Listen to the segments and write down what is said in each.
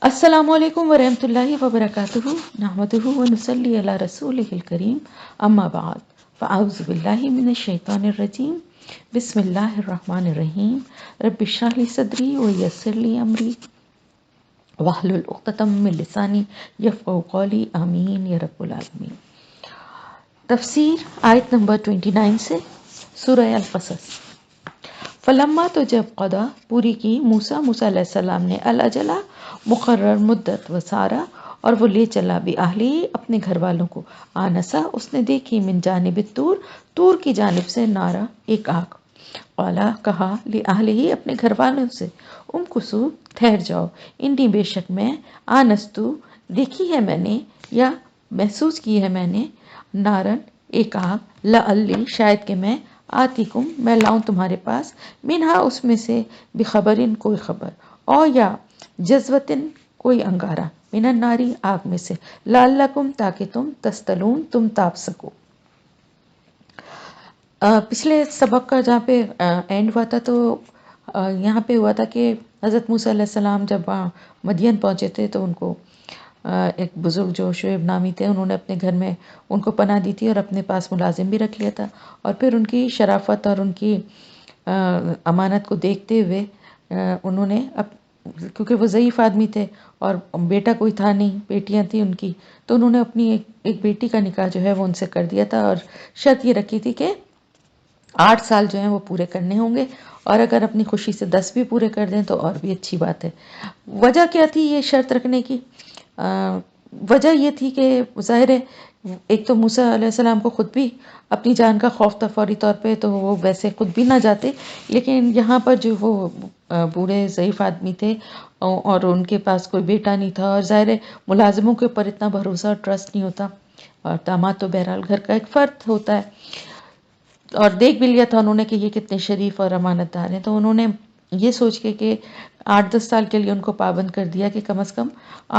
السلام علیکم ورحمۃ اللہ وبرکاتہ نحمدہ ونصلی علی رسولہ الکریم اما بعد فاعوذ باللہ من الشیطان الرجیم بسم اللہ الرحمن الرحیم رب اشرح لی صدری ویسر لی امری واحلل عقدۃ من لسانی یفقہوا قولی آمین یا رب العالمین۔ تفسیر آیت نمبر 29 سے سورہ القصص۔ فلما تو جب قضا پوری کی موسیٰ علیہ السلام نے الاجلہ مقرر مدت و سارا اور وہ لے چلا بأہلہ اپنے گھر والوں کو، آنسا اس نے دیکھی من جانب طور کی جانب سے نارا ایک آگ، قالا کہا لأہلہ اپنے گھر والوں سے، امکثوا ٹھہر جاؤ، انی بے شک میں آنستو دیکھی ہے میں نے یا محسوس کی ہے میں نے، نارن ایک آگ، لعلی شاید کہ میں آتیکم میں لاؤں تمہارے پاس، منہا اس میں سے بخبرن کوئی خبر، او یا جذوتن کوئی انگارہ، من الناری آگ میں سے، لعلکم تاکہ تم تستلون تم تاپ سکو۔ پچھلے سبق کا جہاں پہ اینڈ ہوا تھا تو یہاں پہ ہوا تھا کہ حضرت موسیٰ علیہ السلام جب مدین پہنچے تھے تو ان کو ایک بزرگ جو شعیب نامی تھے انہوں نے اپنے گھر میں ان کو پناہ دی تھی اور اپنے پاس ملازم بھی رکھ لیا تھا، اور پھر ان کی شرافت اور ان کی امانت کو دیکھتے ہوئے انہوں نے کیونکہ وہ ضعیف آدمی تھے اور بیٹا کوئی تھا نہیں، بیٹیاں تھیں ان کی، تو انہوں نے اپنی ایک بیٹی کا نکاح جو ہے وہ ان سے کر دیا تھا، اور شرط یہ رکھی تھی کہ 8 سال جو ہیں وہ پورے کرنے ہوں گے، اور اگر اپنی خوشی سے 10 بھی پورے کر دیں تو اور بھی اچھی بات ہے۔ وجہ کیا تھی یہ شرط رکھنے کی؟ وجہ یہ تھی کہ ظاہر ہے ایک تو موسیٰ علیہ السلام کو خود بھی اپنی جان کا خوف تھا فوری طور پہ، تو وہ ویسے خود بھی نہ جاتے، لیکن یہاں پر جو وہ بوڑھے ضعیف آدمی تھے اور ان کے پاس کوئی بیٹا نہیں تھا، اور ظاہر ہے ملازموں کے اوپر اتنا بھروسہ اور ٹرسٹ نہیں ہوتا، اور داماد تو بہرحال گھر کا ایک فرد ہوتا ہے، اور دیکھ بھی لیا تھا انہوں نے کہ یہ کتنے شریف اور امانت دار ہیں، تو انہوں نے یہ سوچ کے کہ 8-10 سال کے لیے ان کو پابند کر دیا کہ کم از کم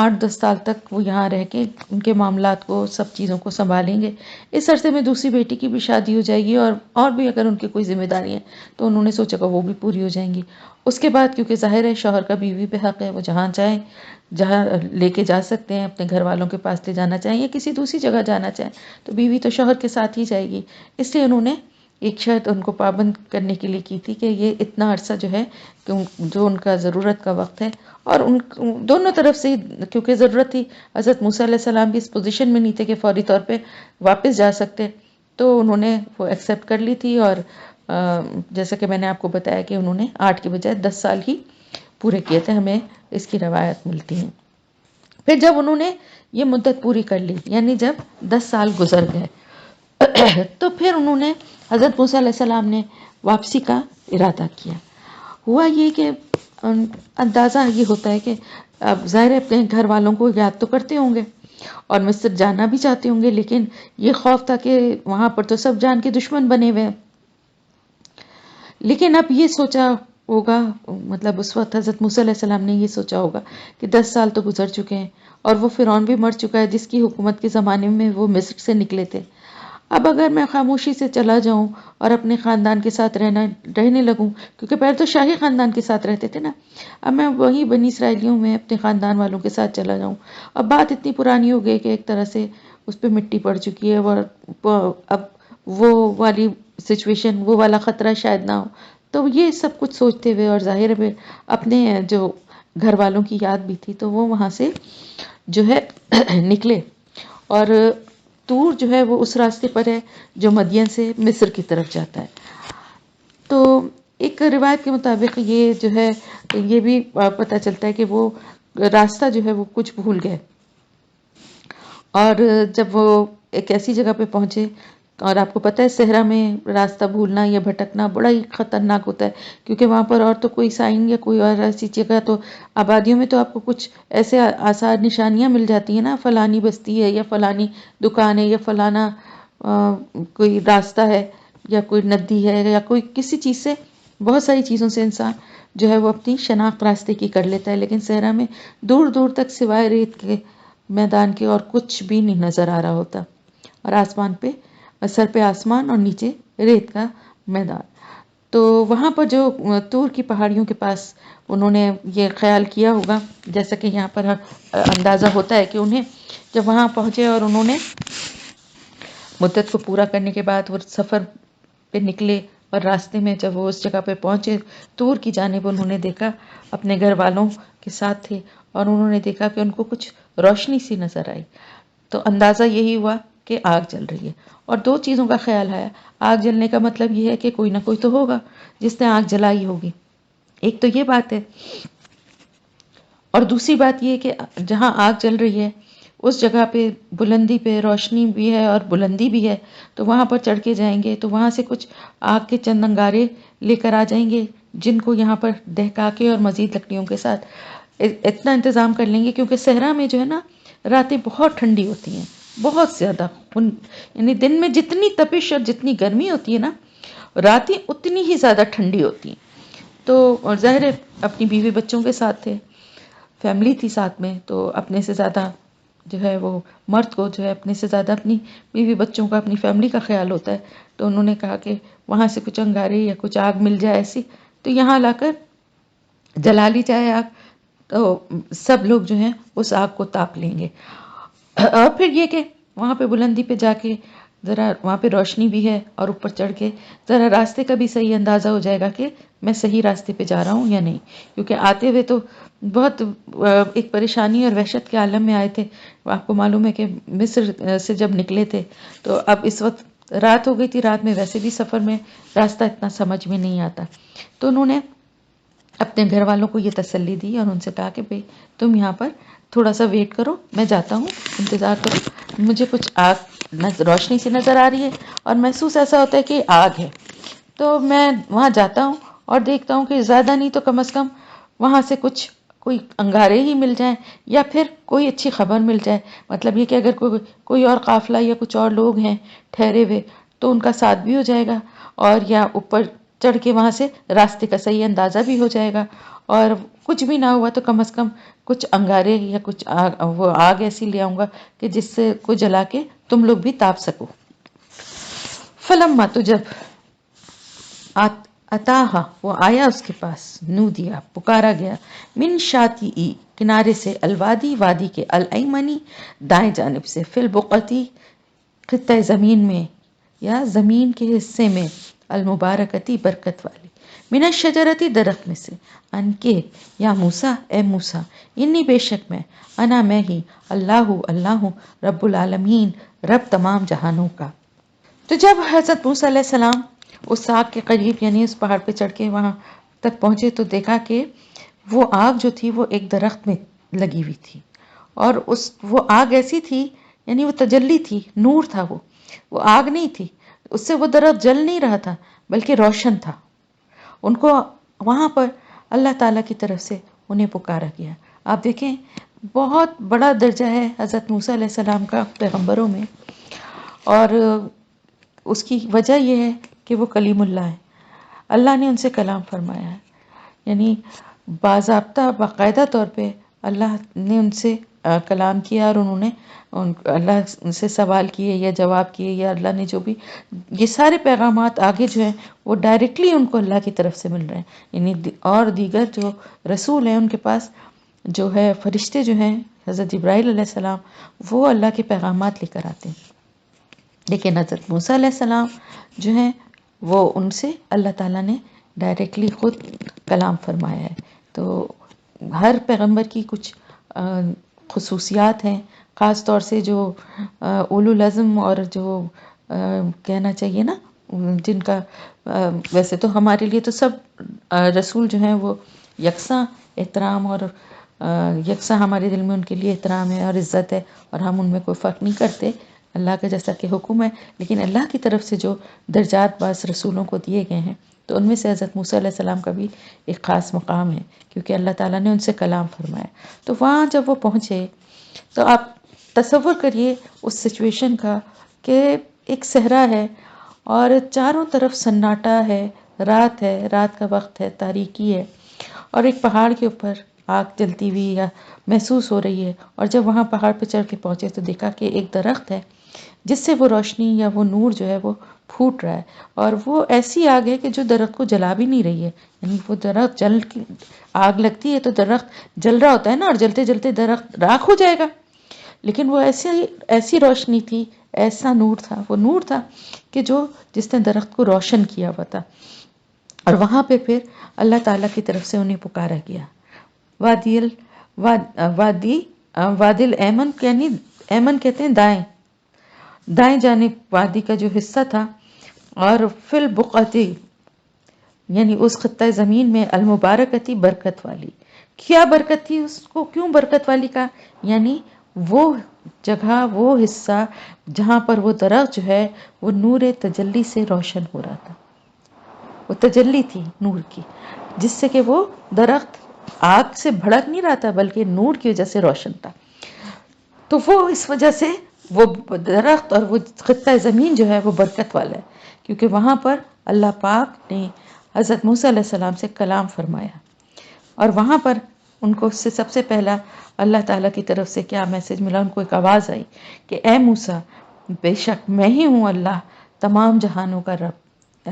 8-10 سال تک وہ یہاں رہ کے ان کے معاملات کو سب چیزوں کو سنبھالیں گے، اس عرصے میں دوسری بیٹی کی بھی شادی ہو جائے گی، اور بھی اگر ان کی کوئی ذمہ داری ہیں تو انہوں نے سوچا کہ وہ بھی پوری ہو جائیں گی۔ اس کے بعد کیونکہ ظاہر ہے شوہر کا بیوی پہ حق ہے، وہ جہاں چاہیں جہاں لے کے جا سکتے ہیں، اپنے گھر والوں کے پاس لے جانا چاہیں یا کسی دوسری جگہ جانا چاہیں تو بیوی تو شوہر کے ساتھ ہی جائے گی، اس لیے انہوں نے ایک شرط ان کو پابند کرنے کے لیے کی تھی کہ یہ اتنا عرصہ جو ہے جو ان کا ضرورت کا وقت ہے، اور ان دونوں طرف سے کیونکہ ضرورت تھی، حضرت موسیٰ علیہ السلام بھی اس پوزیشن میں نہیں تھے کہ فوری طور پہ واپس جا سکتے، تو انہوں نے وہ ایکسیپٹ کر لی تھی، اور جیسا کہ میں نے آپ کو بتایا کہ انہوں نے 8 کے بجائے 10 سال ہی پورے کیے تھے، ہمیں اس کی روایت ملتی ہیں۔ پھر جب انہوں نے یہ مدت پوری کر لی، یعنی جب 10 سال گزر گئے تو پھر انہوں نے حضرت موسیٰ علیہ السلام نے واپسی کا ارادہ کیا۔ ہوا یہ کہ اندازہ یہ ہوتا ہے کہ اب ظاہر ہے اپنے گھر والوں کو یاد تو کرتے ہوں گے اور مصر جانا بھی چاہتے ہوں گے، لیکن یہ خوف تھا کہ وہاں پر تو سب جان کے دشمن بنے ہوئے ہیں، لیکن اب یہ سوچا ہوگا، مطلب اس وقت حضرت موسیٰ علیہ السلام نے یہ سوچا ہوگا کہ 10 سال تو گزر چکے ہیں اور وہ فرعون بھی مر چکا ہے جس کی حکومت کے زمانے میں وہ مصر سے نکلے تھے، اب اگر میں خاموشی سے چلا جاؤں اور اپنے خاندان کے ساتھ رہنے لگوں، کیونکہ پہلے تو شاہی خاندان کے ساتھ رہتے تھے نا، اب میں وہی بنی اسرائیلیوں میں اپنے خاندان والوں کے ساتھ چلا جاؤں، اب بات اتنی پرانی ہو گئی کہ ایک طرح سے اس پہ مٹی پڑ چکی ہے، اور اب وہ والی سچویشن، وہ والا خطرہ شاید نہ ہو، تو یہ سب کچھ سوچتے ہوئے اور ظاہر ہے اپنے جو گھر والوں کی یاد بھی تھی تو وہ وہاں سے جو ہے نکلے، اور طور جو ہے وہ اس راستے پر ہے جو مدین سے مصر کی طرف جاتا ہے۔ تو ایک روایت کے مطابق یہ جو ہے یہ بھی پتہ چلتا ہے کہ وہ راستہ جو ہے وہ کچھ بھول گئے، اور جب وہ ایک ایسی جگہ پہ پہنچے، اور آپ کو پتہ ہے صحرا میں راستہ بھولنا یا بھٹکنا بڑا ہی خطرناک ہوتا ہے، کیونکہ وہاں پر اور تو کوئی سائن یا کوئی اور ایسی جگہ، تو آبادیوں میں تو آپ کو کچھ ایسے آثار نشانیاں مل جاتی ہیں نا، فلانی بستی ہے یا فلانی دکان ہے یا فلانا کوئی راستہ ہے یا کوئی ندی ہے یا کوئی کسی چیز سے، بہت ساری چیزوں سے انسان جو ہے وہ اپنی شناخت راستے کی کر لیتا ہے، لیکن صحرا میں دور دور تک سوائے ریت کے میدان کے اور کچھ بھی نہیں نظر آ رہا ہوتا، اور آسمان پہ سر پہ آسمان اور نیچے ریت کا میدان، تو وہاں پر جو طور کی پہاڑیوں کے پاس انہوں نے یہ خیال کیا ہوگا، جیسا کہ یہاں پر اندازہ ہوتا ہے کہ انہیں جب وہاں پہنچے اور انہوں نے مدت کو پورا کرنے کے بعد وہ سفر پہ نکلے، اور راستے میں جب وہ اس جگہ پہ پہنچے طور کی جانب، انہوں نے دیکھا اپنے گھر والوں کے ساتھ تھے، اور انہوں نے دیکھا کہ ان کو کچھ روشنی سی نظر آئی، تو اندازہ یہی ہوا کہ آگ جل رہی ہے، اور دو چیزوں کا خیال آیا۔ آگ جلنے کا مطلب یہ ہے کہ کوئی نہ کوئی تو ہوگا جس نے آگ جلائی ہوگی، ایک تو یہ بات ہے، اور دوسری بات یہ کہ جہاں آگ جل رہی ہے اس جگہ پہ بلندی پہ روشنی بھی ہے اور بلندی بھی ہے، تو وہاں پر چڑھ کے جائیں گے تو وہاں سے کچھ آگ کے چند انگارے لے کر آ جائیں گے، جن کو یہاں پر دہکا کے اور مزید لکڑیوں کے ساتھ اتنا انتظام کر لیں گے، کیونکہ صحرا میں جو ہے نا راتیں بہت ٹھنڈی ہوتی ہیں، بہت زیادہ، یعنی دن میں جتنی تپش اور جتنی گرمی ہوتی ہے نا، راتیں اتنی ہی زیادہ ٹھنڈی ہوتی ہیں۔ تو اور ظاہر ہے اپنی بیوی بچوں کے ساتھ تھے، فیملی تھی ساتھ میں، تو اپنے سے زیادہ جو ہے وہ مرد کو جو ہے اپنے سے زیادہ اپنی بیوی بچوں کا، اپنی فیملی کا خیال ہوتا ہے، تو انہوں نے کہا کہ وہاں سے کچھ انگارے یا کچھ آگ مل جائے ایسی تو یہاں لا کر جلا لی جائے آگ، تو سب لوگ جو ہیں اس آگ کو تاپ لیں گے۔ اور پھر یہ کہ وہاں پہ بلندی پہ جا کے ذرا وہاں پہ روشنی بھی ہے، اور اوپر چڑھ کے ذرا راستے کا بھی صحیح اندازہ ہو جائے گا کہ میں صحیح راستے پہ جا رہا ہوں یا نہیں، کیونکہ آتے ہوئے تو بہت ایک پریشانی اور وحشت کے عالم میں آئے تھے۔ آپ کو معلوم ہے کہ مصر سے جب نکلے تھے تو اب اس وقت رات ہو گئی تھی، رات میں ویسے بھی سفر میں راستہ اتنا سمجھ میں نہیں آتا، تو انہوں نے اپنے گھر والوں کو یہ تسلی دی اور ان سے کہا کہ بھئی تم یہاں پر تھوڑا سا ویٹ کرو، میں جاتا ہوں، انتظار کرو، مجھے کچھ آگ روشنی سی نظر آ رہی ہے اور محسوس ایسا ہوتا ہے کہ آگ ہے، تو میں وہاں جاتا ہوں اور دیکھتا ہوں کہ زیادہ نہیں تو کم از کم وہاں سے کوئی انگارے ہی مل جائیں، یا پھر کوئی اچھی خبر مل جائے، مطلب یہ کہ اگر کوئی اور قافلہ یا کچھ اور لوگ ہیں ٹھہرے ہوئے تو ان کا ساتھ بھی ہو جائے گا، اور یا اوپر چڑھ کے وہاں سے راستے کا صحیح اندازہ بھی ہو جائے گا، اور کچھ بھی نہ ہوا تو کم از کم کچھ انگارے یا کچھ وہ آگ ایسی لے آؤں گا کہ جس سے کو جلا کے تم لوگ بھی تاپ سکو۔ فلما، تو جب اتاہا، وہ آیا اس کے پاس، نو دیا، پکارا گیا، من شاطئ، کنارے سے، الوادی، وادی کے، الایمنی، دائیں جانب سے، فی البقعتی، خطہ زمین میں یا زمین کے حصے میں، المبارکتی، برکت والی، من الشجرتی، درخت میں سے، ان کے، یا موسیٰ، اے موسیٰ، انی، بے شک میں، انا، میں ہی، اللہ، اللہ ہوں، رب العالمین، رب تمام جہانوں کا۔ تو جب حضرت موسیٰ علیہ السلام اس آگ کے قریب یعنی اس پہاڑ پہ چڑھ کے وہاں تک پہنچے تو دیکھا کہ وہ آگ جو تھی وہ ایک درخت میں لگی ہوئی تھی، اور وہ آگ ایسی تھی، یعنی وہ تجلی تھی، نور تھا، وہ آگ نہیں تھی، اس سے وہ درخت جل نہیں رہا تھا بلکہ روشن تھا۔ ان کو وہاں پر اللہ تعالیٰ کی طرف سے انہیں پکارا گیا۔ آپ دیکھیں بہت بڑا درجہ ہے حضرت موسیٰ علیہ السلام کا پیغمبروں میں، اور اس کی وجہ یہ ہے کہ وہ کلیم اللہ ہے، اللہ نے ان سے کلام فرمایا ہے، یعنی باضابطہ باقاعدہ طور پہ اللہ نے ان سے کلام کیا، اور انہوں نے اللہ سے سوال کیے یا جواب کیے، یا اللہ نے جو بھی یہ سارے پیغامات آگے جو ہیں وہ ڈائریکٹلی ان کو اللہ کی طرف سے مل رہے ہیں، یعنی اور دیگر جو رسول ہیں ان کے پاس جو ہے فرشتے جو ہیں حضرت جبرائیل علیہ السلام وہ اللہ کے پیغامات لے کر آتے ہیں، لیکن حضرت موسیٰ علیہ السلام جو ہیں وہ ان سے اللہ تعالیٰ نے ڈائریکٹلی خود کلام فرمایا ہے۔ تو ہر پیغمبر کی کچھ خصوصیات ہیں، خاص طور سے جو اولو العزم اور جو کہنا چاہیے نا جن کا ویسے تو ہمارے لیے تو سب رسول جو ہیں وہ یکساں احترام اور یکساں ہمارے دل میں ان کے لیے احترام ہے اور عزت ہے، اور ہم ان میں کوئی فرق نہیں کرتے، اللہ کا جیسا کہ حکم ہے، لیکن اللہ کی طرف سے جو درجات بعض رسولوں کو دیے گئے ہیں تو ان میں سے حضرت موسیٰ علیہ السلام کا بھی ایک خاص مقام ہے، کیونکہ اللہ تعالیٰ نے ان سے کلام فرمایا۔ تو وہاں جب وہ پہنچے تو آپ تصور کریے اس سچویشن کا کہ ایک صحرا ہے اور چاروں طرف سناٹا ہے، رات کا وقت ہے، تاریکی ہے، اور ایک پہاڑ کے اوپر آگ جلتی ہوئی یا محسوس ہو رہی ہے، اور جب وہاں پہاڑ پہ چڑھ کے پہنچے تو دیکھا کہ ایک درخت ہے جس سے وہ روشنی یا وہ نور جو ہے وہ پھوٹ رہا ہے، اور وہ ایسی آگ ہے کہ جو درخت کو جلا بھی نہیں رہی ہے. یعنی وہ درخت آگ لگتی ہے تو درخت جل رہا ہوتا ہے نا، اور جلتے جلتے درخت راکھ ہو جائے گا، لیکن وہ ایسی روشنی تھی، ایسا نور تھا، وہ نور تھا کہ جس نے درخت کو روشن کیا ہوا تھا. اور وہاں پہ پھر اللہ تعالیٰ کی طرف سے انہیں پکارا گیا. وادی وادی وادی الایمن، یعنی ایمن کہتے ہیں دائیں جانب وادی کا جو حصہ تھا، اور فی البقعتی یعنی اس خطہ زمین میں المبارکتی برکت والی. کیا برکت تھی؟ اس کو کیوں برکت والی کہا؟ یعنی وہ جگہ، وہ حصہ جہاں پر وہ درخت جو ہے وہ نور تجلی سے روشن ہو رہا تھا. وہ تجلی تھی نور کی، جس سے کہ وہ درخت آگ سے بھڑک نہیں رہا تھا بلکہ نور کی وجہ سے روشن تھا. تو وہ اس وجہ سے وہ درخت اور وہ خطہ زمین جو ہے وہ برکت والا ہے، کیونکہ وہاں پر اللہ پاک نے حضرت موسیٰ علیہ السلام سے کلام فرمایا. اور وہاں پر ان کو اس سے سب سے پہلا اللہ تعالیٰ کی طرف سے کیا میسج ملا؟ ان کو ایک آواز آئی کہ اے موسیٰ، بے شک میں ہی ہوں اللہ، تمام جہانوں کا رب.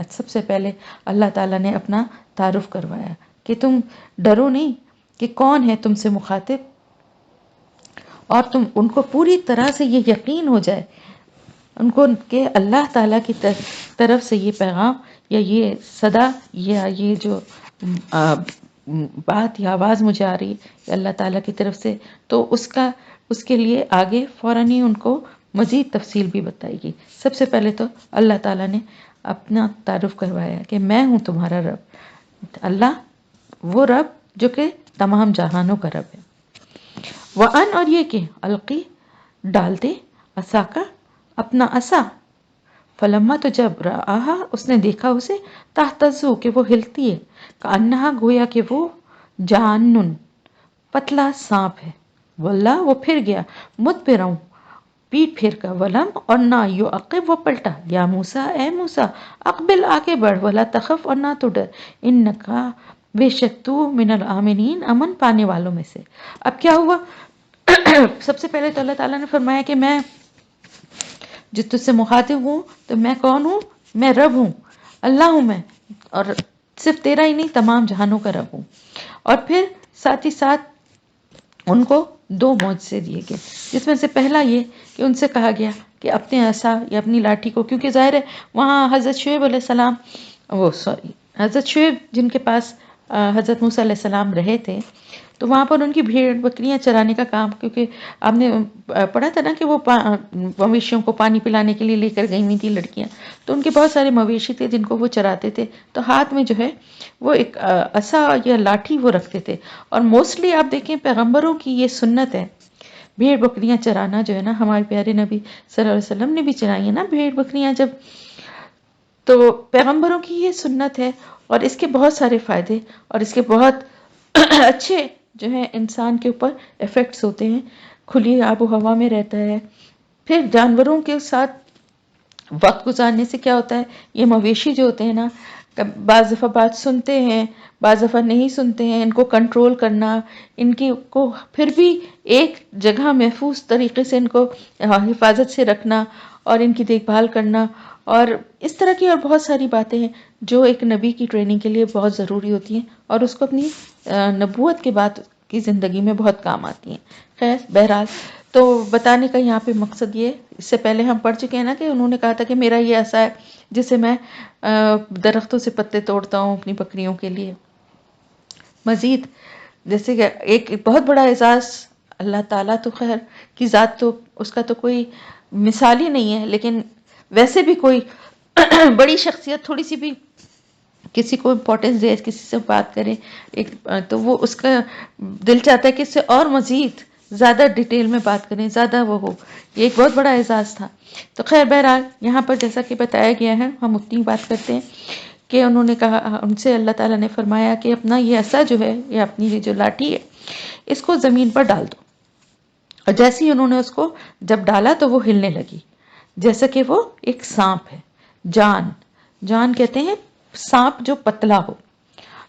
سب سے پہلے اللہ تعالیٰ نے اپنا تعارف کروایا کہ تم ڈرو نہیں کہ کون ہے تم سے مخاطب، اور تم ان کو پوری طرح سے یہ یقین ہو جائے ان کو کہ اللہ تعالیٰ کی طرف سے یہ پیغام یا یہ صدا یا یہ جو بات یا آواز مجھے آ رہی ہے اللہ تعالیٰ کی طرف سے، تو اس کے لیے آگے فوراً ہی ان کو مزید تفصیل بھی بتائی گئی. سب سے پہلے تو اللہ تعالیٰ نے اپنا تعارف کروایا کہ میں ہوں تمہارا رب. اللہ وہ رب جو کہ تمام جہانوں کا رب ہے. وَأَنْ، اور یہ کہ القی ڈال دے، عصا کا اپنا عصا. فلما، تو جب رآہا اس نے دیکھا اسے، تہتزو کہ وہ ہلتی ہے، کأنہا گویا کہ وہ جانن پتلا سانپ ہے. واللہ وہ پھر گیا، مدبروں پیٹ پھیر کر، ولم اور نہ یعقب وہ پلٹا، یا موسیٰ اے موسیٰ اقبل آگے بڑھ، ولا تخف اور نہ تو ڈر، انکا بے شک تو من الآمنین امن پانے والوں میں سے. اب کیا ہوا؟ سب سے پہلے تو اللہ تعالیٰ نے فرمایا کہ میں جو تجھ سے مخاطب ہوں تو میں کون ہوں؟ میں رب ہوں، اللہ ہوں میں، اور صرف تیرا ہی نہیں تمام جہانوں کا رب ہوں. اور پھر ساتھ ہی ساتھ ان کو 2 معجزے دیے گئے، جس میں سے پہلا یہ کہ ان سے کہا گیا کہ اپنے عصا یا اپنی لاٹھی کو، کیونکہ ظاہر ہے وہاں حضرت شعیب علیہ السلام حضرت شعیب جن کے پاس حضرت موسیٰ علیہ السلام رہے تھے، تو وہاں پر ان کی بھیڑ بکریاں چرانے کا کام، کیونکہ آپ نے پڑھا تھا نا کہ وہ مویشیوں کو پانی پلانے کے لیے لے کر گئی ہوئی تھی لڑکیاں، تو ان کے بہت سارے مویشی تھے جن کو وہ چراتے تھے، تو ہاتھ میں جو ہے وہ ایک عصا یا لاٹھی وہ رکھتے تھے. اور موسٹلی آپ دیکھیں پیغمبروں کی یہ سنت ہے، بھیڑ بکریاں چرانا جو ہے نا، ہمارے پیارے نبی صلی اللہ علیہ وسلم نے بھی چرائی ہے نا بھیڑ بکریاں جب، تو پیغمبروں کی یہ سنت ہے. اور اس کے بہت سارے فائدے اور اس کے بہت اچھے جو ہیں انسان کے اوپر ایفیکٹس ہوتے ہیں. کھلی آب و ہوا میں رہتا ہے، پھر جانوروں کے ساتھ وقت گزارنے سے کیا ہوتا ہے، یہ مویشی جو ہوتے ہیں نا، بعض دفعہ بات سنتے ہیں، بعض دفعہ نہیں سنتے ہیں، ان کو کنٹرول کرنا، ان کی کو پھر بھی ایک جگہ محفوظ طریقے سے ان کو حفاظت سے رکھنا اور ان کی دیکھ بھال کرنا، اور اس طرح کی اور بہت ساری باتیں ہیں جو ایک نبی کی ٹریننگ کے لیے بہت ضروری ہوتی ہیں اور اس کو اپنی نبوت کے بعد کی زندگی میں بہت کام آتی ہیں. خیر بہرحال تو بتانے کا یہاں پہ مقصد یہ، اس سے پہلے ہم پڑھ چکے ہیں نا کہ انہوں نے کہا تھا کہ میرا یہ عصا ہے جسے میں درختوں سے پتے توڑتا ہوں اپنی بکریوں کے لیے. مزید جیسے کہ ایک بہت بڑا اعزاز اللہ تعالیٰ تو خیر کی ذات تو اس کا تو کوئی مثال ہی نہیں ہے، لیکن ویسے بھی کوئی بڑی شخصیت تھوڑی سی بھی کسی کو امپورٹنس دے، کسی سے بات کرے تو وہ اس کا دل چاہتا ہے کہ اس سے اور مزید زیادہ ڈیٹیل میں بات کریں، زیادہ وہ ہو. یہ ایک بہت بڑا اعزاز تھا. تو خیر بہرحال یہاں پر جیسا کہ بتایا گیا ہے، ہم اتنی بات کرتے ہیں کہ انہوں نے کہا، ان سے اللہ تعالیٰ نے فرمایا کہ اپنا یہ عصا جو ہے یا اپنی یہ جو لاٹھی ہے اس کو زمین پر ڈال دو. اور جیسے ہی انہوں نے اس کو جب ڈالا تو وہ ہلنے لگی، جیسا کہ وہ ایک سانپ ہے. جان کہتے ہیں سانپ جو پتلا ہو.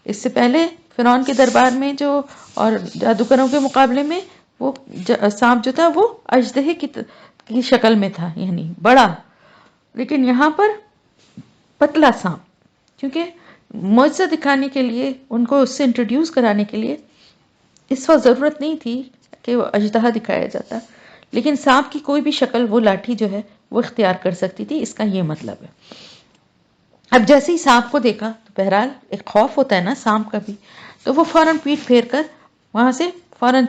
اس سے پہلے فرعون کے دربار میں جو اور جادوگروں کے مقابلے میں وہ سانپ جو تھا وہ اژدہے کی شکل میں تھا، یعنی بڑا، لیکن یہاں پر پتلا سانپ، کیونکہ معجزہ دکھانے کے لیے ان کو اس سے انٹروڈیوس کرانے کے لیے اس وقت ضرورت نہیں تھی کہ وہ اژدہا دکھایا جاتا، لیکن سانپ کی کوئی بھی شکل وہ لاٹھی جو ہے وہ اختیار کر سکتی تھی، اس کا یہ مطلب ہے۔ اب جیسے ہی سانپ کو دیکھا تو بہرحال ایک خوف ہوتا ہے نا سانپ کا بھی، تو وہ فوراً پیٹ پھیر کر وہاں سے فوراً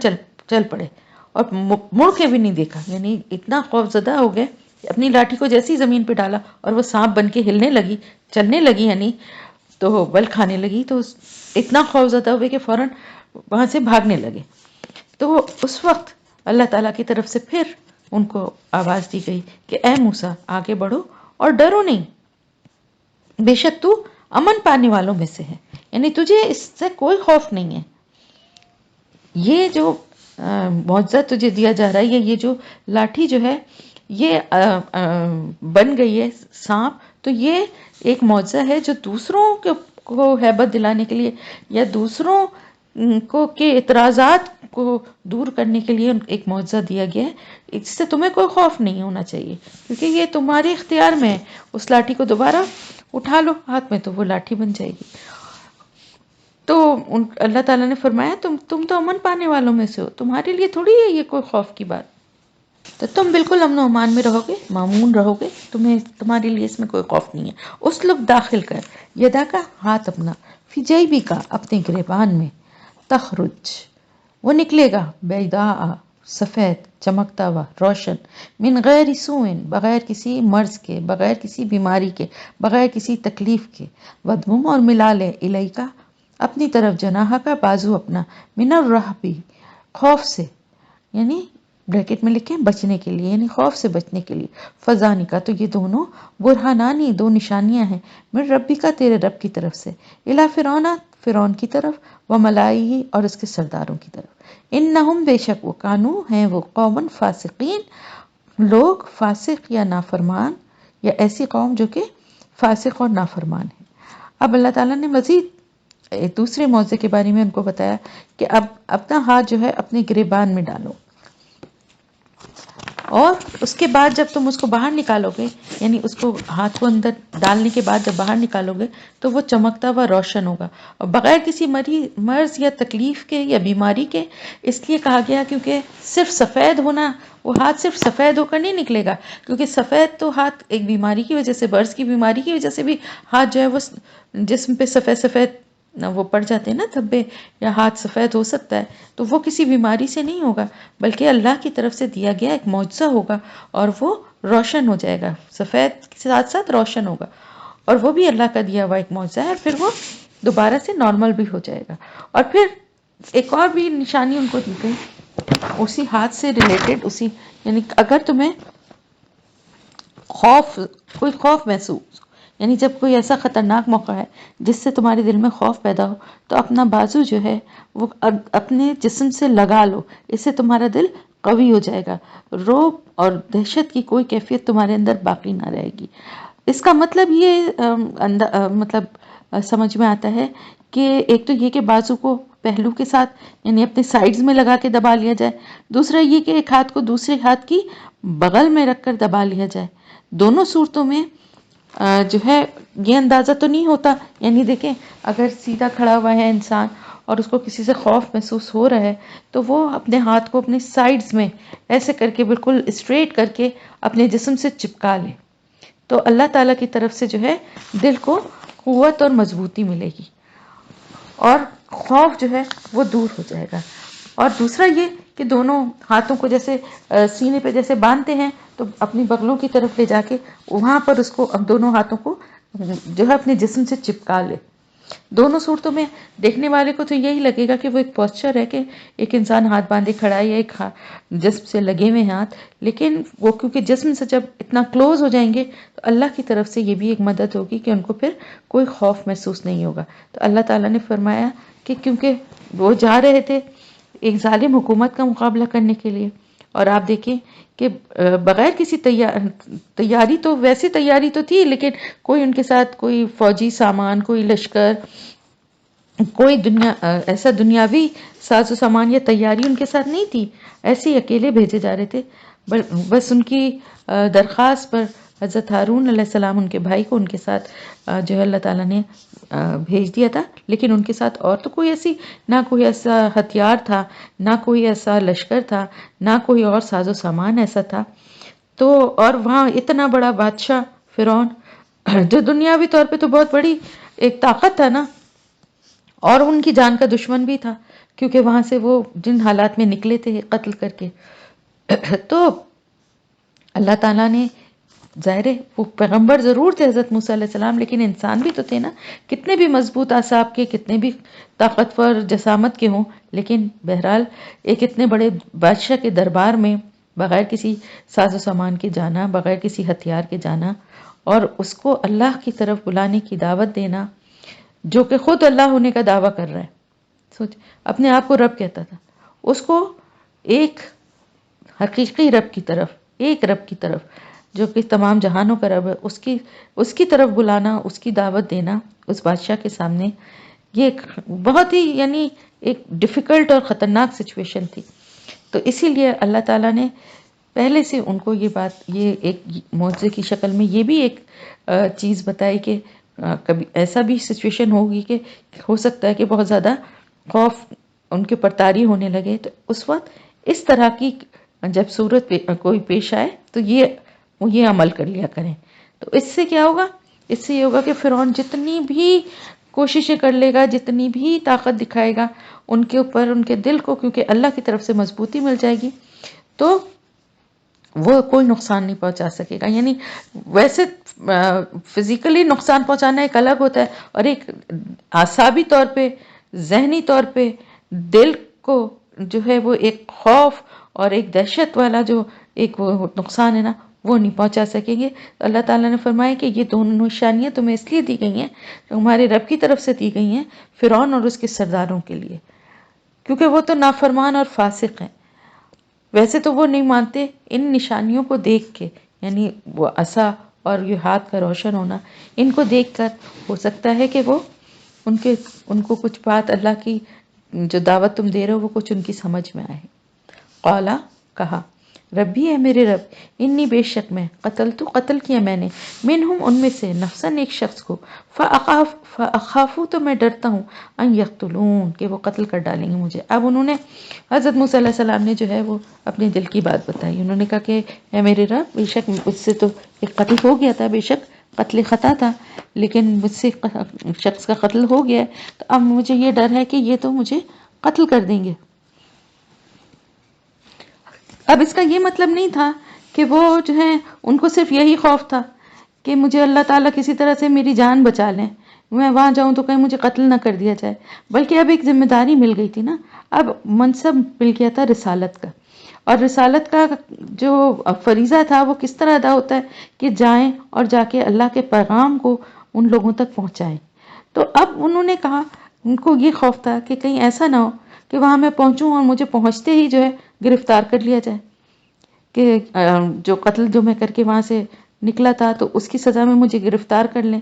چل پڑے اور مڑ کے بھی نہیں دیکھا، یعنی اتنا خوف زدہ ہو گئے کہ اپنی لاٹھی کو جیسے ہی زمین پہ ڈالا اور وہ سانپ بن کے ہلنے لگی، چلنے لگی، یعنی تو بل کھانے لگی، تو اتنا خوف زدہ ہوئے کہ فوراً وہاں سے بھاگنے لگے۔ تو اس وقت اللہ تعالیٰ کی طرف سے پھر ان کو آواز دی گئی کہ اے موسیٰ آگے بڑھو اور ڈرو نہیں، بے شک تو امن پانے والوں میں سے ہے، یعنی تجھے اس سے کوئی خوف نہیں ہے۔ یہ جو معجزہ تجھے دیا جا رہا ہے، یہ جو لاٹھی جو ہے یہ بن گئی ہے سانپ، تو یہ ایک معجزہ ہے جو دوسروں کو ہیبت دلانے کے لیے یا دوسروں کو کے اعتراضات کو دور کرنے کے لیے ایک معجزہ دیا گیا ہے، اس سے تمہیں کوئی خوف نہیں ہونا چاہیے، کیونکہ یہ تمہارے اختیار میں ہے۔ اس لاٹھی کو دوبارہ اٹھا لو ہاتھ میں تو وہ لاٹھی بن جائے گی۔ تو اللہ تعالیٰ نے فرمایا تم تو امن پانے والوں میں سے ہو، تمہارے لیے تھوڑی ہے یہ کوئی خوف کی بات، تو تم بالکل امن و امان میں رہو گے، مامون رہو گے، تمہارے لیے اس میں کوئی خوف نہیں ہے۔ اس لوگ داخل کر یدا کا ہاتھ اپنا، فی جیبی کا اپنے گریبان میں، تخرج وہ نکلے گا، بیضاء سفید چمکتا ہوا روشن، من غیر سوء بغیر کسی مرض کے، بغیر کسی بیماری کے، بغیر کسی تکلیف کے، ودمم اور ملا لے الیکا اپنی طرف، جناح کا بازو اپنا، من الرہب خوف سے، یعنی بریکٹ میں لکھیں بچنے کے لیے، یعنی خوف سے بچنے کے لیے، فضانی کا تو یہ دونوں برہانانی دو نشانیاں ہیں، من ربی کا تیرے رب کی طرف سے، الی فرعون فرعون کی طرف، و ملائہ اور اس کے سرداروں کی طرف، انہم بے شک وہ کانو ہیں وہ قوم فاسقین لوگ، فاسق یا نافرمان، یا ایسی قوم جو کہ فاسق اور نافرمان ہے۔ اب اللہ تعالیٰ نے مزید دوسرے معجزے کے بارے میں ان کو بتایا کہ اب اپنا ہاتھ جو ہے اپنے گریبان میں ڈالو، اور اس کے بعد جب تم اس کو باہر نکالو گے، یعنی اس کو ہاتھ کو اندر ڈالنے کے بعد جب باہر نکالو گے تو وہ چمکتا ہوا روشن ہوگا، اور بغیر کسی مرض یا تکلیف کے یا بیماری کے، اس لیے کہا گیا کیونکہ صرف سفید ہونا، وہ ہاتھ صرف سفید ہو کر نہیں نکلے گا، کیونکہ سفید تو ہاتھ ایک بیماری کی وجہ سے، برس کی بیماری کی وجہ سے بھی ہاتھ جو ہے وہ جسم پہ سفید سفید وہ پڑ جاتے ہیں نا دھبے، یا ہاتھ سفید ہو سکتا ہے، تو وہ کسی بیماری سے نہیں ہوگا، بلکہ اللہ کی طرف سے دیا گیا ایک معجزہ ہوگا، اور وہ روشن ہو جائے گا، سفید کے ساتھ ساتھ روشن ہوگا، اور وہ بھی اللہ کا دیا ہوا ایک معجزہ ہے، اور پھر وہ دوبارہ سے نارمل بھی ہو جائے گا۔ اور پھر ایک اور بھی نشانی ان کو دی گئی اسی ہاتھ سے ریلیٹڈ، اسی یعنی اگر تمہیں کوئی خوف محسوس، یعنی جب کوئی ایسا خطرناک موقع ہے جس سے تمہارے دل میں خوف پیدا ہو، تو اپنا بازو جو ہے وہ اپنے جسم سے لگا لو، اس سے تمہارا دل قوی ہو جائے گا، رعب اور دہشت کی کوئی کیفیت تمہارے اندر باقی نہ رہے گی۔ اس کا مطلب یہ سمجھ میں آتا ہے کہ ایک تو یہ کہ بازو کو پہلو کے ساتھ یعنی اپنے سائیڈز میں لگا کے دبا لیا جائے، دوسرا یہ کہ ایک ہاتھ کو دوسرے ہاتھ کی بغل میں رکھ کر دبا لیا جائے۔ دونوں صورتوں میں جو ہے یہ اندازہ تو نہیں ہوتا، یعنی دیکھیں اگر سیدھا کھڑا ہوا ہے انسان اور اس کو کسی سے خوف محسوس ہو رہا ہے تو وہ اپنے ہاتھ کو اپنے سائیڈز میں ایسے کر کے بالکل اسٹریٹ کر کے اپنے جسم سے چپکا لے، تو اللہ تعالیٰ کی طرف سے جو ہے دل کو قوت اور مضبوطی ملے گی، اور خوف جو ہے وہ دور ہو جائے گا۔ اور دوسرا یہ کہ دونوں ہاتھوں کو جیسے سینے پہ جیسے باندھتے ہیں تو اپنی بغلوں کی طرف لے جا کے وہاں پر اس کو دونوں ہاتھوں کو جو ہے اپنے جسم سے چپکا لے۔ دونوں صورتوں میں دیکھنے والے کو تو یہی لگے گا کہ وہ ایک پوسچر ہے کہ ایک انسان ہاتھ باندھے کھڑا ہے یا ایک جسم سے لگے ہوئے ہاتھ، لیکن وہ کیونکہ جسم سے جب اتنا کلوز ہو جائیں گے تو اللہ کی طرف سے یہ بھی ایک مدد ہوگی کہ ان کو پھر کوئی خوف محسوس نہیں ہوگا۔ تو اللہ تعالیٰ نے فرمایا کہ کیونکہ وہ جا رہے تھے ایک ظالم حکومت کا مقابلہ کرنے کے لیے، اور آپ دیکھیں کہ بغیر کسی تیاری تو ویسے تیاری تو تھی، لیکن کوئی ان کے ساتھ کوئی فوجی سامان، کوئی لشکر، کوئی ایسا دنیاوی ساز و سامان یا تیاری ان کے ساتھ نہیں تھی، ایسے ہی اکیلے بھیجے جا رہے تھے۔ بس ان کی درخواست پر حضرت ہارون علیہ السلام ان کے بھائی کو ان کے ساتھ جو ہے اللہ تعالیٰ نے بھیج دیا تھا، لیکن ان کے ساتھ اور تو کوئی ایسی نہ کوئی ایسا ہتھیار تھا، نہ کوئی ایسا لشکر تھا، نہ کوئی اور ساز و سامان ایسا تھا. تو اور وہاں اتنا بڑا بادشاہ فرعون جو دنیاوی طور پہ تو بہت بڑی ایک طاقت تھا نا، اور ان کی جان کا دشمن بھی تھا، کیونکہ وہاں سے وہ جن حالات میں نکلے تھے قتل کر کے. تو اللہ تعالیٰ نے، ظاہر ہے وہ پیغمبر ضرور تھے حضرت موسیٰ علیہ السلام، لیکن انسان بھی تو تھے نا، کتنے بھی مضبوط اعصاب کے، کتنے بھی طاقتور جسامت کے ہوں، لیکن بہرحال ایک اتنے بڑے بادشاہ کے دربار میں بغیر کسی ساز و سامان کے جانا، بغیر کسی ہتھیار کے جانا، اور اس کو اللہ کی طرف بلانے کی دعوت دینا، جو کہ خود اللہ ہونے کا دعویٰ کر رہا ہے. سوچ، اپنے آپ کو رب کہتا تھا، اس کو ایک حقیقی رب کی طرف، ایک رب کی طرف جو کہ تمام جہانوں کا رب ہے، اس کی طرف بلانا، اس کی دعوت دینا اس بادشاہ کے سامنے، یہ ایک بہت ہی یعنی ایک ڈیفیکلٹ اور خطرناک سچویشن تھی. تو اسی لیے اللہ تعالیٰ نے پہلے سے ان کو یہ بات، یہ ایک معجزے کی شکل میں یہ بھی ایک چیز بتائی کہ کبھی ایسا بھی سچویشن ہوگی کہ ہو سکتا ہے کہ بہت زیادہ خوف ان کے پر طاری ہونے لگے، تو اس وقت اس طرح کی جب صورت کوئی پیش آئے تو یہ عمل کر لیا کریں. تو اس سے کیا ہوگا؟ اس سے یہ ہوگا کہ فرعون جتنی بھی کوششیں کر لے گا، جتنی بھی طاقت دکھائے گا، ان کے اوپر، ان کے دل کو کیونکہ اللہ کی طرف سے مضبوطی مل جائے گی، تو وہ کوئی نقصان نہیں پہنچا سکے گا. یعنی ویسے فزیکلی نقصان پہنچانا ایک الگ ہوتا ہے، اور ایک اعصابی طور پہ، ذہنی طور پہ دل کو جو ہے وہ ایک خوف اور ایک دہشت والا جو ایک وہ نقصان ہے نا، وہ نہیں پہنچا سکیں گے. اللہ تعالیٰ نے فرمایا کہ یہ دونوں نشانیاں تمہیں اس لیے دی گئی ہیں، تمہارے رب کی طرف سے دی گئی ہیں فرعون اور اس کے سرداروں کے لیے، کیونکہ وہ تو نافرمان اور فاسق ہیں. ویسے تو وہ نہیں مانتے، ان نشانیوں کو دیکھ کے، یعنی وہ عصا اور یہ ہاتھ کا روشن ہونا، ان کو دیکھ کر ہو سکتا ہے کہ وہ ان کو کچھ بات اللہ کی جو دعوت تم دے رہے ہو وہ کچھ ان کی سمجھ میں آئے. قالا، کہا، ربی ہے میرے رب، انی بے شک میں، قتل کیا میں نے، منہم ان میں سے، نفسن ایک شخص کو، فاخافو تو میں ڈرتا ہوں، ان یقتلون کہ وہ قتل کر ڈالیں گے مجھے. اب انہوں نے حضرت موسیٰ علیہ السلام نے جو ہے وہ اپنے دل کی بات بتائی. انہوں نے کہا کہ اے میرے رب، بے شک مجھ سے تو ایک قتل ہو گیا تھا، بے شک قتل خطا تھا، لیکن مجھ سے شخص کا قتل ہو گیا ہے، تو اب مجھے یہ ڈر ہے کہ یہ تو مجھے قتل کر دیں گے. اب اس کا یہ مطلب نہیں تھا کہ وہ جو ہے ان کو صرف یہی خوف تھا کہ مجھے اللہ تعالیٰ کسی طرح سے میری جان بچا لیں، میں وہاں جاؤں تو کہیں مجھے قتل نہ کر دیا جائے، بلکہ اب ایک ذمہ داری مل گئی تھی نا، اب منصب مل گیا تھا رسالت کا. اور رسالت کا جو فریضہ تھا وہ کس طرح ادا ہوتا ہے کہ جائیں اور جا کے اللہ کے پیغام کو ان لوگوں تک پہنچائیں. تو اب انہوں نے کہا، ان کو یہ خوف تھا کہ کہیں ایسا نہ ہو کہ وہاں میں پہنچوں اور مجھے پہنچتے ہی جو ہے گرفتار کر لیا جائے، کہ جو قتل جو میں کر کے وہاں سے نکلا تھا تو اس کی سزا میں مجھے گرفتار کر لیں،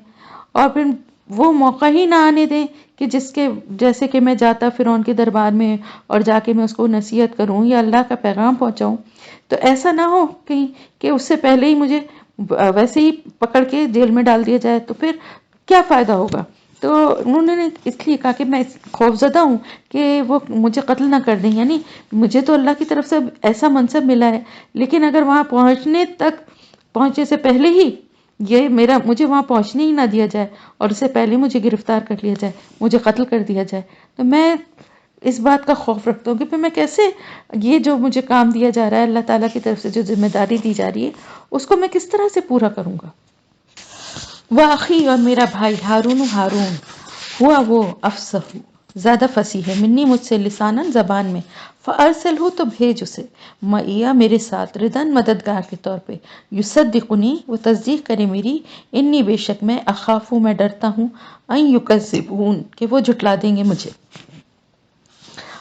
اور پھر وہ موقع ہی نہ آنے دیں کہ جیسے کہ میں جاتا فرعون کے دربار میں اور جا کے میں اس کو نصیحت کروں یا اللہ کا پیغام پہنچاؤں، تو ایسا نہ ہو کہیں کہ اس سے پہلے ہی مجھے ویسے ہی پکڑ کے جیل میں ڈال دیا جائے، تو پھر کیا فائدہ ہوگا. تو انہوں نے اس لیے کہا کہ میں خوف زدہ ہوں کہ وہ مجھے قتل نہ کر دیں. یعنی مجھے تو اللہ کی طرف سے ایسا منصب ملا ہے، لیکن اگر وہاں پہنچنے سے پہلے ہی مجھے وہاں پہنچنے ہی نہ دیا جائے اور اس سے پہلے مجھے گرفتار کر لیا جائے، مجھے قتل کر دیا جائے، تو میں اس بات کا خوف رکھتا ہوں کہ پھر میں کیسے یہ جو مجھے کام دیا جا رہا ہے اللہ تعالیٰ کی طرف سے، جو ذمہ داری دی جا رہی ہے، اس کو میں کس طرح سے پورا کروں گا. وَأَخِي، اور میرا بھائی ہارون ہوا وہ افصح، زیادہ فصیح ہے، منی مجھ سے، لساناً زبان میں، فَأَرْسِلْهُ تو بھیج اسے، مَعِیَّ میرے ساتھ، رِدًا مددگار کے طور پہ، یُصَدِّقُنِی وہ تصدیق کرے میری، انی بے شک میں، اخافو میں ڈرتا ہوں، ان یکذبون کہ وہ جھٹلا دیں گے مجھے.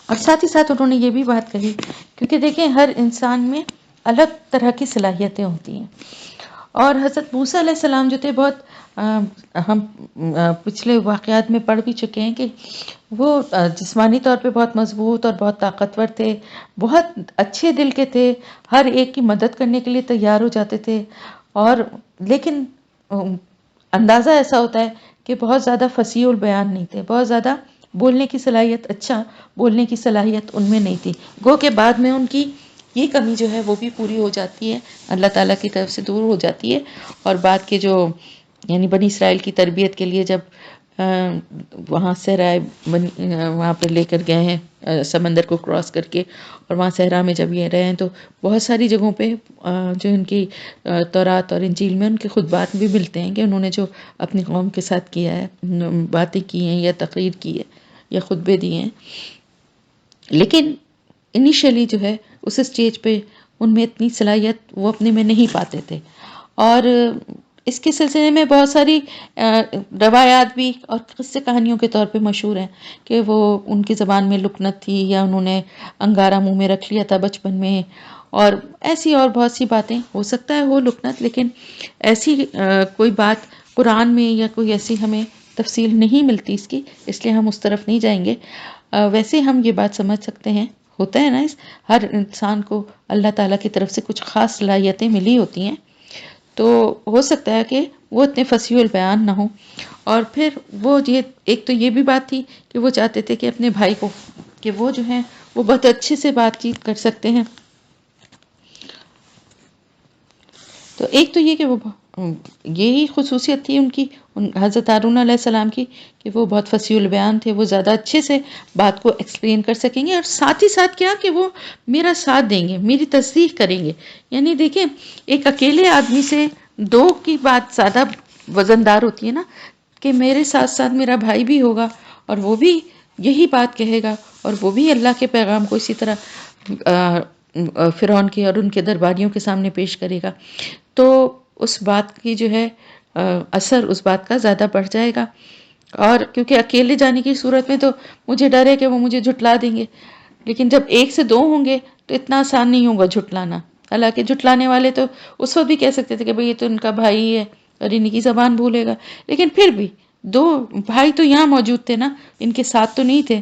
اور ساتھ ہی ساتھ انہوں نے یہ بھی بات کہی، کیونکہ دیکھیں ہر انسان میں الگ طرح کی صلاحیتیں ہوتی ہیں، اور حضرت موسیٰ علیہ السلام جو تھے بہت ہم پچھلے واقعات میں پڑھ بھی چکے ہیں کہ وہ جسمانی طور پہ بہت مضبوط اور بہت طاقتور تھے، بہت اچھے دل کے تھے، ہر ایک کی مدد کرنے کے لیے تیار ہو جاتے تھے، اور لیکن اندازہ ایسا ہوتا ہے کہ بہت زیادہ فصیح البیان نہیں تھے، بہت زیادہ بولنے کی صلاحیت، اچھا بولنے کی صلاحیت ان میں نہیں تھی، گو کہ بعد میں ان کی یہ کمی جو ہے وہ بھی پوری ہو جاتی ہے، اللہ تعالیٰ کی طرف سے دور ہو جاتی ہے، اور بعد کے جو یعنی بنی اسرائیل کی تربیت کے لیے جب وہاں صحرائے وہاں پہ لے کر گئے ہیں سمندر کو کراس کر کے، اور وہاں صحرا میں جب یہ رہے ہیں تو بہت ساری جگہوں پہ جو ان کی تورات اور انجیل میں ان کے خطبات بھی ملتے ہیں کہ انہوں نے جو اپنی قوم کے ساتھ کیا ہے، باتیں کی ہیں یا تقریر کی ہے یا خطبے دیے ہیں، لیکن انیشلی جو ہے اس اسٹیج پہ ان میں اتنی صلاحیت وہ اپنے میں نہیں پاتے تھے، اور اس کے سلسلے میں بہت ساری روایات بھی اور قصے کہانیوں کے طور پہ مشہور ہیں کہ وہ ان کی زبان میں لکنت تھی، یا انہوں نے انگارہ منہ میں رکھ لیا تھا بچپن میں، اور ایسی اور بہت سی باتیں، ہو سکتا ہے وہ لکنت، لیکن ایسی کوئی بات قرآن میں یا کوئی ایسی ہمیں تفصیل نہیں ملتی اس کی، اس لیے ہم اس طرف نہیں جائیں گے۔ ویسے ہم یہ بات سمجھ سکتے ہیں، ہوتا ہے نا، ہر انسان کو اللہ تعالیٰ کی طرف سے کچھ خاص صلاحیتیں ملی ہوتی ہیں، تو ہو سکتا ہے کہ وہ اتنے فصیح البیان نہ ہوں، اور پھر وہ یہ ایک تو یہ بھی بات تھی کہ وہ چاہتے تھے کہ اپنے بھائی کو، کہ وہ جو ہیں وہ بہت اچھے سے بات چیت کر سکتے ہیں، تو ایک تو یہ کہ وہ یہی خصوصیت تھی ان کی، حضرت ہارون علیہ السلام کی، کہ وہ بہت فصیح البیان تھے، وہ زیادہ اچھے سے بات کو ایکسپلین کر سکیں گے، اور ساتھ ہی ساتھ کیا کہ وہ میرا ساتھ دیں گے، میری تصدیق کریں گے۔ یعنی دیکھیں، ایک اکیلے آدمی سے دو کی بات زیادہ وزندار ہوتی ہے نا، کہ میرے ساتھ ساتھ میرا بھائی بھی ہوگا اور وہ بھی یہی بات کہے گا، اور وہ بھی اللہ کے پیغام کو اسی طرح فرعون کے اور ان کے درباریوں کے سامنے پیش کرے گا، تو اس بات کی جو ہے اثر اس بات کا زیادہ بڑھ جائے گا، اور کیونکہ اکیلے جانے کی صورت میں تو مجھے ڈر ہے کہ وہ مجھے جھٹلا دیں گے، لیکن جب ایک سے دو ہوں گے تو اتنا آسان نہیں ہوگا جھٹلانا، حالانکہ جھٹلانے والے تو اس وقت بھی کہہ سکتے تھے کہ بھئی یہ تو ان کا بھائی ہے اور انہی کی زبان بھولے گا، لیکن پھر بھی دو بھائی تو یہاں موجود تھے نا، ان کے ساتھ تو نہیں تھے،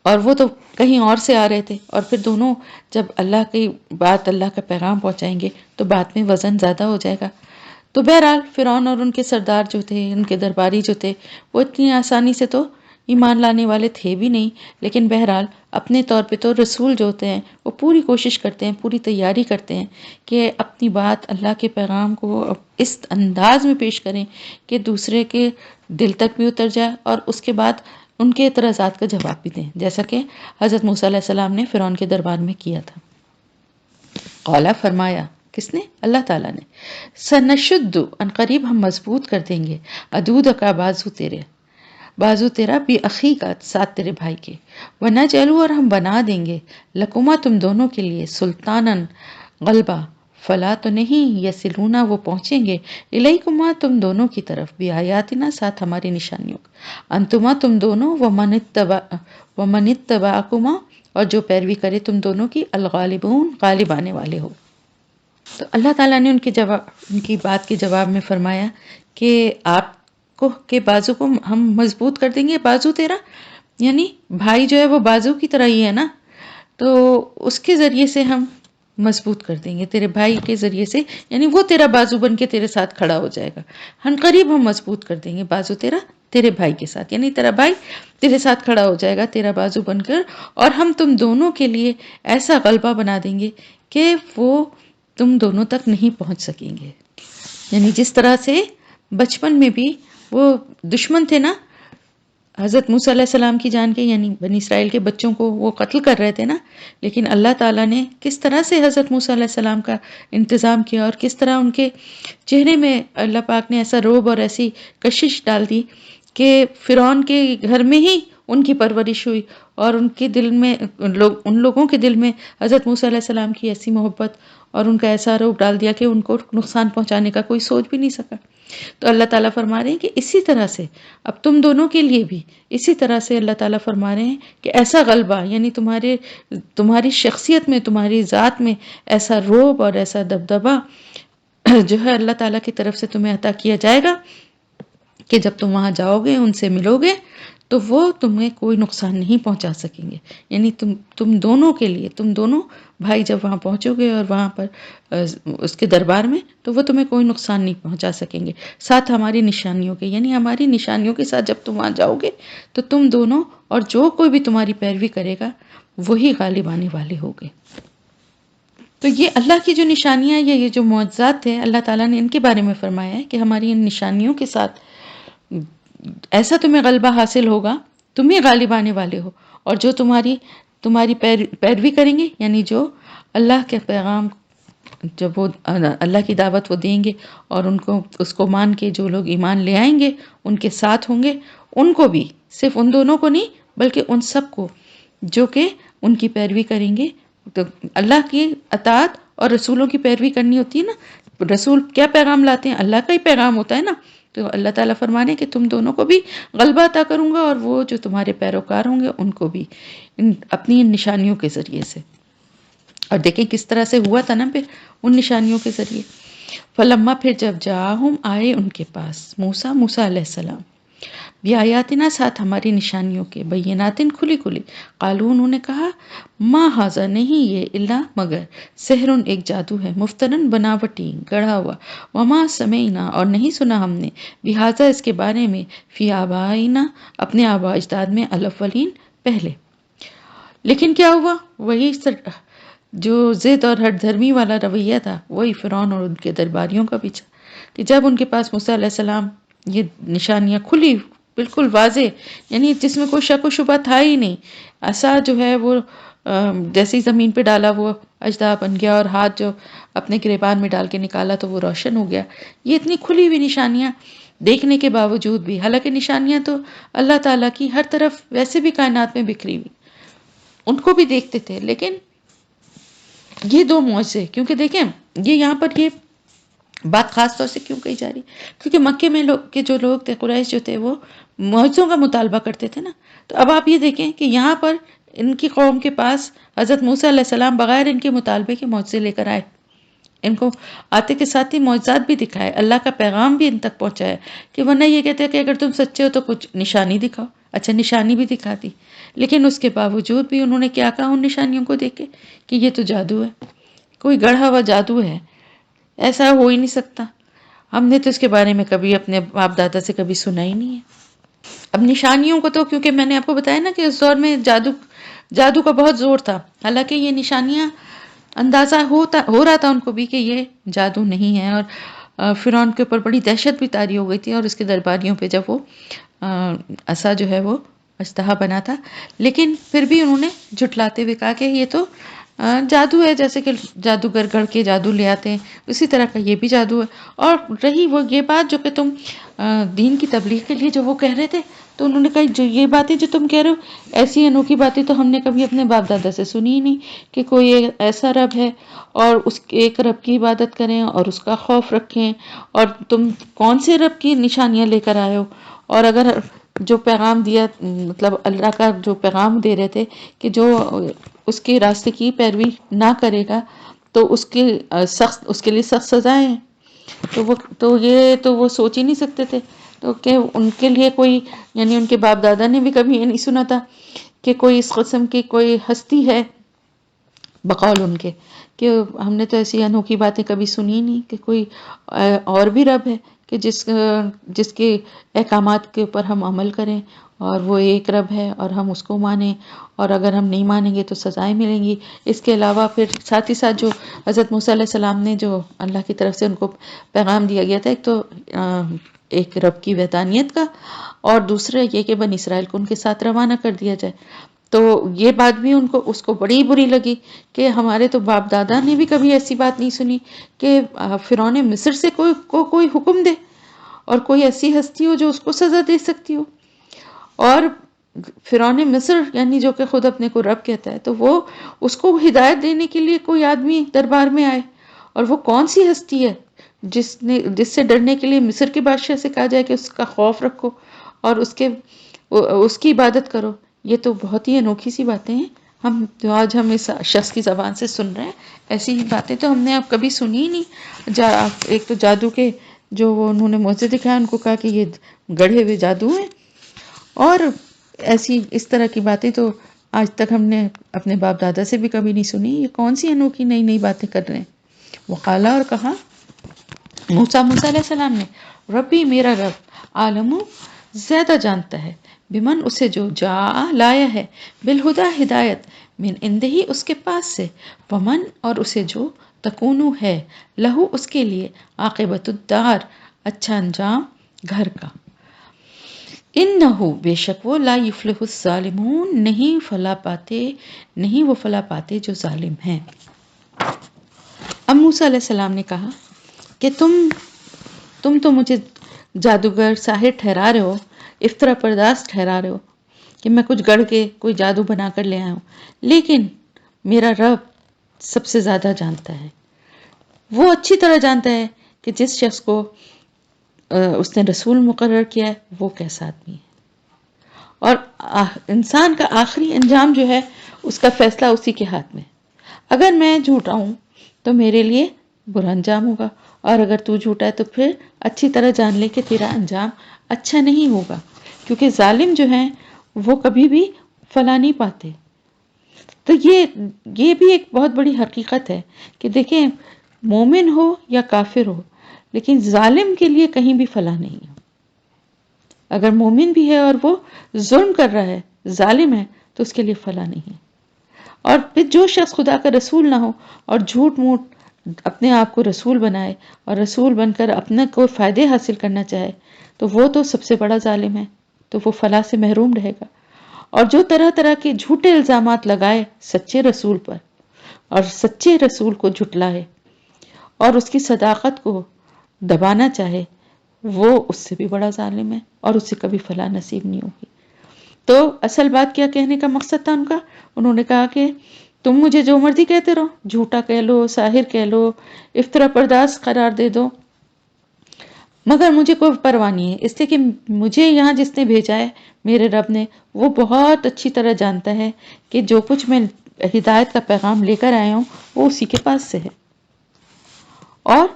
اور وہ تو کہیں اور سے آ رہے تھے، اور پھر دونوں جب اللہ کی بات، اللہ کا پیغام پہنچائیں گے تو بات میں وزن زیادہ ہو جائے گا۔ تو بہرحال فرعون اور ان کے سردار جو تھے، ان کے درباری جو تھے، وہ اتنی آسانی سے تو ایمان لانے والے تھے بھی نہیں، لیکن بہرحال اپنے طور پہ تو رسول جو ہوتے ہیں وہ پوری کوشش کرتے ہیں، پوری تیاری کرتے ہیں کہ اپنی بات، اللہ کے پیغام کو اس انداز میں پیش کریں کہ دوسرے کے دل تک بھی اتر جائے، اور اس کے بعد ان کے اعتراضات کا جواب بھی دیں، جیسا کہ حضرت موسیٰ علیہ السلام نے فرعون کے دربار میں کیا تھا۔ قالا فرمایا، کس نے؟ اللہ تعالیٰ نے، سنشد ان قریب ہم مضبوط کر دیں گے، عدود کا بازو تیرا بھی اخی کا ساتھ تیرے بھائی کے، ونجعلو اور ہم بنا دیں گے، لکما تم دونوں کے لیے، سلطانن غلبہ، فلا تو نہیں یسلونا وہ پہنچیں گے، الیکما تم دونوں کی طرف، بھی آیاتنا ساتھ ہماری نشانیوں، انتما تم دونوں، ومن اتبعکما اور جو پیروی کرے تم دونوں کی، الغالبون غالب آنے والے ہو۔ تو اللہ تعالیٰ نے ان کی بات کے جواب میں فرمایا کہ آپ کو کے بازو کو ہم مضبوط کر دیں گے، بازو تیرا یعنی بھائی جو ہے وہ بازو کی طرح ہی ہے نا، تو اس کے ذریعے سے ہم مضبوط کر دیں گے، تیرے بھائی کے ذریعے سے، یعنی وہ تیرا بازو بن کے تیرے ساتھ کھڑا ہو جائے گا، ہم قریب ہم مضبوط کر دیں گے بازو تیرا تیرے بھائی کے ساتھ، یعنی تیرا بھائی تیرے ساتھ کھڑا ہو جائے گا تیرا بازو بن کر، اور ہم تم دونوں کے لیے ایسا غلبہ بنا دیں گے کہ وہ تم دونوں تک نہیں پہنچ سکیں گے۔ یعنی جس طرح سے بچپن میں بھی وہ دشمن تھے نا حضرت موسیٰ علیہ السلام کی جان کے، یعنی بنی اسرائیل کے بچوں کو وہ قتل کر رہے تھے نا، لیکن اللہ تعالیٰ نے کس طرح سے حضرت موسیٰ علیہ السلام کا انتظام کیا، اور کس طرح ان کے چہرے میں اللہ پاک نے ایسا رعب اور ایسی کشش ڈال دی کہ فرعون کے گھر میں ہی ان کی پرورش ہوئی، اور ان کے دل میں ان لوگوں کے دل میں حضرت موسیٰ علیہ السلام کی ایسی محبت اور ان کا ایسا رعب ڈال دیا کہ ان کو نقصان پہنچانے کا کوئی سوچ بھی نہیں سکا۔ تو اللہ تعالیٰ فرما رہے ہیں کہ اسی طرح سے اب تم دونوں کے لیے بھی اسی طرح سے اللہ تعالیٰ فرما رہے ہیں کہ ایسا غلبہ، یعنی تمہاری شخصیت میں، تمہاری ذات میں ایسا رعب اور ایسا دبدبا جو ہے اللہ تعالیٰ کی طرف سے تمہیں عطا کیا جائے گا کہ جب تم وہاں جاؤ گے ان سے ملو گے تو وہ تمہیں کوئی نقصان نہیں پہنچا سکیں گے. یعنی تم دونوں کے لیے، تم دونوں بھائی جب وہاں پہنچو گے اور وہاں پر اس کے دربار میں، تو وہ تمہیں کوئی نقصان نہیں پہنچا سکیں گے ساتھ ہماری نشانیوں کے. یعنی ہماری نشانیوں کے ساتھ جب تم وہاں جاؤ گے تو تم دونوں اور جو کوئی بھی تمہاری پیروی کرے گا وہی غالب آنے والے ہوگے. تو یہ اللہ کی جو نشانیاں، یہ جو معجزات تھے، اللہ تعالیٰ نے ان کے بارے میں فرمایا ہے کہ ہماری ان نشانیوں کے ساتھ ایسا تمہیں غلبہ حاصل ہوگا، تم ہی غالب آنے والے ہو. اور جو تمہاری پیروی کریں گے، یعنی جو اللہ کے پیغام، جب وہ اللہ کی دعوت وہ دیں گے اور اس کو مان کے جو لوگ ایمان لے آئیں گے ان کے ساتھ ہوں گے، ان کو بھی، صرف ان دونوں کو نہیں بلکہ ان سب کو جو کہ ان کی پیروی کریں گے. تو اللہ کی اطاعت اور رسولوں کی پیروی کرنی ہوتی ہے نا. رسول کیا پیغام لاتے ہیں؟ اللہ کا ہی پیغام ہوتا ہے نا. تو اللہ تعالیٰ فرمانے کہ تم دونوں کو بھی غلبہ عطا کروں گا اور وہ جو تمہارے پیروکار ہوں گے ان کو بھی اپنی ان نشانیوں کے ذریعے سے. اور دیکھیں کس طرح سے ہوا تھا نا پھر ان نشانیوں کے ذریعے. فلما، پھر جب جاءہم، آئے ان کے پاس، موسیٰ علیہ السلام، بیااتنا، ساتھ ہماری نشانیوں کے، بیناتن، کھلی کھلی، قالو، انہوں نے کہا، ما ھذا، نہیں یہ، الا مگر، سحرن، ایک جادو ہے، مفترن، بناوٹی، گڑھا ہوا، وما سمعنا، اور نہیں سنا ہم نے، بہذا، اس کے بارے میں، فی آبائنا، اپنے آباء اجداد میں، الاولین، پہلے. لیکن کیا ہوا؟ وہی جو ضد اور ہٹ دھرمی والا رویہ تھا وہی فرعون اور ان کے درباریوں کا بھی تھا کہ جب ان کے پاس موسیٰ علیہ السلام یہ نشانیاں کھلی، بالکل واضح، یعنی جس میں کوئی شک و شبہ تھا ہی نہیں، عصا جو ہے وہ جیسی زمین پہ ڈالا وہ اژدہا بن گیا، اور ہاتھ جو اپنے گریبان میں ڈال کے نکالا تو وہ روشن ہو گیا. یہ اتنی کھلی ہوئی نشانیاں دیکھنے کے باوجود بھی، حالانکہ نشانیاں تو اللہ تعالیٰ کی ہر طرف ویسے بھی کائنات میں بکھری ہوئی، ان کو بھی دیکھتے تھے، لیکن یہ دو معجزے، کیونکہ دیکھیں یہ یہاں پر یہ بات خاص طور سے کیوں کہی جا رہی، کیونکہ مکے میں کے جو لوگ تھے، قریش جو تھے، وہ معجزوں کا مطالبہ کرتے تھے نا. تو اب آپ یہ دیکھیں کہ یہاں پر ان کی قوم کے پاس حضرت موسیٰ علیہ السلام بغیر ان کے مطالبے کے معجزے لے کر آئے، ان کو آتے کے ساتھ ہی معجزات بھی دکھائے، اللہ کا پیغام بھی ان تک پہنچایا. کہ ورنہ یہ کہتے کہ اگر تم سچے ہو تو کچھ نشانی دکھاؤ. اچھا نشانی بھی دکھا دی، لیکن اس کے باوجود بھی انہوں نے کیا کہا ان نشانیوں کو دیکھ کے؟ کہ یہ تو جادو ہے، کوئی گڑھا ہوا جادو ہے، ایسا ہو ہی نہیں سکتا، ہم نے تو اس کے بارے میں کبھی اپنے باپ دادا سے کبھی سنا ہی نہیں ہے. اب نشانیوں کو تو، کیونکہ میں نے آپ کو بتایا نا کہ اس دور میں جادو کا بہت زور تھا، حالانکہ یہ نشانیاں اندازہ ہو رہا تھا ان کو بھی کہ یہ جادو نہیں ہے. اور فرعون کے اوپر بڑی دہشت بھی طاری ہو گئی تھی، اور اس کے درباریوں پہ جب وہ عصا جو ہے وہ اژدہا بنا تھا، لیکن پھر بھی انہوں نے جھٹلاتے ہوئے کہا کہ یہ تو جادو ہے، جیسے کہ جادوگر گڑھ کے جادو لے آتے ہیں اسی طرح کا یہ بھی جادو ہے. اور رہی وہ یہ بات جو کہ تم دین کی تبلیغ کے لیے جو وہ کہہ رہے تھے، تو انہوں نے کہا جو یہ باتیں جو تم کہہ رہے ہو، ایسی انوکھی باتیں تو ہم نے کبھی اپنے باپ دادا سے سنی ہی نہیں، کہ کوئی ایسا رب ہے اور اس ایک رب کی عبادت کریں اور اس کا خوف رکھیں، اور تم کون سے رب کی نشانیاں لے کر آئے ہو؟ اور اگر جو پیغام دیا، مطلب اللہ کا جو پیغام دے رہے تھے کہ جو اس کے راستے کی پیروی نہ کرے گا تو اس کے لیے سخت سزائیں ہیں. تو وہ سوچ ہی نہیں سکتے تھے. تو کہ ان کے لیے کوئی، یعنی ان کے باپ دادا نے بھی کبھی یہ نہیں سنا تھا کہ کوئی اس قسم کی کوئی ہستی ہے، بقول ان کے، کہ ہم نے تو ایسی انوکھی باتیں کبھی سنی ہی نہیں کہ کوئی اور بھی رب ہے کہ جس کے احکامات کے اوپر ہم عمل کریں، اور وہ ایک رب ہے اور ہم اس کو مانیں، اور اگر ہم نہیں مانیں گے تو سزائیں ملیں گی. اس کے علاوہ پھر ساتھ ہی ساتھ جو حضرت موسیٰ علیہ السلام نے جو اللہ کی طرف سے ان کو پیغام دیا گیا تھا، ایک تو ایک رب کی وحدانیت کا، اور دوسرا یہ کہ بنی اسرائیل کو ان کے ساتھ روانہ کر دیا جائے. تو یہ بات بھی اس کو بڑی بری لگی کہ ہمارے تو باپ دادا نے بھی کبھی ایسی بات نہیں سنی کہ فرعون مصر سے کوئی حکم دے اور کوئی ایسی ہستی ہو جو اس کو سزا دے سکتی ہو. اور فرعون مصر، یعنی جو کہ خود اپنے کو رب کہتا ہے، تو وہ اس کو ہدایت دینے کے لیے کوئی آدمی دربار میں آئے، اور وہ کون سی ہستی ہے جس سے ڈرنے کے لیے مصر کے بادشاہ سے کہا جائے کہ اس کا خوف رکھو اور اس کی عبادت کرو. یہ تو بہت ہی انوکھی سی باتیں ہیں. جو آج ہم اس شخص کی زبان سے سن رہے ہیں، ایسی ہی باتیں تو ہم نے اب کبھی سنی ہی نہیں۔ ایک تو جادو کے جو وہ انہوں نے معجزے دکھایا، ان کو کہا کہ یہ گڑھے ہوئے جادو ہیں، اور ایسی اس طرح کی باتیں تو آج تک ہم نے اپنے باپ دادا سے بھی کبھی نہیں سنی۔ یہ کون سی انوکھی نئی نئی باتیں کر رہے ہیں۔ وقالا، اور کہا موسیٰ علیہ السلام نے، ربی میرا رب عالم زیادہ جانتا ہے، بمن اسے جو لایا ہے، بالہدا ہدایت، من اندہی اس کے پاس سے، ومن اور اسے جو تکونو ہے، لہو اس کے لیے، عاقبت الدار اچھا انجام گھر کا۔ انہو بے شک وہ، لا یفلح الظالمون نہیں وہ فلاح پاتے جو ظالم ہیں۔ اب موسیٰ علیہ السلام نے کہا کہ تم تو مجھے جادوگر ساحر ٹھہرا رہے ہو، افطرا پرداز ٹھہرا رہے ہو کہ میں کچھ گڑھ کے کوئی جادو بنا کر لے آیا ہوں، لیکن میرا رب سب سے زیادہ جانتا ہے۔ وہ اچھی طرح جانتا ہے کہ جس شخص کو اس نے رسول مقرر کیا ہے وہ کیسا آدمی ہے، اور انسان کا آخری انجام جو ہے اس کا فیصلہ اسی کے ہاتھ میں۔ اگر میں جھوٹا ہوں تو میرے لیے برا انجام ہوگا، اور اگر تو جھوٹا ہے تو پھر اچھی طرح جان لے کہ تیرا انجام اچھا نہیں ہوگا، کیونکہ ظالم جو ہیں وہ کبھی بھی فلاح نہیں پاتے۔ تو یہ بھی ایک بہت بڑی حقیقت ہے کہ دیکھیں، مومن ہو یا کافر ہو، لیکن ظالم کے لیے کہیں بھی فلاح نہیں ہے۔ اگر مومن بھی ہے اور وہ ظلم کر رہا ہے، ظالم ہے، تو اس کے لیے فلاح نہیں ہے۔ اور پھر جو شخص خدا کا رسول نہ ہو اور جھوٹ موٹ اپنے آپ کو رسول بنائے اور رسول بن کر اپنے کو فائدے حاصل کرنا چاہے، تو وہ تو سب سے بڑا ظالم ہے، تو وہ فلاح سے محروم رہے گا۔ اور جو طرح طرح کے جھوٹے الزامات لگائے سچے رسول پر، اور سچے رسول کو جھٹلائے اور اس کی صداقت کو دبانا چاہے، وہ اس سے بھی بڑا ظالم ہے، اور اس سے کبھی فلاح نصیب نہیں ہوگی۔ تو اصل بات کیا کہنے کا مقصد تھا ان کا؟ انہوں نے کہا کہ تم مجھے جو مرضی کہتے رہو، جھوٹا کہہ لو، ساحر کہہ لو، افطرا پرداز قرار دے دو، مگر مجھے کوئی پرواہ نہیں ہے، اس لیے کہ مجھے یہاں جس نے بھیجا ہے، میرے رب نے، وہ بہت اچھی طرح جانتا ہے کہ جو کچھ میں ہدایت کا پیغام لے کر آیا ہوں وہ اسی کے پاس سے ہے، اور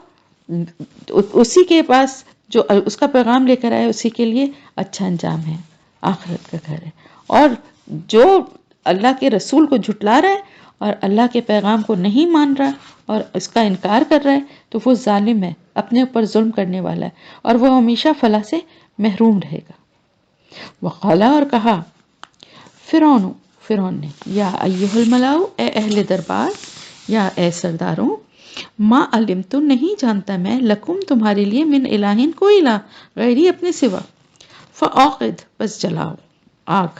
اسی کے پاس جو اس کا پیغام لے کر آئے اسی کے لیے اچھا انجام ہے، آخرت کا گھر ہے۔ اور جو اللہ کے رسول کو جھٹلا رہا ہے اور اللہ کے پیغام کو نہیں مان رہا اور اس کا انکار کر رہا ہے، تو وہ ظالم ہے، اپنے اوپر ظلم کرنے والا ہے، اور وہ ہمیشہ فلاح سے محروم رہے گا۔ وقالا، اور کہا فرعون نے، یا ایھا الملاؤ، اے اہل دربار، یا اے سرداروں، ما علمت نہیں جانتا میں، لکم تمہارے لیے، من الہ کوئی الہ، غیری اپنے سوا، فاوقد بس جلاؤ آگ،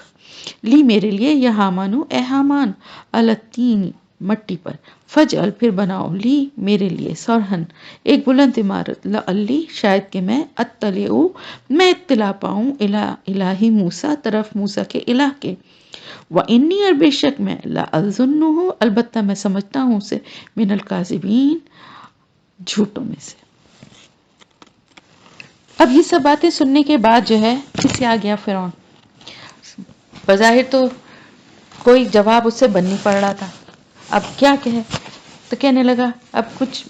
لی میرے لیے، یا حامانو اے حامان، الطین مٹی پر، فجعل پھر بناؤ، لی میرے لیے، سرحن ایک بلند عمارت، لعلی شاید کہ میں، اطلع میں اطلاع پاؤں، الہ موسیٰ طرف موسیٰ کے الہ کے، وانی اور بے شک میں، لأظنہ البتہ میں سمجھتا ہوں اسے، من الکاذبین جھوٹوں میں سے۔ اب یہ سب باتیں سننے کے بعد جو ہے کسے آ گیا فرعون، بظاہر تو کوئی جواب اس سے بن نہیں پڑ رہا تھا، اب کیا کہے، تو کہنے لگا اب کچھ،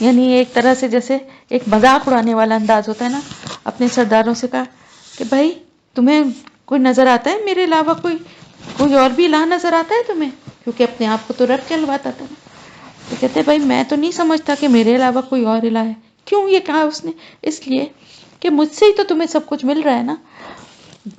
یعنی ایک طرح سے جیسے ایک مذاق اڑانے والا انداز ہوتا ہے نا، اپنے سرداروں سے کہا کہ بھائی تمہیں کوئی نظر آتا ہے میرے علاوہ، کوئی اور بھی الہ نظر آتا ہے تمہیں، کیونکہ اپنے آپ کو تو رب کہلواتا تھا نا۔ تو کہتے بھائی میں تو نہیں سمجھتا کہ میرے علاوہ کوئی اور الہ ہے۔ کیوں یہ کہا اس نے؟ اس لیے کہ مجھ سے ہی تو تمہیں سب کچھ مل رہا ہے نا،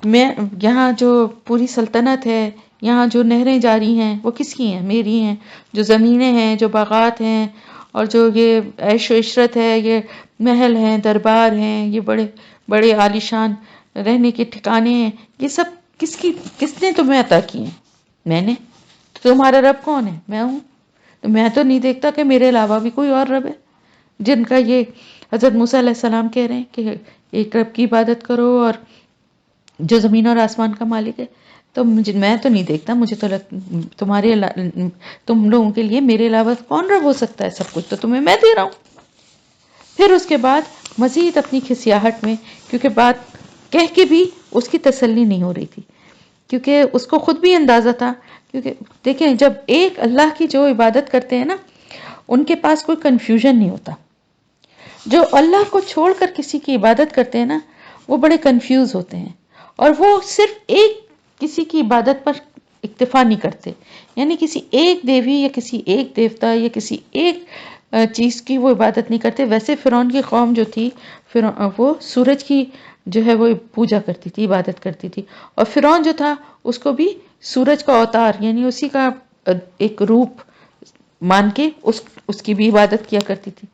میں یہاں جو پوری سلطنت ہے، یہاں جو نہریں جاری ہیں وہ کس کی ہیں؟ میری ہیں، جو زمینیں ہیں، جو باغات ہیں، اور جو یہ عیش و عشرت ہے، یہ محل ہیں، دربار ہیں، یہ بڑے بڑے عالیشان رہنے کے ٹھکانے ہیں، یہ سب کس نے تمہیں عطا کی ہیں؟ میں نے۔ تو تمہارا رب کون ہے؟ میں ہوں۔ تو میں تو نہیں دیکھتا کہ میرے علاوہ بھی کوئی اور رب ہے، جن کا یہ حضرت موسیٰ علیہ السلام کہہ رہے ہیں کہ ایک رب کی عبادت کرو اور جو زمین اور آسمان کا مالک ہے۔ تو میں تو نہیں دیکھتا، مجھے تو تم لوگوں کے لیے میرے علاوہ کون رب ہو سکتا ہے؟ سب کچھ تو تمہیں میں دے رہا ہوں۔ پھر اس کے بعد مزید اپنی کھسیاہٹ میں، کیونکہ بات کہہ کے بھی اس کی تسلی نہیں ہو رہی تھی، کیونکہ اس کو خود بھی اندازہ تھا کیونکہ دیکھیں جب ایک اللہ کی جو عبادت کرتے ہیں نا ان کے پاس کوئی کنفیوژن نہیں ہوتا. جو اللہ کو چھوڑ کر کسی کی عبادت کرتے ہیں نا وہ بڑے کنفیوز ہوتے ہیں اور وہ صرف ایک کسی کی عبادت پر اکتفا نہیں کرتے. یعنی کسی ایک دیوی یا کسی ایک دیوتا یا کسی ایک چیز کی وہ عبادت نہیں کرتے. ویسے فرعون کی قوم جو تھی وہ سورج کی جو ہے وہ پوجا کرتی تھی، عبادت کرتی تھی. اور فرعون جو تھا اس کو بھی سورج کا اوتار یعنی اسی کا ایک روپ مان کے اس کی بھی عبادت کیا کرتی تھی.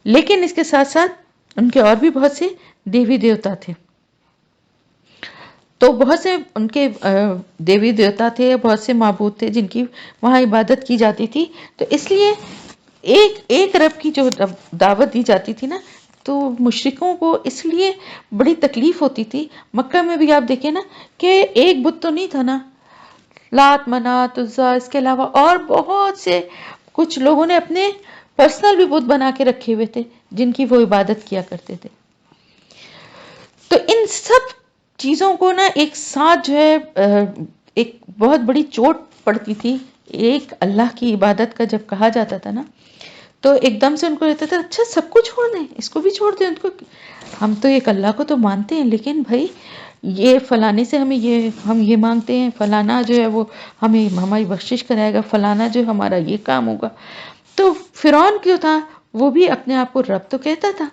لیکن اس کے ساتھ ساتھ ان کے اور بھی بہت سے دیوی دیوتا تھے. تو بہت سے ان کے دیوی دیوتا تھے، بہت سے معبود تھے جن کی وہاں عبادت کی جاتی تھی. تو اس لیے ایک رب کی جو دعوت دی جاتی تھی نا تو مشرکوں کو اس لیے بڑی تکلیف ہوتی تھی. مکہ میں بھی آپ دیکھیں نا کہ ایک بت تو نہیں تھا نا، لات منات عزا، اس کے علاوہ اور بہت سے کچھ لوگوں نے اپنے پرسنل بھی بت بنا کے رکھے ہوئے تھے جن کی وہ عبادت کیا کرتے تھے. تو ان سب چیزوں کو نا ایک ساتھ جو ہے ایک بہت بڑی چوٹ پڑتی تھی. ایک اللہ کی عبادت کا جب کہا جاتا تھا نا تو ایک دم سے ان کو رہتا تھا اچھا سب کو چھوڑ دیں، اس کو بھی چھوڑ دیں. ان کو ہم تو ایک اللہ کو تو مانتے ہیں لیکن بھائی یہ فلانے سے ہم یہ مانگتے ہیں، فلانا جو ہے وہ ہمیں ہماری بخشش کرائے گا، فلانا جو ہمارا یہ کام ہوگا. تو فرعون کیوں تھا وہ بھی اپنے آپ کو رب تو کہتا تھا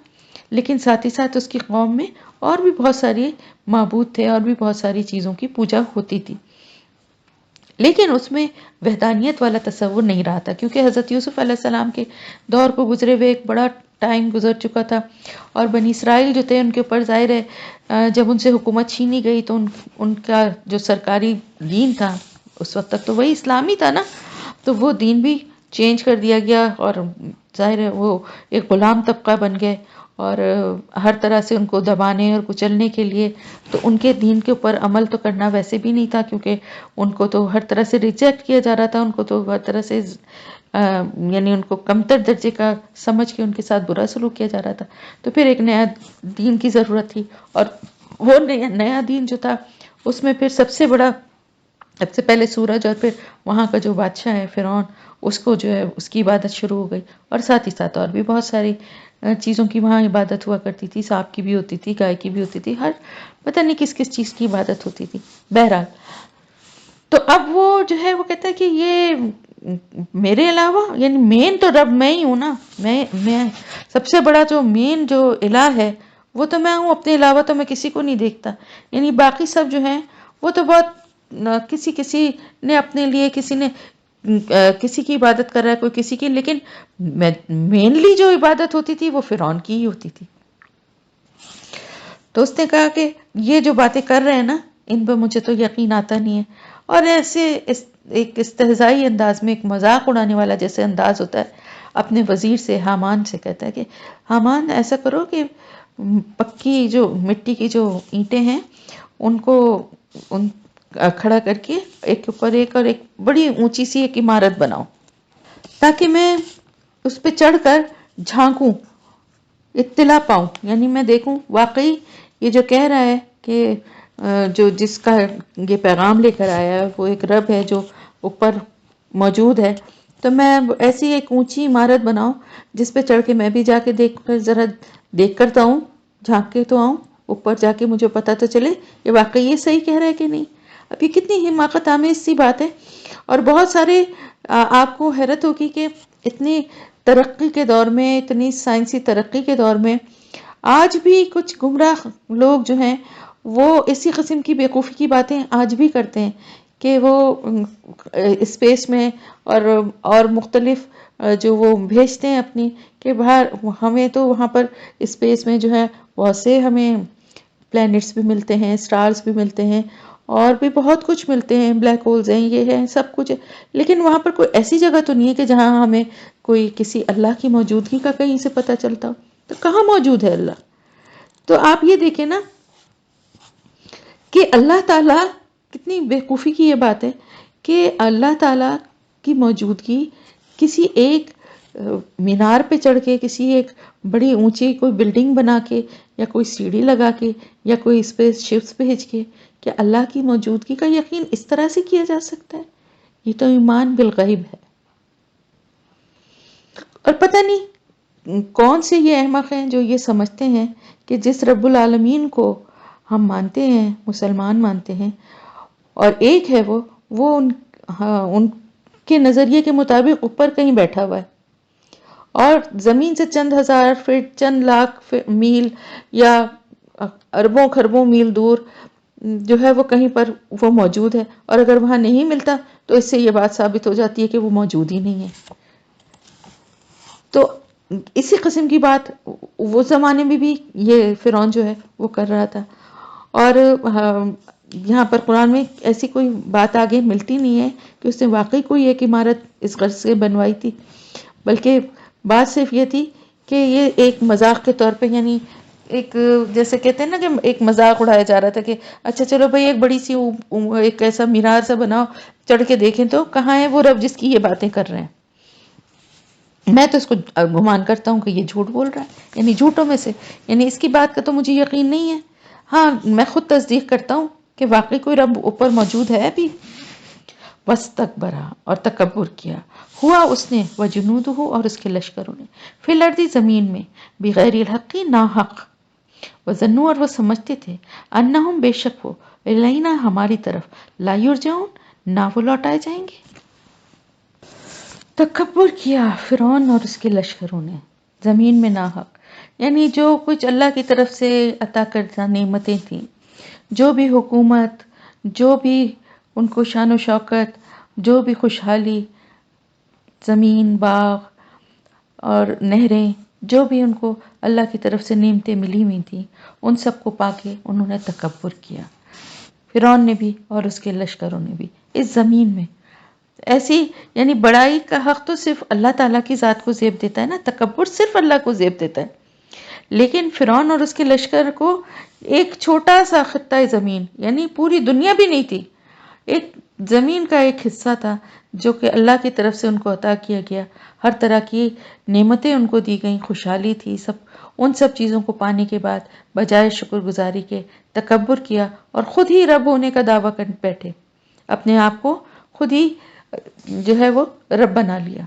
لیکن ساتھ ہی ساتھ اس کی قوم میں اور بھی بہت ساری معبود تھے اور بھی بہت ساری چیزوں کی پوجا ہوتی تھی. لیکن اس میں وحدانیت والا تصور نہیں رہا تھا کیونکہ حضرت یوسف علیہ السلام کے دور کو گزرے ہوئے ایک بڑا ٹائم گزر چکا تھا اور بنی اسرائیل جو تھے ان کے اوپر ظاہر ہے جب ان سے حکومت چھینی گئی تو ان کا جو سرکاری دین تھا اس وقت تک تو وہی اسلامی تھا نا، تو وہ دین بھی چینج کر دیا گیا اور ظاہر ہے وہ ایک غلام طبقہ بن گئے اور ہر طرح سے ان کو دبانے اور کچلنے کے لیے. تو ان کے دین کے اوپر عمل تو کرنا ویسے بھی نہیں تھا کیونکہ ان کو تو ہر طرح سے ریجیکٹ کیا جا رہا تھا، ان کو تو ہر طرح سے یعنی ان کو کمتر درجے کا سمجھ کے ان کے ساتھ برا سلوک کیا جا رہا تھا. تو پھر ایک نیا دین کی ضرورت تھی اور وہ نیا دین جو تھا اس میں پھر سب سے پہلے سورج اور پھر وہاں کا جو بادشاہ ہے فرعون اس کو جو ہے اس کی عبادت شروع ہو گئی. اور ساتھ ہی ساتھ اور بھی بہت ساری چیزوں کی وہاں عبادت ہوا کرتی تھی، سانپ کی بھی ہوتی تھی، گائے کی بھی ہوتی تھی، ہر پتہ نہیں کس کس چیز کی عبادت ہوتی تھی. بہرحال تو اب وہ جو ہے وہ کہتا ہے کہ یہ میرے علاوہ یعنی مین تو رب میں ہی ہوں نا، میں سب سے بڑا جو مین جو الہ ہے وہ تو میں ہوں، اپنے علاوہ تو میں کسی کو نہیں دیکھتا. یعنی باقی سب جو ہیں وہ تو بہت کسی نے اپنے لیے کسی کی عبادت کر رہا ہے، کوئی کسی کی، لیکن مینلی جو عبادت ہوتی تھی وہ فرعون کی ہی ہوتی تھی. تو اس نے کہا کہ یہ جو باتیں کر رہے ہیں نا ان پہ مجھے تو یقین آتا نہیں ہے. اور ایسے ایک استہزائی انداز میں ایک مذاق اڑانے والا جیسے انداز ہوتا ہے اپنے وزیر سے حامان سے کہتا ہے کہ حامان ایسا کرو کہ پکی جو مٹی کی جو اینٹیں ہیں ان کو کھڑا کر کے ایک اوپر ایک اور ایک بڑی اونچی سی ایک عمارت بناؤ تاکہ میں اس پہ چڑھ کر جھانکوں، اطلاع پاؤں، یعنی میں دیکھوں واقعی یہ جو کہہ رہا ہے کہ جو جس کا یہ پیغام لے کر آیا ہے وہ ایک رب ہے جو اوپر موجود ہے. تو میں ایسی ایک اونچی عمارت بناؤں جس پہ چڑھ کے میں بھی جا کے دیکھ کر تو آؤں، جھانک کے تو آؤں، اوپر جا کے مجھے پتہ تو چلے یہ واقعی یہ صحیح کہہ رہا ہے کہ نہیں. اب یہ کتنی حماقت آمیز سی بات ہے. اور بہت سارے آپ کو حیرت ہوگی کہ اتنی ترقی کے دور میں، اتنی سائنسی ترقی کے دور میں آج بھی کچھ گمراہ لوگ جو ہیں وہ اسی قسم کی بیوقوفی کی باتیں آج بھی کرتے ہیں کہ وہ اسپیس میں اور مختلف جو وہ بھیجتے ہیں اپنی کہ باہر ہمیں تو وہاں پر اسپیس میں جو ہے بہت سے ہمیں پلینٹس بھی ملتے ہیں، سٹارز بھی ملتے ہیں اور بھی بہت کچھ ملتے ہیں، بلیک ہولز ہیں، یہ ہے سب کچھ ہے، لیکن وہاں پر کوئی ایسی جگہ تو نہیں ہے کہ جہاں ہمیں کوئی کسی اللہ کی موجودگی کا کہیں سے پتہ چلتا ہو. تو کہاں موجود ہے اللہ؟ تو آپ یہ دیکھیں نا کہ اللہ تعالیٰ کتنی بیوقوفی کی یہ بات ہے کہ اللہ تعالیٰ کی موجودگی کسی ایک مینار پہ چڑھ کے، کسی ایک بڑی اونچی کوئی بلڈنگ بنا کے یا کوئی سیڑھی لگا کے یا کوئی اسپیس شپس بھیج کے، کیا اللہ کی موجودگی کا یقین اس طرح سے کیا جا سکتا ہے؟ یہ تو ایمان بالغیب ہے. اور پتہ نہیں کون سے یہ احمق ہیں جو یہ سمجھتے ہیں کہ جس رب العالمین کو ہم مانتے ہیں، مسلمان مانتے ہیں، اور ایک ہے وہ ان کے نظریے کے مطابق اوپر کہیں بیٹھا ہوا ہے، اور زمین سے چند ہزار فٹ، چند لاکھ میل یا اربوں خربوں میل دور جو ہے وہ کہیں پر وہ موجود ہے، اور اگر وہاں نہیں ملتا تو اس سے یہ بات ثابت ہو جاتی ہے کہ وہ موجود ہی نہیں ہے. تو اسی قسم کی بات وہ زمانے میں بھی یہ فرعون جو ہے وہ کر رہا تھا. اور یہاں پر قرآن میں ایسی کوئی بات آگے ملتی نہیں ہے کہ اس نے واقعی کوئی ایک عمارت اس غرض سے بنوائی تھی، بلکہ بات صرف یہ تھی کہ یہ ایک مذاق کے طور پہ، یعنی ایک جیسے کہتے ہیں نا کہ ایک مذاق اڑایا جا رہا تھا کہ اچھا چلو بھائی ایک بڑی سی ایک ایسا مینار سا بناؤ، چڑھ کے دیکھیں تو کہاں ہے وہ رب جس کی یہ باتیں کر رہے ہیں. میں تو اس کو گمان کرتا ہوں کہ یہ جھوٹ بول رہا ہے، یعنی جھوٹوں میں سے، یعنی اس کی بات کا تو مجھے یقین نہیں ہے. ہاں میں خود تصدیق کرتا ہوں کہ واقعی کوئی رب اوپر موجود ہے بھی. وَاسْتَكْبَرَ، اور تکبر کیا، ہوا اس نے، وَجُنُودُهُ، اور اس کے لشکروں نے، فی الارض، زمین میں، بغیر الحق، ناحق، وظنوا، اور وہ سمجھتے تھے، انہم، بے شک وہ، الینا، ہماری طرف، لا یرجعون، نہ وہ لوٹائے جائیں گے. تکبر کیا فرعون اور اس کے لشکروں نے زمین میں ناحق، یعنی جو کچھ اللہ کی طرف سے عطا کردہ نعمتیں تھیں، جو بھی حکومت، جو بھی ان کو شان و شوکت، جو بھی خوشحالی، زمین، باغ اور نہریں، جو بھی ان کو اللہ کی طرف سے نعمتیں ملی ہوئی تھیں، ان سب کو پا کے انہوں نے تکبر کیا، فرعون نے بھی اور اس کے لشکروں نے بھی، اس زمین میں. ایسی یعنی بڑائی کا حق تو صرف اللہ تعالیٰ کی ذات کو زیب دیتا ہے نا، تکبر صرف اللہ کو زیب دیتا ہے. لیکن فرعون اور اس کے لشکر کو ایک چھوٹا سا خطہ زمین، یعنی پوری دنیا بھی نہیں تھی، ایک زمین کا ایک حصہ تھا جو کہ اللہ کی طرف سے ان کو عطا کیا گیا، ہر طرح کی نعمتیں ان کو دی گئیں، خوشحالی تھی، ان سب چیزوں کو پانے کے بعد بجائے شکر گزاری کے تکبر کیا اور خود ہی رب ہونے کا دعویٰ کر بیٹھے، اپنے آپ کو خود ہی جو ہے وہ رب بنا لیا،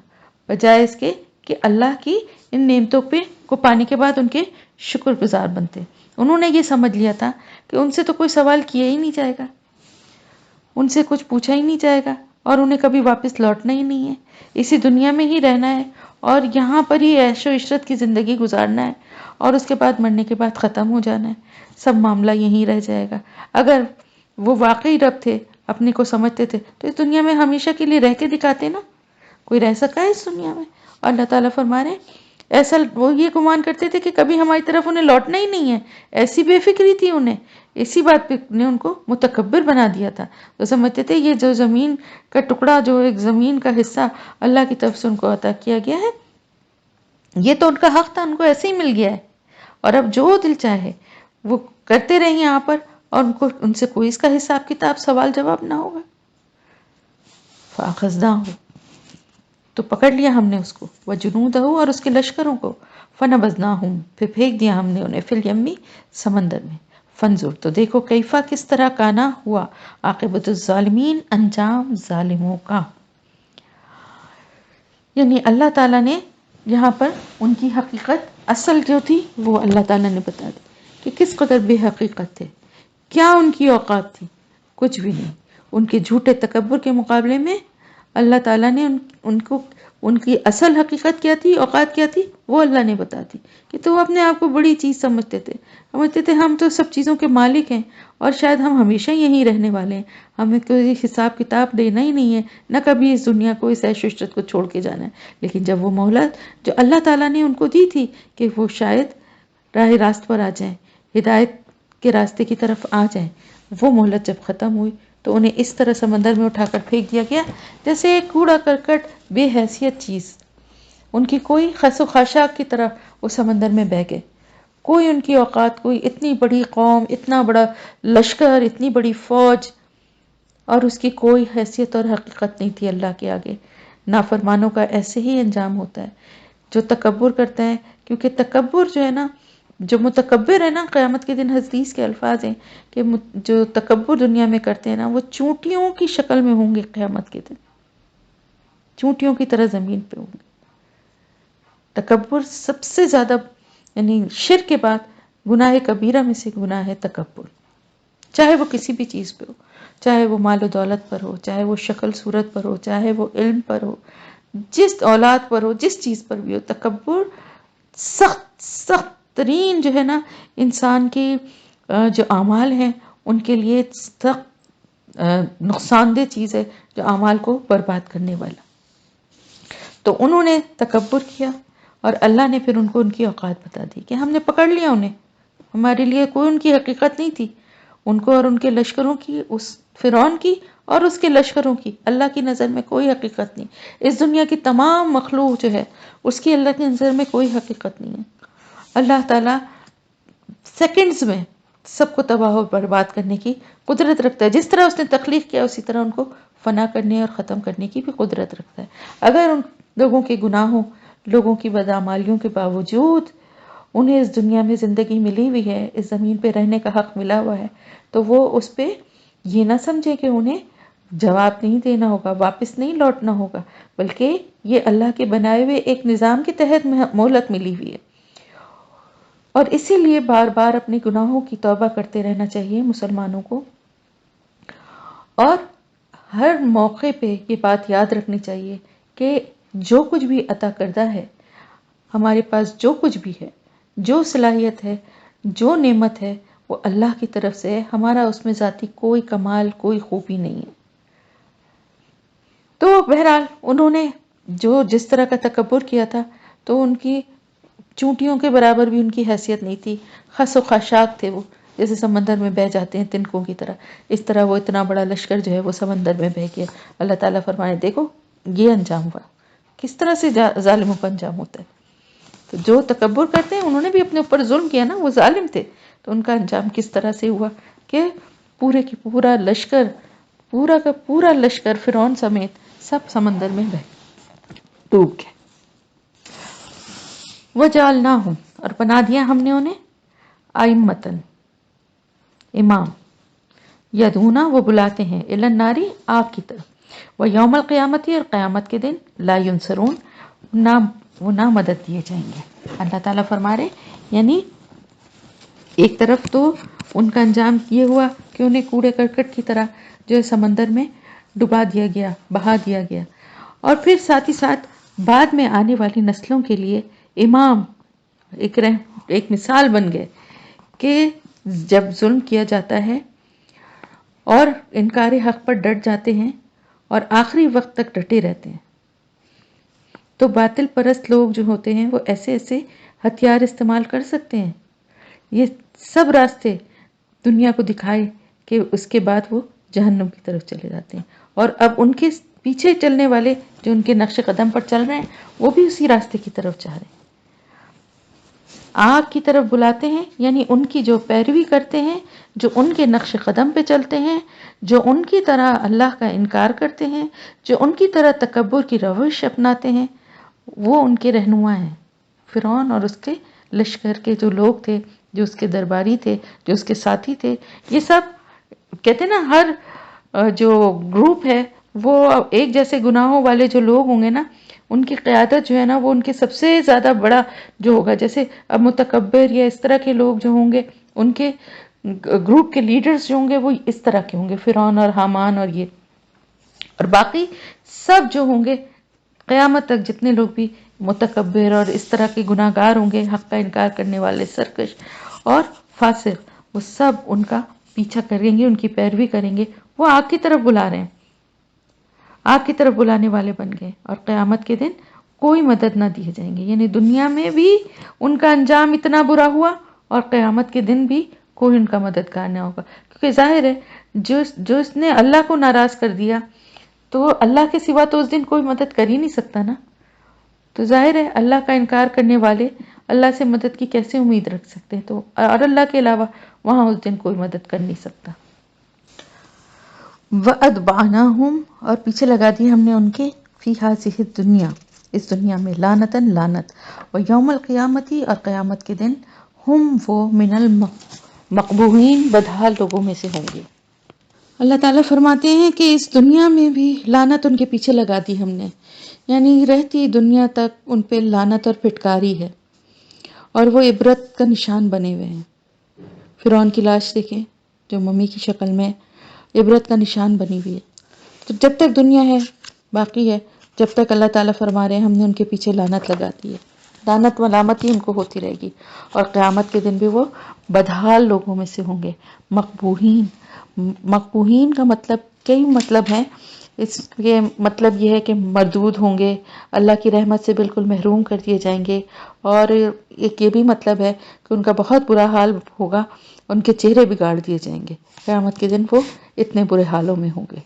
بجائے اس کے کہ اللہ کی ان نعمتوں کو پانے کے بعد ان کے شکر گزار بنتے. انہوں نے یہ سمجھ لیا تھا کہ ان سے تو کوئی سوال کیا ہی نہیں جائے گا، ان سے کچھ پوچھا ہی نہیں جائے گا، اور انہیں کبھی واپس لوٹنا ہی نہیں ہے، اسی دنیا میں ہی رہنا ہے اور یہاں پر ہی عیش و عشرت کی زندگی گزارنا ہے، اور اس کے بعد مرنے کے بعد ختم ہو جانا ہے، سب معاملہ یہیں رہ جائے گا. اگر وہ واقعی رب تھے، اپنے کو سمجھتے تھے، تو اس دنیا میں ہمیشہ کے لیے رہ کے دکھاتے نا. کوئی رہ سکا ہے اس دنیا میں؟ اور اللہ تعالیٰ فرما رہے ہیں ایسا وہ یہ گمان کرتے تھے کہ کبھی ہماری طرف انہیں لوٹنا ہی نہیں ہے، ایسی بے فکری تھی انہیں، اسی بات پہ نے ان کو متکبر بنا دیا تھا. تو سمجھتے تھے یہ جو زمین کا ٹکڑا، جو ایک زمین کا حصہ اللہ کی طرف سے ان کو عطا کیا گیا ہے، یہ تو ان کا حق تھا، ان کو ایسے ہی مل گیا ہے، اور اب جو دل چاہے وہ کرتے رہیں یہاں پر، اور ان سے کوئی اس کا حساب کتاب سوال جواب نہ ہوگا. فَأَخَذْنَاهُ، تو پکڑ لیا ہم نے اس کو، وَجُنُودَهُ، اور اس کے لشکروں کو، فَنَبَذْنَاهُمْ، پھر پھینک دیا ہم نے انہیں، فِی الْیَمِّ، سمندر میں. فَانْظُرْ، تو دیکھو، کیفا، کس طرح، کانا، ہوا، عاقبۃ الظالمین، انجام ظالموں کا. یعنی اللہ تعالیٰ نے یہاں پر ان کی حقیقت اصل جو تھی وہ اللہ تعالیٰ نے بتا دی کہ کس قدر بے حقیقت تھے، کیا ان کی اوقات تھی، کچھ بھی نہیں. ان کے جھوٹے تکبر کے مقابلے میں اللہ تعالیٰ نے ان کی اصل حقیقت کیا تھی، اوقات کیا تھی، وہ اللہ نے بتا دی. کہ تو وہ اپنے آپ کو بڑی چیز سمجھتے تھے ہم تو سب چیزوں کے مالک ہیں، اور شاید ہم ہمیشہ یہیں رہنے والے ہیں، ہمیں کوئی حساب کتاب دینا ہی نہیں ہے، نہ کبھی اس دنیا کو، اس عیش و عشرت کو چھوڑ کے جانا ہے. لیکن جب وہ مہلت جو اللہ تعالیٰ نے ان کو دی تھی کہ وہ شاید راہ راست پر آ جائیں، ہدایت کے راستے کی طرف آ جائیں، وہ مہلت جب ختم ہوئی تو انہیں اس طرح سمندر میں اٹھا کر پھینک دیا گیا جیسے ایک کوڑا کرکٹ، بے حیثیت چیز. ان کی کوئی خس و خاشاک کی طرح وہ سمندر میں بہہ گئے. کوئی ان کی اوقات، کوئی اتنی بڑی قوم، اتنا بڑا لشکر، اتنی بڑی فوج، اور اس کی کوئی حیثیت اور حقیقت نہیں تھی اللہ کے آگے. نافرمانوں کا ایسے ہی انجام ہوتا ہے جو تکبر کرتا ہے، کیونکہ تکبر جو ہے نا، جو متکبر ہے نا، قیامت کے دن حدیث کے الفاظ ہیں کہ جو تکبر دنیا میں کرتے ہیں نا، وہ چونٹیوں کی شکل میں ہوں گے قیامت کے دن. چونٹیوں کی طرح زمین پہ ہوں گے۔ تکبر سب سے زیادہ، یعنی شرک کے بعد گناہ کبیرہ میں سے گناہ ہے تکبر، چاہے وہ کسی بھی چیز پہ ہو، چاہے وہ مال و دولت پر ہو، چاہے وہ شکل صورت پر ہو، چاہے وہ علم پر ہو، جس اولاد پر ہو، جس چیز پر بھی ہو۔ تکبر سخت سخت ترین جو ہے نا انسان کی جو اعمال ہیں ان کے لیے سخت نقصان دہ چیز ہے، جو اعمال کو برباد کرنے والا۔ تو انہوں نے تکبر کیا اور اللہ نے پھر ان کو ان کی اوقات بتا دی کہ ہم نے پکڑ لیا انہیں، ہمارے لیے کوئی ان کی حقیقت نہیں تھی، ان کو اور ان کے لشکروں کی، اس فرعون کی اور اس کے لشکروں کی اللہ کی نظر میں کوئی حقیقت نہیں۔ اس دنیا کی تمام مخلوق جو ہے اس کی اللہ کی نظر میں کوئی حقیقت نہیں ہے۔ اللہ تعالیٰ سیکنڈز میں سب کو تباہ و برباد کرنے کی قدرت رکھتا ہے، جس طرح اس نے تخلیق کیا اسی طرح ان کو فنا کرنے اور ختم کرنے کی بھی قدرت رکھتا ہے۔ اگر ان لوگوں کے گناہوں، لوگوں کی بدعمالیوں کے باوجود انہیں اس دنیا میں زندگی ملی ہوئی ہے، اس زمین پہ رہنے کا حق ملا ہوا ہے، تو وہ اس پہ یہ نہ سمجھے کہ انہیں جواب نہیں دینا ہوگا، واپس نہیں لوٹنا ہوگا، بلکہ یہ اللہ کے بنائے ہوئے ایک نظام کے تحت مہلت ملی ہوئی ہے۔ اور اسی لیے بار بار اپنے گناہوں کی توبہ کرتے رہنا چاہیے مسلمانوں کو، اور ہر موقع پہ یہ بات یاد رکھنی چاہیے کہ جو کچھ بھی عطا کردہ ہے، ہمارے پاس جو کچھ بھی ہے، جو صلاحیت ہے، جو نعمت ہے، وہ اللہ کی طرف سے ہے، ہمارا اس میں ذاتی کوئی کمال، کوئی خوبی نہیں ہے۔ تو بہرحال انہوں نے جو جس طرح کا تکبر کیا تھا، تو ان کی چونٹیوں کے برابر بھی ان کی حیثیت نہیں تھی، خس و خاشاک تھے وہ، جیسے سمندر میں بہہ جاتے ہیں تنکوں کی طرح، اس طرح وہ اتنا بڑا لشکر جو ہے وہ سمندر میں بہہ گیا۔ اللہ تعالیٰ فرمانے دیکھو یہ انجام ہوا، کس طرح سے ظالموں کا انجام ہوتا ہے۔ تو جو تکبر کرتے ہیں انہوں نے بھی اپنے اوپر ظلم کیا نا، وہ ظالم تھے، تو ان کا انجام کس طرح سے ہوا کہ پورے کی پورا لشکر، پورا کا پورا لشکر فرعون سمیت سب سمندر میں بہہ ڈوب گئے۔ وجعلناہم، اور بنا دیا ہم نے انہیں ائمۃً، امام، یدعونا، وہ بلاتے ہیں، الی النار، آگ کی طرف، و یوم القیامت، اور قیامت کے دن، لا ینصرون، وہ نہ مدد دیے جائیں گے۔ اللہ تعالیٰ فرما رہے یعنی ایک طرف تو ان کا انجام یہ ہوا کہ انہیں کوڑے کرکٹ کی طرح جو ہے سمندر میں ڈبا دیا گیا، بہا دیا گیا، اور پھر ساتھ ہی ساتھ بعد میں آنے والی نسلوں کے لیے امام، ایک مثال بن گئے کہ جب ظلم کیا جاتا ہے اور انکار حق پر ڈٹ جاتے ہیں اور آخری وقت تک ڈٹے رہتے ہیں، تو باطل پرست لوگ جو ہوتے ہیں وہ ایسے ایسے ہتھیار استعمال کر سکتے ہیں، یہ سب راستے دنیا کو دکھائے کہ اس کے بعد وہ جہنم کی طرف چلے جاتے ہیں، اور اب ان کے پیچھے چلنے والے جو ان کے نقش قدم پر چل رہے ہیں وہ بھی اسی راستے کی طرف چاہ رہے ہیں، آگ کی طرف بلاتے ہیں، یعنی ان کی جو پیروی کرتے ہیں، جو ان کے نقش قدم پہ چلتے ہیں، جو ان کی طرح اللہ کا انکار کرتے ہیں، جو ان کی طرح تکبر کی روش اپناتے ہیں، وہ ان کے رہنما ہیں۔ فرعون اور اس کے لشکر کے جو لوگ تھے، جو اس کے درباری تھے، جو اس کے ساتھی تھے، یہ سب کہتے ہیں نا ہر جو گروپ ہے وہ ایک جیسے گناہوں والے جو لوگ ہوں گے نا، ان کی قیادت جو ہے نا وہ ان کے سب سے زیادہ بڑا جو ہوگا، جیسے اب متکبر یا اس طرح کے لوگ جو ہوں گے، ان کے گروپ کے لیڈرز جو ہوں گے وہ اس طرح کے ہوں گے، فرعون اور حامان اور یہ، اور باقی سب جو ہوں گے قیامت تک جتنے لوگ بھی متکبر اور اس طرح کے گناہ گار ہوں گے، حق کا انکار کرنے والے، سرکش اور فاسق، وہ سب ان کا پیچھا کریں گے، ان کی پیروی کریں گے، وہ آگ کی طرف بلا رہے ہیں، آگ کی طرف بلانے والے بن گئے، اور قیامت کے دن کوئی مدد نہ دیے جائیں گے، یعنی دنیا میں بھی ان کا انجام اتنا برا ہوا اور قیامت کے دن بھی کوئی ان کا مددگار نہ ہوگا، کیونکہ ظاہر ہے جو اس نے اللہ کو ناراض کر دیا تو اللہ کے سوا تو اس دن کوئی مدد کر ہی نہیں سکتا نا، تو ظاہر ہے اللہ کا انکار کرنے والے اللہ سے مدد کی کیسے امید رکھ سکتے ہیں، تو اور اللہ کے علاوہ وہاں اس دن کوئی مدد کر نہیں سکتا۔ وَأَتْبَعْنَاهُمْ، اور پیچھے لگا دی ہم نے ان کے، فی ہذہ الدنیا، اس دنیا میں، لعنتاً لعنت، ویوم القیامت، اور قیامت کے دن، ہم وہ من المقبوحین، بدحال لوگوں میں سے ہوں گے۔ اللہ تعالیٰ فرماتے ہیں کہ اس دنیا میں بھی لعنت ان کے پیچھے لگا دی ہم نے، یعنی رہتی دنیا تک ان پہ لعنت اور پھٹکاری ہے، اور وہ عبرت کا نشان بنے ہوئے ہیں۔ فرعون کی لاش دیکھیں جو ممی کی شکل میں عبرت کا نشان بنی ہوئی ہے۔ تو جب تک دنیا ہے باقی ہے، جب تک اللہ تعالیٰ فرما رہے ہیں ہم نے ان کے پیچھے لعنت لگا دی ہے، لعنت ملامت ہی ان کو ہوتی رہے گی، اور قیامت کے دن بھی وہ بدحال لوگوں میں سے ہوں گے، مقبوحین۔ مقبوحین کا مطلب کئی مطلب ہیں، اس کے مطلب یہ ہے کہ مردود ہوں گے، اللہ کی رحمت سے بالکل محروم کر دیے جائیں گے، اور ایک یہ بھی مطلب ہے کہ ان کا بہت برا حال ہوگا، ان کے چہرے بگاڑ دیے جائیں گے، قیامت کے دن وہ اتنے برے حالوں میں ہوں گے،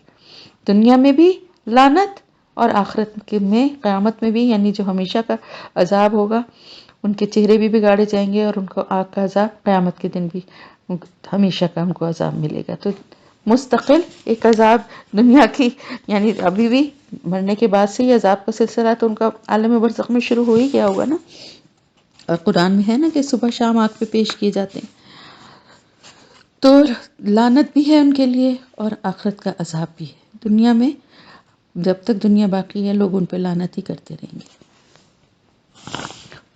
دنیا میں بھی لعنت اور آخرت میں قیامت میں بھی، یعنی جو ہمیشہ کا عذاب ہوگا، ان کے چہرے بھی بگاڑے جائیں گے، اور ان کو آگ کا عذاب قیامت کے دن بھی ہمیشہ کا ان کو عذاب ملے گا۔ تو مستقل ایک عذاب دنیا کی، یعنی ابھی بھی مرنے کے بعد سے ہی عذاب کا سلسلہ تو ان کا عالم برزخ میں شروع ہو ہی گیا ہوگا نا، اور قرآن میں ہے نا کہ صبح شام آگ پہ پیش کیے جاتے ہیں۔ تو لعنت بھی ہے ان کے لیے اور آخرت کا عذاب بھی ہے۔ دنیا میں جب تک دنیا باقی ہے لوگ ان پہ لعنت ہی کرتے رہیں گے۔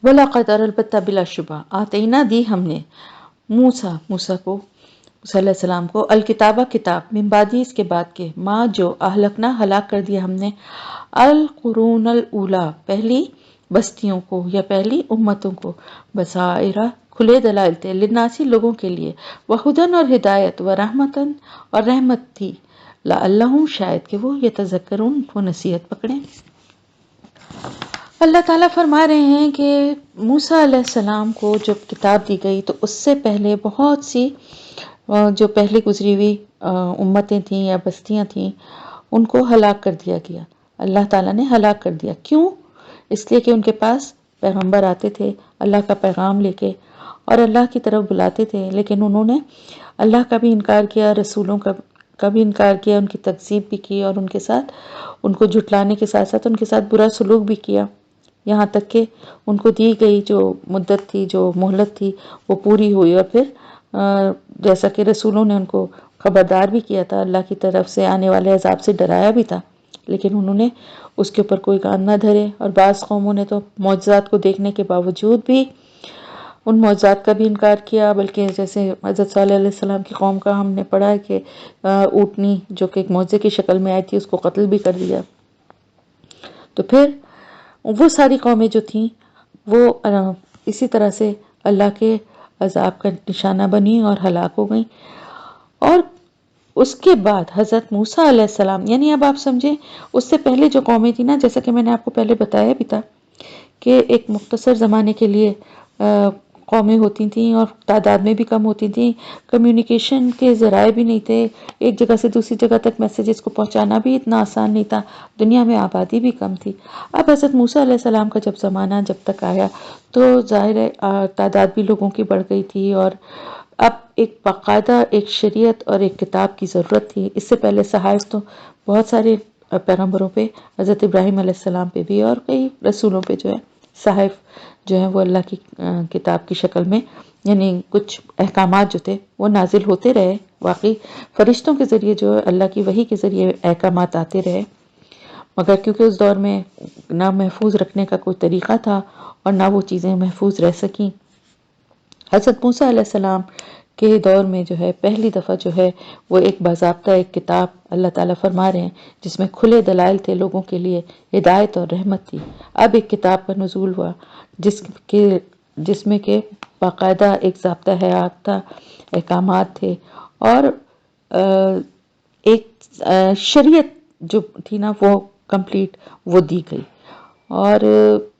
وَلَقَدْ البتہ بلا شبہ آتینا دی ہم نے موسیٰ کو، موسیٰ علیہ السلام کو، الکتابہ کتاب، من بعدی اس کے بعد کے، ما جو اہلکنا ہلاک کر دیا ہم نے، القرون الاولی پہلی بستیوں کو یا پہلی امتوں کو، بصائرہ کھلے دلائل تھے، للناسی لوگوں کے لیے، وہدن اور ہدایت، ورحمتن اور رحمت تھی، لعلہم شاید کہ وہ یتذکرون وہ نصیحت پکڑیں۔ اللہ تعالیٰ فرما رہے ہیں کہ موسیٰ علیہ السلام کو جب کتاب دی گئی تو اس سے پہلے بہت سی جو پہلے گزری ہوئی امتیں تھیں یا بستیاں تھیں ان کو ہلاک کر دیا گیا، اللہ تعالیٰ نے ہلاک کر دیا۔ کیوں؟ اس لیے کہ ان کے پاس پیغمبر آتے تھے اللہ کا پیغام لے کے اور اللہ کی طرف بلاتے تھے، لیکن انہوں نے اللہ کا بھی انکار کیا، رسولوں کا بھی انکار کیا، ان کی تکذیب بھی کی، اور ان کے ساتھ ان کو جھٹلانے کے ساتھ ساتھ ان کے ساتھ برا سلوک بھی کیا، یہاں تک کہ ان کو دی گئی جو مدت تھی، جو مہلت تھی، وہ پوری ہوئی، اور پھر جیسا کہ رسولوں نے ان کو خبردار بھی کیا تھا، اللہ کی طرف سے آنے والے عذاب سے ڈرایا بھی تھا، لیکن انہوں نے اس کے اوپر کوئی کان نہ دھرے، اور بعض قوموں نے تو معجزات کو دیکھنے کے باوجود بھی ان معجزات کا بھی انکار کیا، بلکہ جیسے حضرت صالح علیہ السلام کی قوم کا ہم نے پڑھا ہے کہ اونٹنی جو کہ ایک معجزے کی شکل میں آئی تھی اس کو قتل بھی کر دیا۔ تو پھر وہ ساری قومیں جو تھیں وہ اسی طرح سے اللہ کے عذاب کا نشانہ بنی اور ہلاک ہو گئیں۔ اور اس کے بعد حضرت موسیٰ علیہ السلام، یعنی اب آپ سمجھیں اس سے پہلے جو قومیں تھیں نا، جیسا کہ میں نے آپ کو پہلے بتایا بھی تھا کہ ایک مختصر زمانے کے لیے قومیں ہوتی تھیں اور تعداد میں بھی کم ہوتی تھیں، کمیونیکیشن کے ذرائع بھی نہیں تھے، ایک جگہ سے دوسری جگہ تک میسیجز کو پہنچانا بھی اتنا آسان نہیں تھا، دنیا میں آبادی بھی کم تھی۔ اب حضرت موسیٰ علیہ السلام کا جب زمانہ جب تک آیا تو ظاہر ہے تعداد بھی لوگوں کی بڑھ گئی تھی، اور اب ایک باقاعدہ ایک شریعت اور ایک کتاب کی ضرورت تھی۔ اس سے پہلے صحائف تو بہت سارے پیغمبروں پہ، حضرت ابراہیم علیہ السلام پہ بھی اور کئی رسولوں پہ جو ہے صحائف جو ہیں وہ اللہ کی کتاب کی شکل میں، یعنی کچھ احکامات جو تھے وہ نازل ہوتے رہے، واقعی فرشتوں کے ذریعے جو اللہ کی وحی کے ذریعے احکامات آتے رہے، مگر کیونکہ اس دور میں نہ محفوظ رکھنے کا کوئی طریقہ تھا اور نہ وہ چیزیں محفوظ رہ سکیں۔ حضرت موسیٰ علیہ السلام کے دور میں جو ہے پہلی دفعہ جو ہے وہ ایک باضابطہ ایک کتاب اللہ تعالیٰ فرما رہے ہیں جس میں کھلے دلائل تھے لوگوں کے لیے، ہدایت اور رحمت تھی۔ اب ایک کتاب کا نزول ہوا جس میں کہ باقاعدہ ایک ضابطہ حیات تھا، احکامات تھے، اور ایک شریعت جو تھی نا وہ کمپلیٹ وہ دی گئی، اور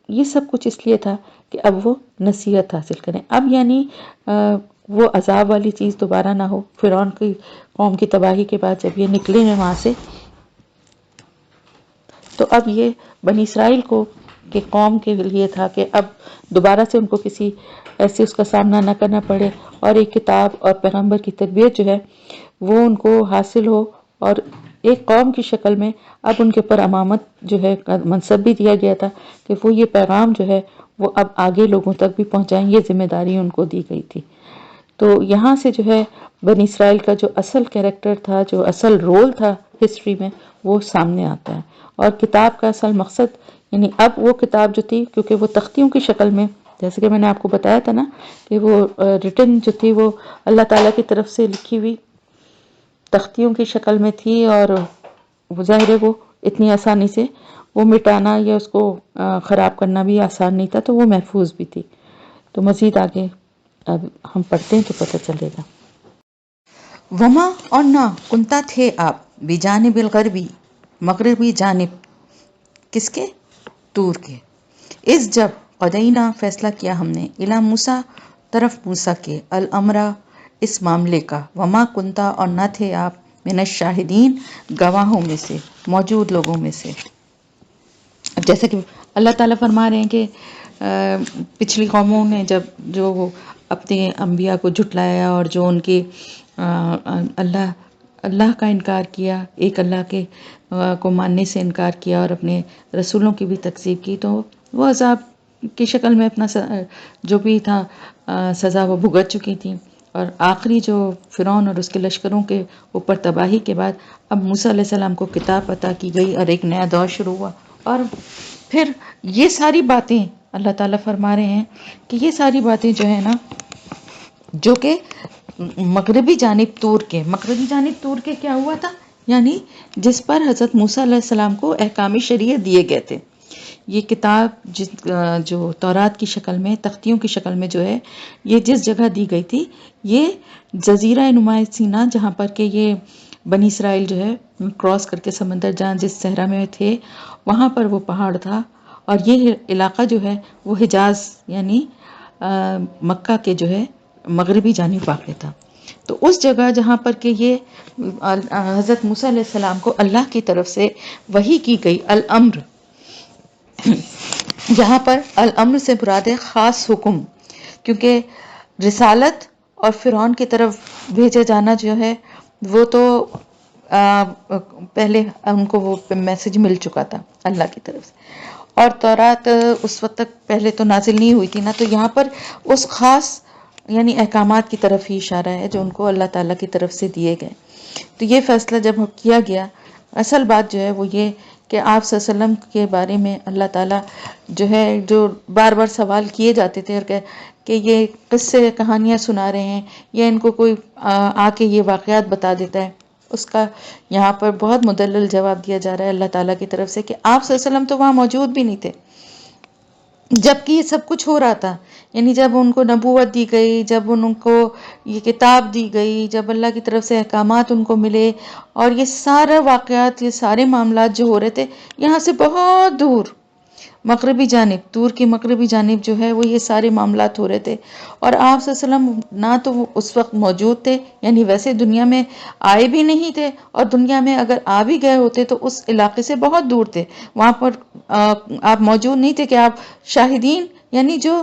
یہ سب کچھ اس لیے تھا کہ اب وہ نصیحت حاصل کریں، اب یعنی وہ عذاب والی چیز دوبارہ نہ ہو۔ فرعون کی قوم کی تباہی کے بعد جب یہ نکلے ہیں وہاں سے تو اب یہ بنی اسرائیل کو کہ قوم کے لیے تھا کہ اب دوبارہ سے ان کو کسی ایسے اس کا سامنا نہ کرنا پڑے، اور ایک کتاب اور پیغمبر کی تربیت جو ہے وہ ان کو حاصل ہو، اور ایک قوم کی شکل میں اب ان کے اوپر امامت جو ہے منصب بھی دیا گیا تھا کہ وہ یہ پیغام جو ہے وہ اب آگے لوگوں تک بھی پہنچائیں، یہ ذمہ داری ان کو دی گئی تھی۔ تو یہاں سے جو ہے بنی اسرائیل کا جو اصل کیریکٹر تھا، جو اصل رول تھا ہسٹری میں، وہ سامنے آتا ہے. اور کتاب کا اصل مقصد، یعنی اب وہ کتاب جو تھی، کیونکہ وہ تختیوں کی شکل میں، جیسے کہ میں نے آپ کو بتایا تھا نا کہ وہ ریٹن جو تھی وہ اللہ تعالیٰ کی طرف سے لکھی ہوئی تختیوں کی شکل میں تھی، اور وہ ظاہر ہے وہ اتنی آسانی سے وہ مٹانا یا اس کو خراب کرنا بھی آسان نہیں تھا، تو وہ محفوظ بھی تھی. تو مزید آگے اب ہم پڑھتے ہیں تو پتہ چلے گا. وما اور نہ کنتا تھے آپ بجانب الغربی مغربی جانب، کس کے؟ طور کے. اس جب قدینا فیصلہ کیا ہم نے، الا موسیٰ طرف موسیٰ کے، الامرا اس معاملے کا، وما کنتا اور نہ تھے آپ، من الشاہدین گواہوں میں سے، موجود لوگوں میں سے. اب جیسے کہ اللہ تعالیٰ فرما رہے ہیں کہ پچھلی قوموں نے جب جو اپنے انبیاء کو جھٹلایا اور جو ان کے اللہ کا انکار کیا، ایک اللہ کے کو ماننے سے انکار کیا اور اپنے رسولوں کی بھی تکذیب کی، تو وہ عذاب کی شکل میں اپنا جو بھی تھا سزا وہ بھگت چکی تھی. اور آخری جو فرعون اور اس کے لشکروں کے اوپر تباہی کے بعد اب موسیٰ علیہ السلام کو کتاب عطا کی گئی اور ایک نیا دور شروع ہوا. اور پھر یہ ساری باتیں اللہ تعالیٰ فرما رہے ہیں کہ یہ ساری باتیں جو ہے نا، جو کہ مغربی جانب طور کے، مغربی جانب طور کے کیا ہوا تھا، یعنی جس پر حضرت موسیٰ علیہ السلام کو احکام شریعت دیے گئے تھے. یہ کتاب جو تورات کی شکل میں، تختیوں کی شکل میں جو ہے، یہ جس جگہ دی گئی تھی، یہ جزیرہ نما سینا، جہاں پر کہ یہ بنی اسرائیل جو ہے کراس کر کے سمندر جہاں جس صحرا میں تھے، وہاں پر وہ پہاڑ تھا. اور یہ علاقہ جو ہے وہ حجاز یعنی مکہ کے جو ہے مغربی جانب واقع تھا. تو اس جگہ جہاں پر کہ یہ حضرت موسیٰ علیہ السلام کو اللہ کی طرف سے وحی کی گئی، الامر، جہاں پر الامر سے مراد ہے خاص حکم، کیونکہ رسالت اور فرعون کی طرف بھیجا جانا جو ہے وہ تو پہلے ان کو وہ میسج مل چکا تھا اللہ کی طرف سے، اور تورات اس وقت تک پہلے تو نازل نہیں ہوئی تھی نا. تو یہاں پر اس خاص یعنی احکامات کی طرف ہی اشارہ ہے جو ان کو اللہ تعالیٰ کی طرف سے دیے گئے. تو یہ فیصلہ جب کیا گیا، اصل بات جو ہے وہ یہ کہ آپ صلی اللہ علیہ وسلم کے بارے میں اللہ تعالیٰ جو ہے، جو بار بار سوال کیے جاتے تھے اور کہ یہ قصے کہانیاں سنا رہے ہیں یا ان کو کوئی آ کے یہ واقعات بتا دیتا ہے، اس کا یہاں پر بہت مدلل جواب دیا جا رہا ہے اللہ تعالیٰ کی طرف سے کہ آپ صلی اللہ علیہ وسلم تو وہاں موجود بھی نہیں تھے جب کہ یہ سب کچھ ہو رہا تھا. یعنی جب ان کو نبوت دی گئی، جب ان کو یہ کتاب دی گئی، جب اللہ کی طرف سے احکامات ان کو ملے، اور یہ سارے واقعات، یہ سارے معاملات جو ہو رہے تھے یہاں سے بہت دور مغربی جانب، طور کی مغربی جانب جو ہے وہ یہ سارے معاملات ہو رہے تھے. اور آپ صلی اللہ علیہ وسلم نہ تو وہ اس وقت موجود تھے، یعنی ویسے دنیا میں آئے بھی نہیں تھے، اور دنیا میں اگر آ بھی گئے ہوتے تو اس علاقے سے بہت دور تھے، وہاں پر آپ موجود نہیں تھے کہ آپ شاہدین یعنی جو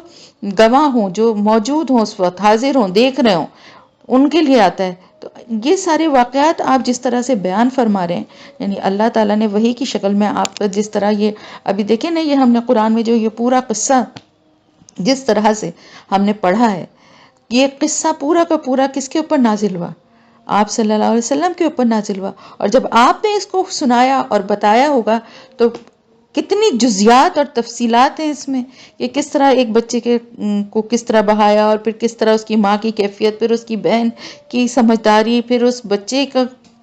گواہ ہوں، جو موجود ہوں، اس وقت حاضر ہوں، دیکھ رہے ہوں، ان کے لیے آتا ہے. تو یہ سارے واقعات آپ جس طرح سے بیان فرما رہے ہیں، یعنی اللہ تعالیٰ نے وحی کی شکل میں آپ پر جس طرح یہ ابھی دیکھیں نا، یہ ہم نے قرآن میں جو یہ پورا قصہ جس طرح سے ہم نے پڑھا ہے، یہ قصہ پورا کا پورا کس کے اوپر نازل ہوا؟ آپ صلی اللہ علیہ وسلم کے اوپر نازل ہوا. اور جب آپ نے اس کو سنایا اور بتایا ہوگا تو کتنی جزیات اور تفصیلات ہیں اس میں، کہ کس طرح ایک بچے کو کس طرح بہایا، اور پھر کس طرح اس کی ماں کی کیفیت، پھر اس کی بہن کی سمجھداری، پھر اس بچے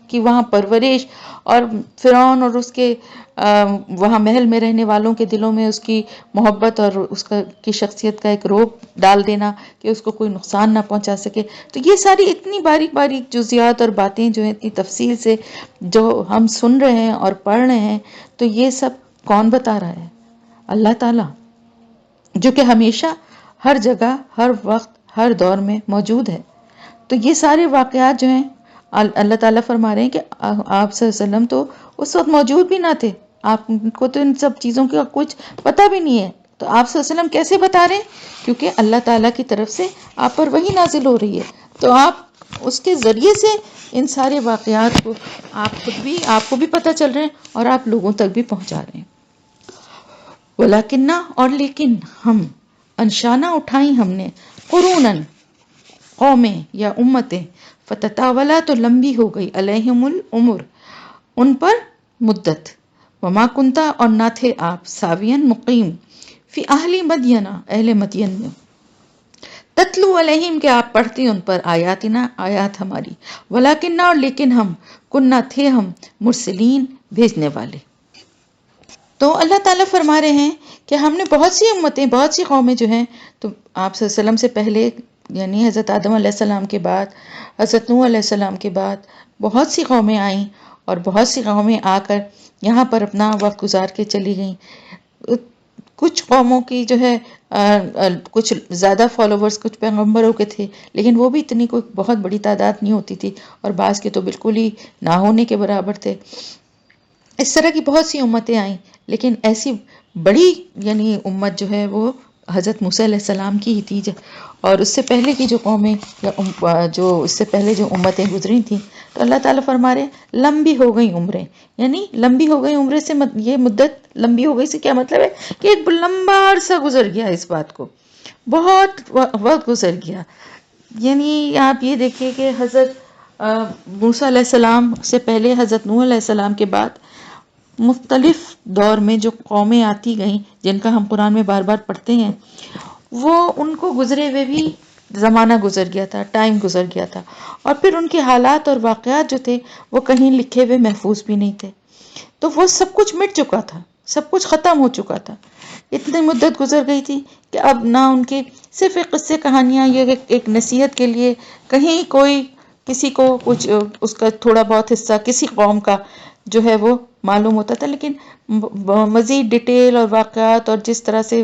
کی وہاں پرورش، اور فرعون اور اس کے وہاں محل میں رہنے والوں کے دلوں میں اس کی محبت اور اس کی شخصیت کا ایک روب ڈال دینا کہ اس کو کوئی نقصان نہ پہنچا سکے. تو یہ ساری اتنی باریک باریک جزیات اور باتیں جو ہیں اتنی تفصیل سے جو ہم سن رہے ہیں اور پڑھ رہے ہیں، تو یہ سب کون بتا رہا ہے؟ اللہ تعالیٰ، جو کہ ہمیشہ ہر جگہ ہر وقت ہر دور میں موجود ہے. تو یہ سارے واقعات جو ہیں اللہ تعالیٰ فرما رہے ہیں کہ آپ صلی اللہ علیہ وسلم تو اس وقت موجود بھی نہ تھے، آپ کو تو ان سب چیزوں کا کچھ پتہ بھی نہیں ہے. تو آپ صلی اللہ علیہ وسلم کیسے بتا رہے ہیں؟ کیونکہ اللہ تعالیٰ کی طرف سے آپ پر وحی نازل ہو رہی ہے، تو آپ اس کے ذریعے سے ان سارے واقعات کو آپ کو بھی پتہ چل رہے ہیں اور آپ لوگوں تک بھی پہنچا رہے ہیں. ولیکن، اور لیکن ہم انشانہ اٹھائیں ہم نے، قرونن قومیں یا امتیں، فتطاولا تو لمبی ہو گئی، علیہم العمر ان پر مدت، وما کنتا اور نہ تھے آپ، ساوین مقیم، فی اہل مدینہ اہل مدین میں، تتلو علیہم کہ آپ پڑھتی ان پر، آیاتنا آیات ہماری، ولیکنہ اور لیکن ہم، کنہ تھے ہم، مرسلین بھیجنے والے۔ تو اللہ تعالیٰ فرما رہے ہیں کہ ہم نے بہت سی امتیں، بہت سی قومیں جو ہیں، تو آپ صلی اللہ علیہ وسلم سے پہلے یعنی حضرت آدم علیہ السلام کے بعد، حضرت نوح علیہ السلام کے بعد بہت سی قومیں آئیں، اور بہت سی قومیں آ کر یہاں پر اپنا وقت گزار کے چلی گئیں۔ کچھ قوموں کی جو ہے کچھ زیادہ فالوورز کچھ پیغمبروں کے تھے، لیکن وہ بھی اتنی کوئی بہت بڑی تعداد نہیں ہوتی تھی، اور بعض کے تو بالکل ہی نہ ہونے کے برابر تھے۔ اس طرح کی بہت سی امتیں آئیں، لیکن ایسی بڑی یعنی امت جو ہے وہ حضرت موسیٰ علیہ السلام کی ہی تھی، اور اس سے پہلے کی جو قومیں یا جو اس سے پہلے جو امتیں گزری تھیں، تو اللہ تعالیٰ فرما رہے ہیں لمبی ہو گئی عمریں، یعنی لمبی ہو گئی عمریں سے یہ مدت لمبی ہو گئی سے کیا مطلب ہے کہ ایک لمبا عرصہ گزر گیا اس بات کو، بہت وقت گزر گیا۔ یعنی آپ یہ دیکھیں کہ حضرت موسیٰ علیہ السلام سے پہلے، حضرت نوح علیہ السلام کے بعد مختلف دور میں جو قومیں آتی گئیں، جن کا ہم قرآن میں بار بار پڑھتے ہیں، وہ ان کو گزرے ہوئے بھی زمانہ گزر گیا تھا، ٹائم گزر گیا تھا، اور پھر ان کے حالات اور واقعات جو تھے وہ کہیں لکھے ہوئے محفوظ بھی نہیں تھے، تو وہ سب کچھ مٹ چکا تھا، سب کچھ ختم ہو چکا تھا۔ اتنی مدت گزر گئی تھی کہ اب نہ ان کے صرف ایک قصے کہانیاں، یہ ایک نصیحت کے لیے کہیں کوئی کسی کو کچھ اس کا تھوڑا بہت حصہ کسی قوم کا جو ہے وہ معلوم ہوتا تھا، لیکن مزید ڈیٹیل اور واقعات اور جس طرح سے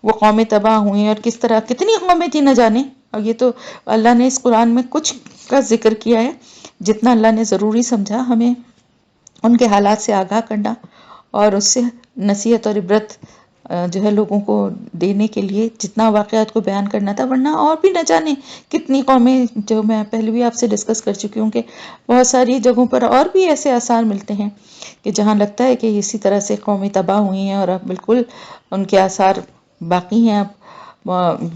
وہ قومیں تباہ ہوئیں اور کس طرح کتنی قومیں تھیں نہ جانے، اور یہ تو اللہ نے اس قرآن میں کچھ کا ذکر کیا ہے، جتنا اللہ نے ضروری سمجھا ہمیں ان کے حالات سے آگاہ کرنا اور اس سے نصیحت اور عبرت جو ہے لوگوں کو دینے کے لیے جتنا واقعات کو بیان کرنا تھا، ورنہ اور بھی نہ جانے کتنی قومیں، جو میں پہلے بھی آپ سے ڈسکس کر چکی ہوں کہ بہت ساری جگہوں پر اور بھی ایسے آثار ملتے ہیں کہ جہاں لگتا ہے کہ اسی طرح سے قومیں تباہ ہوئی ہیں اور اب بالکل ان کے آثار باقی ہیں، اب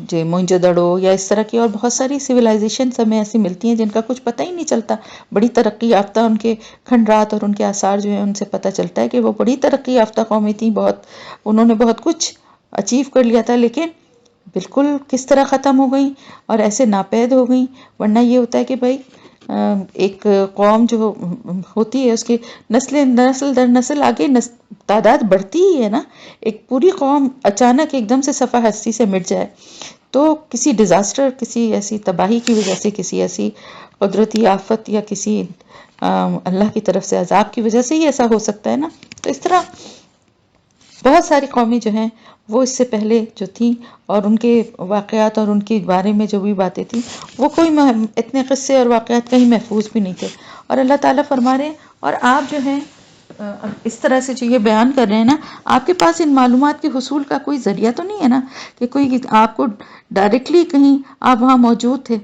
جو موئنجو دڑو یا اس طرح کی اور بہت ساری سویلائزیشنز ہمیں ایسی ملتی ہیں جن کا کچھ پتہ ہی نہیں چلتا، بڑی ترقی یافتہ ان کے کھنڈرات اور ان کے آثار جو ہیں ان سے پتہ چلتا ہے کہ وہ بڑی ترقی یافتہ قومیں تھیں، بہت انہوں نے بہت کچھ اچیو کر لیا تھا، لیکن بالکل کس طرح ختم ہو گئیں اور ایسے ناپید ہو گئیں۔ ورنہ یہ ہوتا ہے کہ بھائی ایک قوم جو ہوتی ہے اس کی نسل در نسل آگے تعداد بڑھتی ہی ہے نا، ایک پوری قوم اچانک ایک دم سے صفحہ ہستی سے مٹ جائے تو کسی ڈیزاسٹر، کسی ایسی تباہی کی وجہ سے، کسی ایسی قدرتی آفت یا کسی اللہ کی طرف سے عذاب کی وجہ سے ہی ایسا ہو سکتا ہے نا۔ تو اس طرح بہت ساری قومیں جو ہیں وہ اس سے پہلے جو تھیں اور ان کے واقعات اور ان کے بارے میں جو بھی باتیں تھیں وہ کوئی اتنے قصے اور واقعات کہیں محفوظ بھی نہیں تھے، اور اللہ تعالیٰ فرما رہے ہیں اور آپ جو ہیں اس طرح سے جو یہ بیان کر رہے ہیں نا، آپ کے پاس ان معلومات کے حصول کا کوئی ذریعہ تو نہیں ہے نا کہ کوئی آپ کو ڈائریکٹلی کہیں آپ وہاں موجود تھے،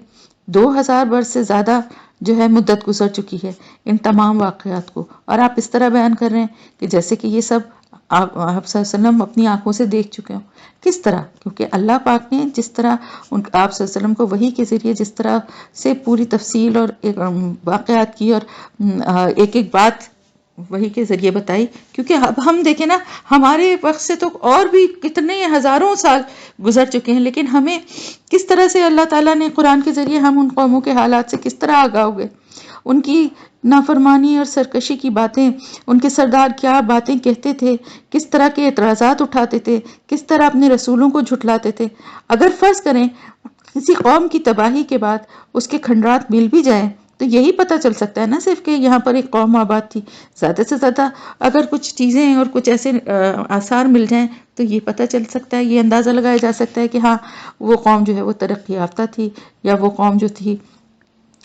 2000 برس سے زیادہ جو ہے مدت گزر چکی ہے ان تمام واقعات کو، اور آپ اس طرح بیان کر رہے ہیں کہ جیسے کہ یہ سب آپ صلی اللہ علیہ وسلم اپنی آنکھوں سے دیکھ چکے ہوں۔ کس طرح؟ کیونکہ اللہ پاک نے جس طرح آپ صلی اللہ علیہ وسلم کو وحی کے ذریعے جس طرح سے پوری تفصیل اور واقعات کی اور ایک ایک بات وحی کے ذریعے بتائی، کیونکہ اب ہم دیکھیں نا ہمارے وقت سے تو اور بھی کتنے ہزاروں سال گزر چکے ہیں، لیکن ہمیں کس طرح سے اللہ تعالیٰ نے قرآن کے ذریعے ہم ان قوموں کے حالات سے کس طرح آگاہ ہو گئے، ان کی نافرمانی اور سرکشی کی باتیں، ان کے سردار کیا باتیں کہتے تھے، کس طرح کے اعتراضات اٹھاتے تھے، کس طرح اپنے رسولوں کو جھٹلاتے تھے۔ اگر فرض کریں کسی قوم کی تباہی کے بعد اس کے کھنڈرات مل بھی جائیں تو یہی پتہ چل سکتا ہے نا صرف کہ یہاں پر ایک قوم آباد تھی، زیادہ سے زیادہ اگر کچھ چیزیں اور کچھ ایسے آثار مل جائیں تو یہ پتہ چل سکتا ہے، یہ اندازہ لگایا جا سکتا ہے کہ ہاں وہ قوم جو ہے وہ ترقی یافتہ تھی، یا وہ قوم جو تھی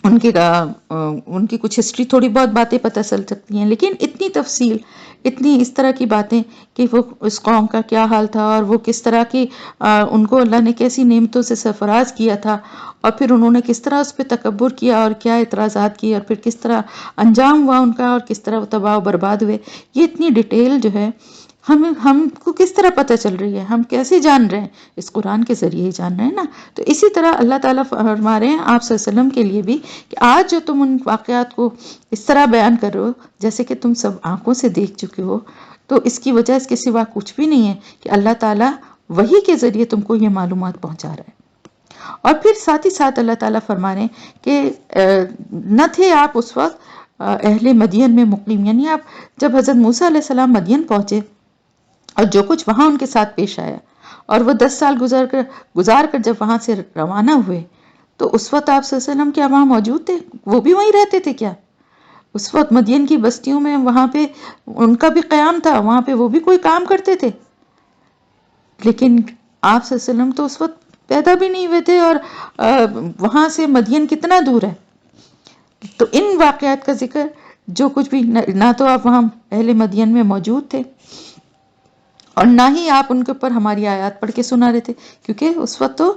ان کی کچھ ہسٹری تھوڑی بہت باتیں پتہ چل سکتی ہیں، لیکن اتنی تفصیل، اتنی اس طرح کی باتیں کہ وہ اس قوم کا کیا حال تھا اور وہ کس طرح کی ان کو اللہ نے کیسی نعمتوں سے سرفراز کیا تھا، اور پھر انہوں نے کس طرح اس پہ تکبر کیا اور کیا اعتراضات کیے اور پھر کس طرح انجام ہوا ان کا اور کس طرح وہ تباہ و برباد ہوئے، یہ اتنی ڈیٹیل جو ہے ہم کو کس طرح پتہ چل رہی ہے، ہم کیسے جان رہے ہیں؟ اس قرآن کے ذریعے ہی جان رہے ہیں نا۔ تو اسی طرح اللہ تعالیٰ فرما رہے ہیں آپ صلی اللہ علیہ وسلم کے لیے بھی کہ آج جو تم ان واقعات کو اس طرح بیان کر رہے ہو جیسے کہ تم سب آنکھوں سے دیکھ چکے ہو، تو اس کی وجہ اس کے سوا کچھ بھی نہیں ہے کہ اللہ تعالیٰ وحی کے ذریعے تم کو یہ معلومات پہنچا رہا ہے۔ اور پھر ساتھ ہی ساتھ اللہ تعالیٰ فرما رہے ہیں کہ نہ تھے آپ اس وقت اہل مدین میں مقیم، یعنی آپ جب حضرت موسیٰ علیہ السلام مدین پہنچے اور جو کچھ وہاں ان کے ساتھ پیش آیا، اور وہ 10 سال گزار کر جب وہاں سے روانہ ہوئے، تو اس وقت آپ صلی اللہ علیہ وسلم کیا وہاں موجود تھے؟ وہ بھی وہیں رہتے تھے کیا؟ اس وقت مدین کی بستیوں میں وہاں پہ ان کا بھی قیام تھا، وہاں پہ وہ بھی کوئی کام کرتے تھے، لیکن آپ صلی اللہ علیہ وسلم تو اس وقت پیدا بھی نہیں ہوئے تھے، اور وہاں سے مدین کتنا دور ہے۔ تو ان واقعات کا ذکر جو کچھ بھی، نہ تو آپ وہاں اہل مدین میں موجود تھے اور نہ ہی آپ ان کے اوپر ہماری آیات پڑھ کے سنا رہے تھے، کیونکہ اس وقت تو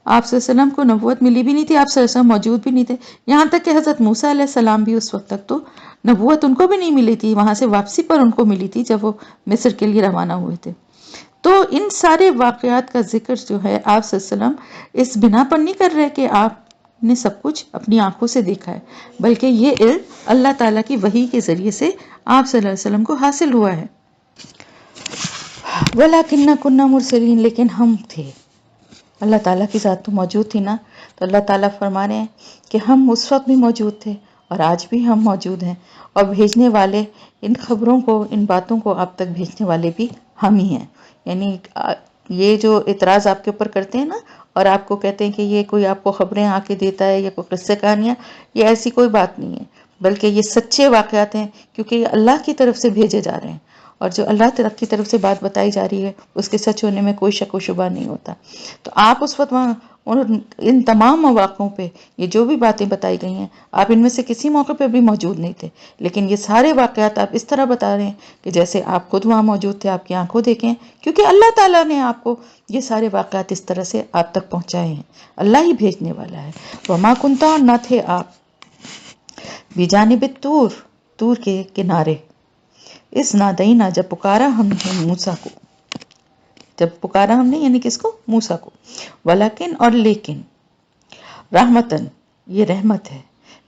آپ صلی اللہ علیہ وسلم کو نبوت ملی بھی نہیں تھی، آپ صلی اللہ علیہ وسلم موجود بھی نہیں تھے، یہاں تک کہ حضرت موسیٰ علیہ السلام بھی اس وقت تک تو نبوت ان کو بھی نہیں ملی تھی، وہاں سے واپسی پر ان کو ملی تھی جب وہ مصر کے لیے روانہ ہوئے تھے۔ تو ان سارے واقعات کا ذکر جو ہے آپ صلی اللہ علیہ وسلم اس بنا پر نہیں کر رہے کہ آپ نے سب کچھ اپنی آنکھوں سے دیکھا ہے، بلکہ یہ علم اللہ تعالیٰ کی وحی کے ذریعے سے آپ صلی اللہ علیہ وسلم کو حاصل ہوا ہے۔ وَلَكِنَّا كُنَّا مُرْسِلِينَ، لیکن ہم تھے، اللہ تعالیٰ کی ذات تو موجود تھی نا، تو اللہ تعالیٰ فرما رہے ہیں کہ ہم اس وقت بھی موجود تھے اور آج بھی ہم موجود ہیں، اور بھیجنے والے ان خبروں کو، ان باتوں کو آپ تک بھیجنے والے بھی ہم ہی ہیں۔ یعنی یہ جو اعتراض آپ کے اوپر کرتے ہیں نا، اور آپ کو کہتے ہیں کہ یہ کوئی آپ کو خبریں آ کے دیتا ہے یا کوئی قصے کہانیاں، یہ ایسی کوئی بات نہیں ہے، بلکہ یہ سچے واقعات ہیں، کیونکہ یہ اللہ کی طرف سے بھیجے جا رہے ہیں، اور جو اللہ کی طرف سے بات بتائی جا رہی ہے اس کے سچ ہونے میں کوئی شک و شبہ نہیں ہوتا۔ تو آپ اس وقت وہاں ان تمام مواقعوں پہ یہ جو بھی باتیں بتائی گئی ہیں، آپ ان میں سے کسی موقع پہ بھی موجود نہیں تھے، لیکن یہ سارے واقعات آپ اس طرح بتا رہے ہیں کہ جیسے آپ خود وہاں موجود تھے، آپ کی آنکھوں دیکھیں، کیونکہ اللہ تعالیٰ نے آپ کو یہ سارے واقعات اس طرح سے آپ تک پہنچائے ہیں، اللہ ہی بھیجنے والا ہے۔ وما کنتا، اور نہ تھے آپ، بجانب طور، طور کے کنارے، اس نادینا، جب پکارا ہم نے موسیٰ کو، جب پکارا ہم نے یعنی کس کو؟ موسیٰ کو، ولیکن، اور لیکن، رحمتن، یہ رحمت ہے،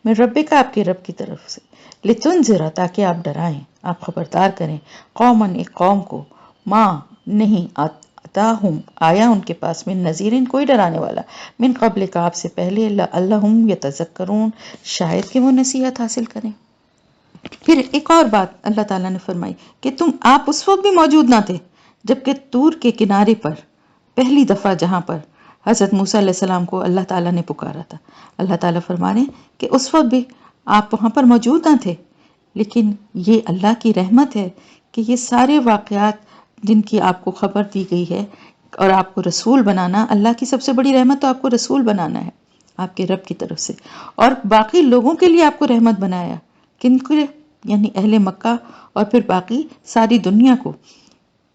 من ربک، آپ کے رب کی طرف سے، لتنذر، تاکہ آپ ڈرائیں، آپ خبردار کریں، قومن، ایک قوم کو، ماں، نہیں، اتاہم، آیا ان کے پاس، من نذیرن، کوئی ڈرانے والا، من قبل کا، آپ سے پہلے، لعلہم یتذکرون، شاید کہ وہ نصیحت حاصل کریں۔ پھر ایک اور بات اللہ تعالیٰ نے فرمائی کہ آپ اس وقت بھی موجود نہ تھے جبکہ طور کے کنارے پر پہلی دفعہ جہاں پر حضرت موسیٰ علیہ السلام کو اللہ تعالیٰ نے پکارا تھا، اللہ تعالیٰ فرما رہے ہیں کہ اس وقت بھی آپ وہاں پر موجود نہ تھے، لیکن یہ اللہ کی رحمت ہے کہ یہ سارے واقعات جن کی آپ کو خبر دی گئی ہے، اور آپ کو رسول بنانا، اللہ کی سب سے بڑی رحمت تو آپ کو رسول بنانا ہے آپ کے رب کی طرف سے، اور باقی لوگوں کے لیے آپ کو رحمت بنایا، کن کو؟ یعنی اہل مکہ، اور پھر باقی ساری دنیا کو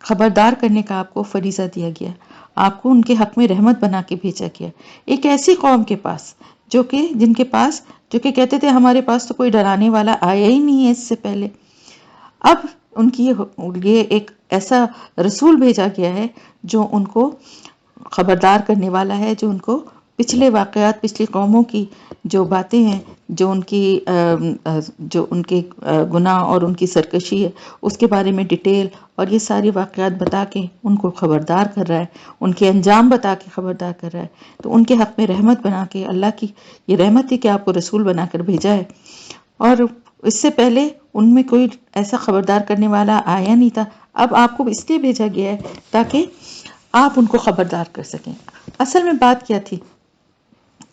خبردار کرنے کا آپ کو فریضہ دیا گیا، آپ کو ان کے حق میں رحمت بنا کے بھیجا گیا، ایک ایسی قوم کے پاس جو کہ کہتے تھے ہمارے پاس تو کوئی ڈرانے والا آیا ہی نہیں ہے اس سے پہلے، اب ان کی یہ ایک ایسا رسول بھیجا گیا ہے جو ان کو خبردار کرنے والا ہے، جو ان کو پچھلے واقعات، پچھلی قوموں کی جو باتیں ہیں، جو ان کے گناہ اور ان کی سرکشی ہے، اس کے بارے میں ڈیٹیل اور یہ ساری واقعات بتا کے ان کو خبردار کر رہا ہے، ان کے انجام بتا کے خبردار کر رہا ہے، تو ان کے حق میں رحمت بنا کے، اللہ کی یہ رحمت ہے کہ آپ کو رسول بنا کر بھیجا ہے، اور اس سے پہلے ان میں کوئی ایسا خبردار کرنے والا آیا نہیں تھا، اب آپ کو اس لیے بھیجا گیا ہے تاکہ آپ ان کو خبردار کر سکیں۔ اصل میں بات کیا تھی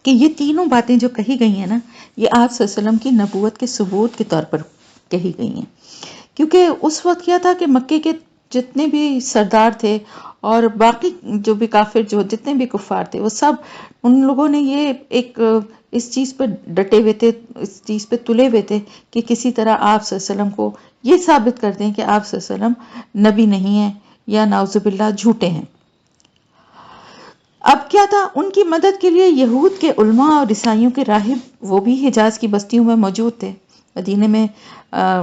کہ یہ تینوں باتیں جو کہی گئی ہیں نا، یہ آپ صلی اللہ علیہ وسلم کی نبوت کے ثبوت کے طور پر کہی گئی ہیں، کیونکہ اس وقت کیا تھا کہ مکے کے جتنے بھی سردار تھے اور باقی جو بھی کافر، جو جتنے بھی کفار تھے، وہ سب ان لوگوں نے یہ ایک اس چیز پہ ڈٹے ہوئے تھے، اس چیز پہ تلے ہوئے تھے کہ کسی طرح آپ صلی اللہ علیہ وسلم کو یہ ثابت کر دیں کہ آپ صلی اللہ علیہ وسلم نبی نہیں ہیں یا نعوذ باللہ جھوٹے ہیں۔ اب کیا تھا، ان کی مدد کے لیے یہود کے علماء اور عیسائیوں کے راہب، وہ بھی حجاز کی بستیوں میں موجود تھے، مدینے میں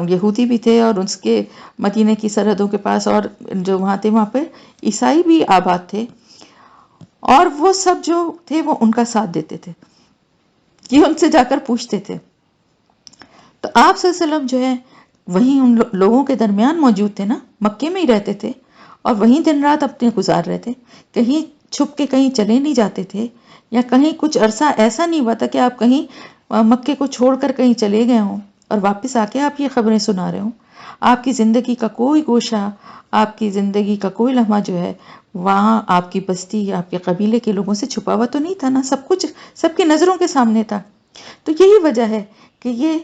یہودی بھی تھے اور اس کے مدینے کی سرحدوں کے پاس اور جو وہاں تھے وہاں پہ عیسائی بھی آباد تھے، اور وہ سب جو تھے وہ ان کا ساتھ دیتے تھے، یہ ان سے جا کر پوچھتے تھے۔ تو آپ صلی اللہ علیہ وسلم جو ہے وہیں ان لوگوں کے درمیان موجود تھے نا، مکے میں ہی رہتے تھے اور وہیں دن رات اپنے گزار رہے تھے، کہیں چھپ کے کہیں چلے نہیں جاتے تھے، یا کہیں کچھ عرصہ ایسا نہیں ہوا تھا کہ آپ کہیں مکے کو چھوڑ کر کہیں چلے گئے ہوں اور واپس آ کے آپ یہ خبریں سنا رہے ہوں۔ آپ کی زندگی کا کوئی گوشہ، آپ کی زندگی کا کوئی لمحہ جو ہے وہاں آپ کی بستی، آپ کے قبیلے کے لوگوں سے چھپا ہوا تو نہیں تھا نا، سب کچھ سب کی نظروں کے سامنے تھا۔ تو یہی وجہ ہے کہ یہ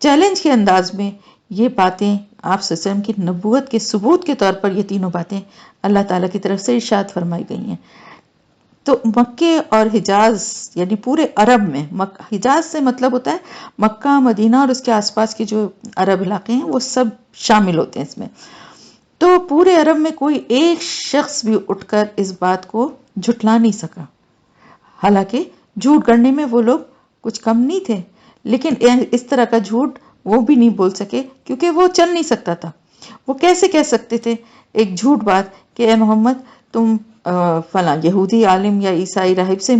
چیلنج کے انداز میں یہ باتیں آپ صلی اللہ علیہ وسلم کی نبوت کے ثبوت کے طور پر یہ تینوں باتیں اللہ تعالیٰ کی طرف سے ارشاد فرمائی گئی ہیں۔ تو مکے اور حجاز یعنی پورے عرب میں، حجاز سے مطلب ہوتا ہے مکہ، مدینہ اور اس کے آس پاس کے جو عرب علاقے ہیں وہ سب شامل ہوتے ہیں اس میں۔ تو پورے عرب میں کوئی ایک شخص بھی اٹھ کر اس بات کو جھٹلا نہیں سکا، حالانکہ جھوٹ گڑنے میں وہ لوگ کچھ کم نہیں تھے، لیکن اس طرح کا جھوٹ وہ بھی نہیں بول سکے کیونکہ وہ چل نہیں سکتا تھا۔ وہ کیسے کہہ سکتے تھے ایک جھوٹ بات کہ اے محمد تم فلاں یہودی عالم یا عیسائی راہب سے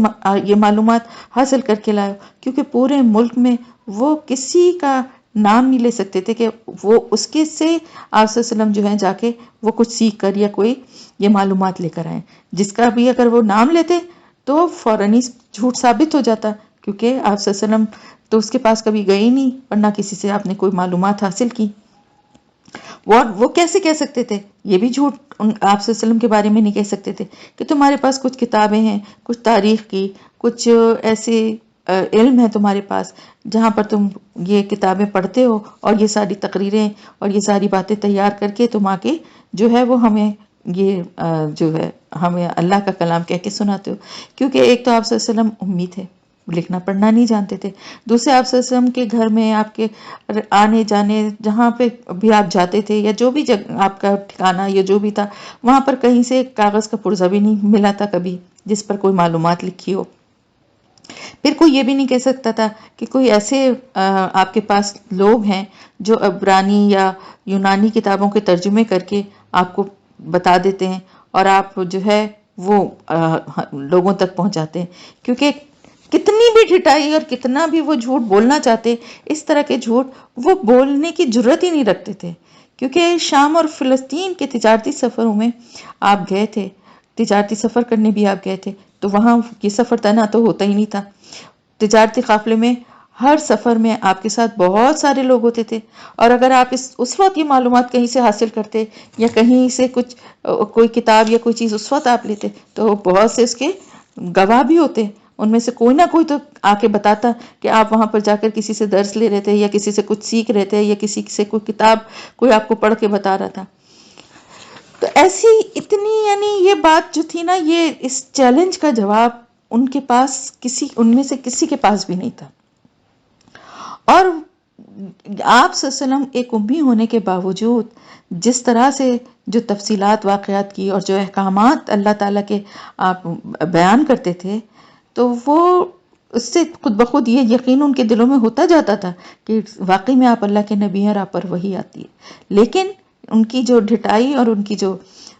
یہ معلومات حاصل کر کے لائے، کیونکہ پورے ملک میں وہ کسی کا نام نہیں لے سکتے تھے کہ وہ اس کے سے آپ صلی اللہ علیہ وسلم جو ہیں جا کے وہ کچھ سیکھ کر یا کوئی یہ معلومات لے کر آئیں۔ جس کا بھی اگر وہ نام لیتے تو فوراً ہی جھوٹ ثابت ہو جاتا، کیونکہ آپ صلی اللہ علیہ وسلم تو اس کے پاس کبھی گئے ہی نہیں اور نہ کسی سے آپ نے کوئی معلومات حاصل کی۔ وہ کیسے کہہ سکتے تھے؟ یہ بھی جھوٹ آپ صلی اللہ علیہ وسلم کے بارے میں نہیں کہہ سکتے تھے کہ تمہارے پاس کچھ کتابیں ہیں، کچھ تاریخ کی، کچھ ایسے علم ہے تمہارے پاس جہاں پر تم یہ کتابیں پڑھتے ہو اور یہ ساری تقریریں اور یہ ساری باتیں تیار کر کے تم آ کے جو ہے وہ ہمیں یہ جو ہے ہمیں اللہ کا کلام کہہ کے سناتے ہو۔ کیونکہ ایک تو آپ صلی اللہ علیہ وسلم امی تھے، لکھنا پڑھنا نہیں جانتے تھے، دوسرے آپ صلی اللہ علیہ وسلم کے گھر میں آپ کے آنے جانے جہاں پہ بھی آپ جاتے تھے یا جو بھی آپ کا ٹھکانہ یا جو بھی تھا وہاں پر کہیں سے کاغذ کا پرزہ بھی نہیں ملا تھا کبھی جس پر کوئی معلومات لکھی ہو۔ پھر کوئی یہ بھی نہیں کہہ سکتا تھا کہ کوئی ایسے آپ کے پاس لوگ ہیں جو عبرانی یا یونانی کتابوں کے ترجمے کر کے آپ کو بتا دیتے ہیں اور آپ جو ہے وہ لوگوں تک پہنچاتے ہیں، کیونکہ کتنی بھی ڈھٹائی اور کتنا بھی وہ جھوٹ بولنا چاہتے اس طرح کے جھوٹ وہ بولنے کی جرت ہی نہیں رکھتے تھے، کیونکہ شام اور فلسطین کے تجارتی سفروں میں آپ گئے تھے، تجارتی سفر کرنے بھی آپ گئے تھے، تو وہاں یہ سفر تنہا تو ہوتا ہی نہیں تھا۔ تجارتی قافلے میں ہر سفر میں آپ کے ساتھ بہت سارے لوگ ہوتے تھے، اور اگر آپ اس وقت یہ معلومات کہیں سے حاصل کرتے یا کہیں سے کوئی کتاب یا کوئی چیز اس وقت آپ لیتے تو بہت سے اس کے گواہ بھی ہوتے، ان میں سے کوئی نہ کوئی تو آ کے بتاتا کہ آپ وہاں پر جا کر کسی سے درس لے رہے تھے یا کسی سے کچھ سیکھ رہے تھے یا کسی سے کوئی کتاب کوئی آپ کو پڑھ کے بتا رہا تھا۔ تو ایسی اتنی یعنی یہ بات جو تھی نا، یہ اس چیلنج کا جواب ان کے پاس ان میں سے کسی کے پاس بھی نہیں تھا۔ اور آپ صلی اللہ علیہ وسلم ایک امی ہونے کے باوجود جس طرح سے جو تفصیلات واقعات کی اور جو احکامات اللہ تعالیٰ کے آپ بیان کرتے تھے، تو وہ اس سے خود بخود یہ یقین ان کے دلوں میں ہوتا جاتا تھا کہ واقعی میں آپ اللہ کے نبی ہیں اور آپ پر وحی آتی ہے۔ لیکن ان کی جو ڈھٹائی اور ان کی جو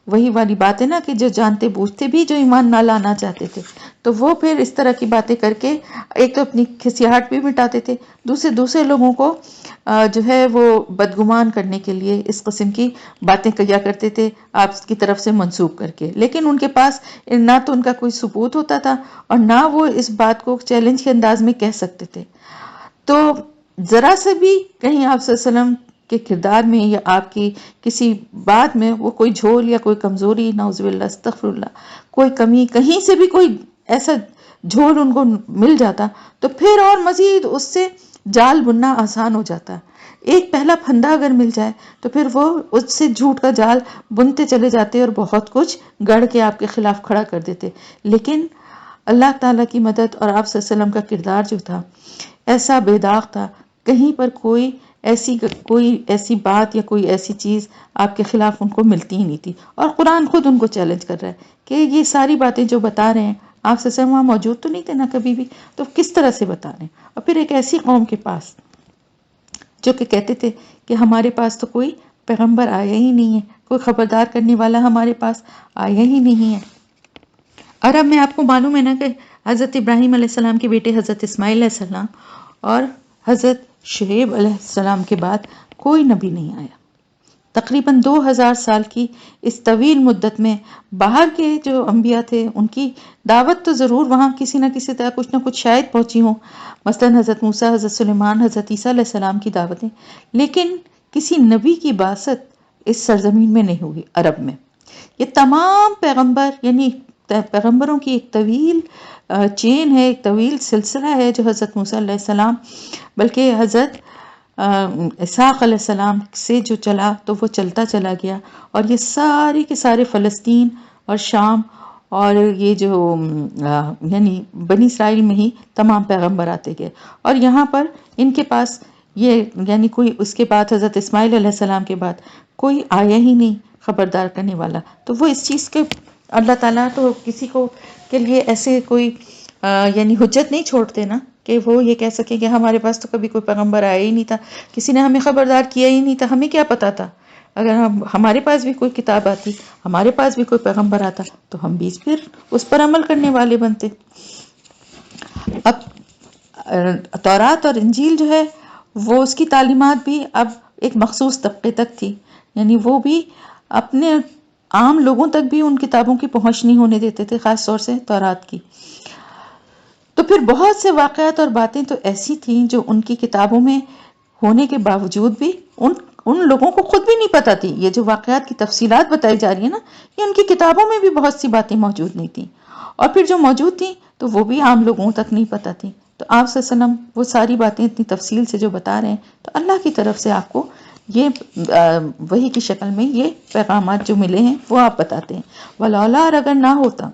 وہی والی بات ہے نا کہ جو جانتے بوجھتے بھی جو ایمان نہ لانا چاہتے تھے، تو وہ پھر اس طرح کی باتیں کر کے ایک تو اپنی کھسیاہٹ بھی مٹاتے تھے، دوسرے لوگوں کو جو ہے وہ بدگمان کرنے کے لیے اس قسم کی باتیں کیا کرتے تھے آپ کی طرف سے منسوب کر کے، لیکن ان کے پاس نہ تو ان کا کوئی ثبوت ہوتا تھا اور نہ وہ اس بات کو چیلنج کے انداز میں کہہ سکتے تھے۔ تو ذرا سے بھی کہیں آپ صلی اللہ علیہ وسلم کے کردار میں یا آپ کی کسی بات میں وہ کوئی جھول یا کوئی کمزوری، نعوذ باللہ استغفر اللہ، کوئی کمی کہیں سے بھی کوئی ایسا جھول ان کو مل جاتا تو پھر اور مزید اس سے جال بننا آسان ہو جاتا۔ ایک پہلا پھندا اگر مل جائے تو پھر وہ اس سے جھوٹ کا جال بنتے چلے جاتے اور بہت کچھ گڑھ کے آپ کے خلاف کھڑا کر دیتے۔ لیکن اللہ تعالیٰ کی مدد اور آپ صلی اللہ علیہ وسلم کا کردار جو تھا ایسا بے داغ تھا، کہیں پر کوئی ایسی بات یا کوئی ایسی چیز آپ کے خلاف ان کو ملتی ہی نہیں تھی۔ اور قرآن خود ان کو چیلنج کر رہا ہے کہ یہ ساری باتیں جو بتا رہے ہیں آپ سے وہاں موجود تو نہیں تھے نا کبھی بھی، تو کس طرح سے بتا رہے ہیں، اور پھر ایک ایسی قوم کے پاس جو کہ کہتے تھے کہ ہمارے پاس تو کوئی پیغمبر آیا ہی نہیں ہے، کوئی خبردار کرنے والا ہمارے پاس آیا ہی نہیں ہے۔ اور اب میں آپ کو معلوم ہے نا کہ حضرت ابراہیم علیہ السلام کے بیٹے حضرت اسماعیل علیہ السلام اور حضرت شعیب علیہ السلام کے بعد کوئی نبی نہیں آیا۔ تقریباً 2000 سال کی اس طویل مدت میں باہر کے جو انبیاء تھے ان کی دعوت تو ضرور وہاں کسی نہ کسی طرح کچھ نہ کچھ شاید پہنچی ہوں، مثلاً حضرت موسیٰ، حضرت سلیمان، حضرت عیسیٰ علیہ السلام کی دعوتیں، لیکن کسی نبی کی بعثت اس سرزمین میں نہیں ہوئی، عرب میں۔ یہ تمام پیغمبر، یعنی پیغمبروں کی ایک طویل چین ہے، ایک طویل سلسلہ ہے جو حضرت موسیٰ علیہ السلام بلکہ حضرت اسحاق علیہ السلام سے جو چلا تو وہ چلتا چلا گیا، اور یہ سارے کے سارے فلسطین اور شام اور یہ جو یعنی بنی اسرائیل میں ہی تمام پیغمبر آتے گئے، اور یہاں پر ان کے پاس یہ یعنی کوئی اس کے بعد حضرت اسماعیل علیہ السلام کے بعد کوئی آیا ہی نہیں خبردار کرنے والا۔ تو وہ اس چیز کے اللہ تعالیٰ تو کسی کو کے لیے ایسے کوئی یعنی حجت نہیں چھوڑتے نا کہ وہ یہ کہہ سکے کہ ہمارے پاس تو کبھی کوئی پیغمبر آیا ہی نہیں تھا، کسی نے ہمیں خبردار کیا ہی نہیں تھا، ہمیں کیا پتا تھا۔ اگر ہمارے پاس بھی کوئی کتاب آتی، ہمارے پاس بھی کوئی پیغمبر آتا تو ہم بھی پھر اس پر عمل کرنے والے بنتے۔ اب تورات اور انجیل جو ہے وہ اس کی تعلیمات بھی اب ایک مخصوص طبقے تک تھی، یعنی وہ بھی اپنے عام لوگوں تک بھی ان کتابوں کی پہنچ نہیں ہونے دیتے تھے، خاص طور سے تورات کی۔ تو پھر بہت سے واقعات اور باتیں تو ایسی تھیں جو ان کی کتابوں میں ہونے کے باوجود بھی ان لوگوں کو خود بھی نہیں پتا تھی۔ یہ جو واقعات کی تفصیلات بتائی جا رہی ہیں نا، یہ ان کی کتابوں میں بھی بہت سی باتیں موجود نہیں تھیں، اور پھر جو موجود تھیں تو وہ بھی عام لوگوں تک نہیں پتا تھی۔ تو آپ صلی اللہ علیہ وسلم وہ ساری باتیں اتنی تفصیل سے جو بتا رہے ہیں، تو اللہ کی طرف سے آپ کو یہ وحی کی شکل میں یہ پیغامات جو ملے ہیں وہ آپ بتاتے ہیں۔ ولولا، اور اگر نہ ہوتا،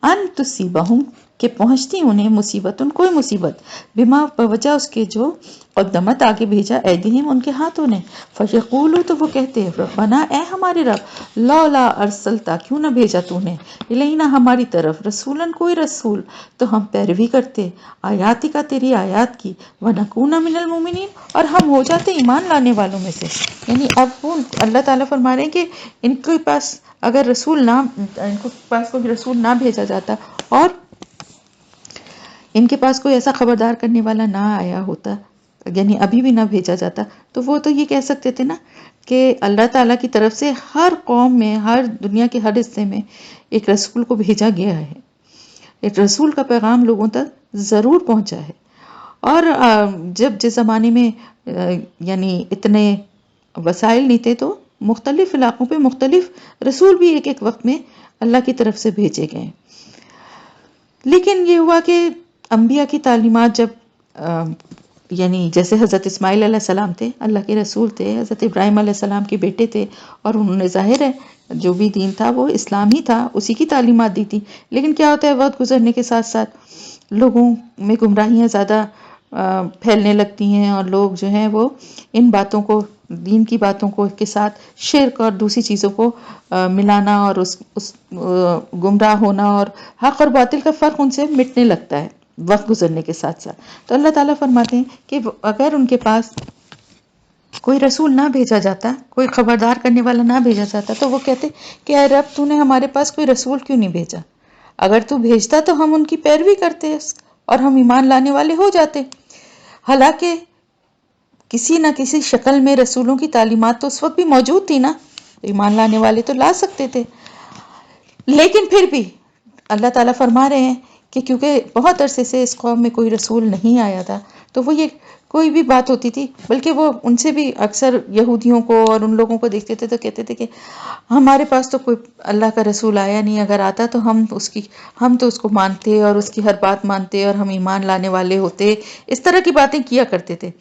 ان تصیبہم کہ پہنچتی انہیں مصیبت، کوئی مصیبت، بما بوجہ اس کے جو قدمت آگے بھیجا، ایدیہم ان کے ہاتھوں نے، فیقولو تو وہ کہتے ربنا اے ہمارے رب، لولا ارسلتا کیوں نہ بھیجا تو نے، الینا ہماری طرف، رسولن کوئی رسول، تو ہم پیروی کرتے آیاتی کا تیری آیات کی، ونکون من المؤمنین اور ہم ہو جاتے ایمان لانے والوں میں سے۔ یعنی اب وہ اللہ تعالیٰ فرما رہے ہیں کہ ان کے پاس اگر ان کے پاس کوئی رسول نہ بھیجا جاتا اور ان کے پاس کوئی ایسا خبردار کرنے والا نہ آیا ہوتا، یعنی ابھی بھی نہ بھیجا جاتا، تو وہ تو یہ کہہ سکتے تھے نا کہ اللہ تعالیٰ کی طرف سے ہر قوم میں، ہر دنیا کے ہر حصے میں ایک رسول کو بھیجا گیا ہے، ایک رسول کا پیغام لوگوں تک ضرور پہنچا ہے۔ اور جس زمانے میں یعنی اتنے وسائل نہیں تھے تو مختلف علاقوں پہ مختلف رسول بھی ایک ایک وقت میں اللہ کی طرف سے بھیجے گئے۔ لیکن یہ ہوا کہ انبیاء کی تعلیمات جب یعنی جیسے حضرت اسماعیل علیہ السلام تھے، اللہ کے رسول تھے، حضرت ابراہیم علیہ السلام کے بیٹے تھے، اور انہوں نے ظاہر ہے جو بھی دین تھا وہ اسلام ہی تھا، اسی کی تعلیمات دی تھی۔ لیکن کیا ہوتا ہے، وقت گزرنے کے ساتھ ساتھ لوگوں میں گمراہیاں زیادہ پھیلنے لگتی ہیں، اور لوگ جو ہیں وہ ان باتوں کو، دین کی باتوں کو کے ساتھ شرک اور دوسری چیزوں کو ملانا، اور اس گمراہ ہونا اور حق اور باطل کا فرق ان سے مٹنے لگتا ہے وقت گزرنے کے ساتھ ساتھ۔ تو اللہ تعالیٰ فرماتے ہیں کہ اگر ان کے پاس کوئی رسول نہ بھیجا جاتا، کوئی خبردار کرنے والا نہ بھیجا جاتا، تو وہ کہتے کہ اے رب، تو نے ہمارے پاس کوئی رسول کیوں نہیں بھیجا؟ اگر تو بھیجتا تو ہم ان کی پیروی کرتے اور ہم ایمان لانے والے ہو جاتے۔ حالانکہ کسی نہ کسی شکل میں رسولوں کی تعلیمات تو اس وقت بھی موجود تھی نا، ایمان لانے والے تو لا سکتے تھے۔ لیکن پھر بھی اللہ تعالیٰ فرما رہے ہیں کہ کیونکہ بہت عرصے سے اس قوم میں کوئی رسول نہیں آیا تھا، تو وہ یہ کوئی بھی بات ہوتی تھی، بلکہ وہ ان سے بھی اکثر یہودیوں کو اور ان لوگوں کو دیکھتے تھے تو کہتے تھے کہ ہمارے پاس تو کوئی اللہ کا رسول آیا نہیں، اگر آتا تو ہم تو اس کو مانتے اور اس کی ہر بات مانتے اور ہم ایمان لانے والے ہوتے، اس طرح کی باتیں کیا کرتے تھے۔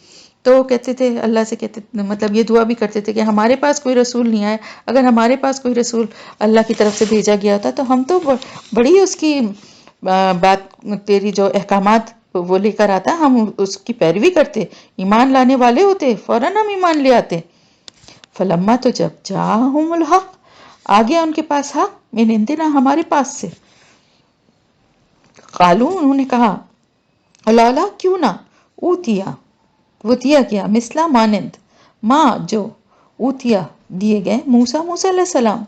تو کہتے تھے اللہ سے، کہتے مطلب یہ دعا بھی کرتے تھے کہ ہمارے پاس کوئی رسول نہیں آیا، اگر ہمارے پاس کوئی رسول اللہ کی طرف سے بھیجا گیا ہوتا تو ہم تو بڑی اس کی بات، تیری جو احکامات وہ لے کر آتا، ہم اس کی پیروی کرتے، ایمان لانے والے ہوتے، فوراً ہم ایمان لے آتے۔ فلما، تو جب جاءہم الحق، آ گیا ان کے پاس حق، من عندنا، ہمارے پاس سے، قالو، انہوں نے کہا، لولا، کیوں نہ، اوتیا، وہ دیا گیا مثلا مانند ماں جو اوتیا دیے گئے موسیٰ علیہ السلام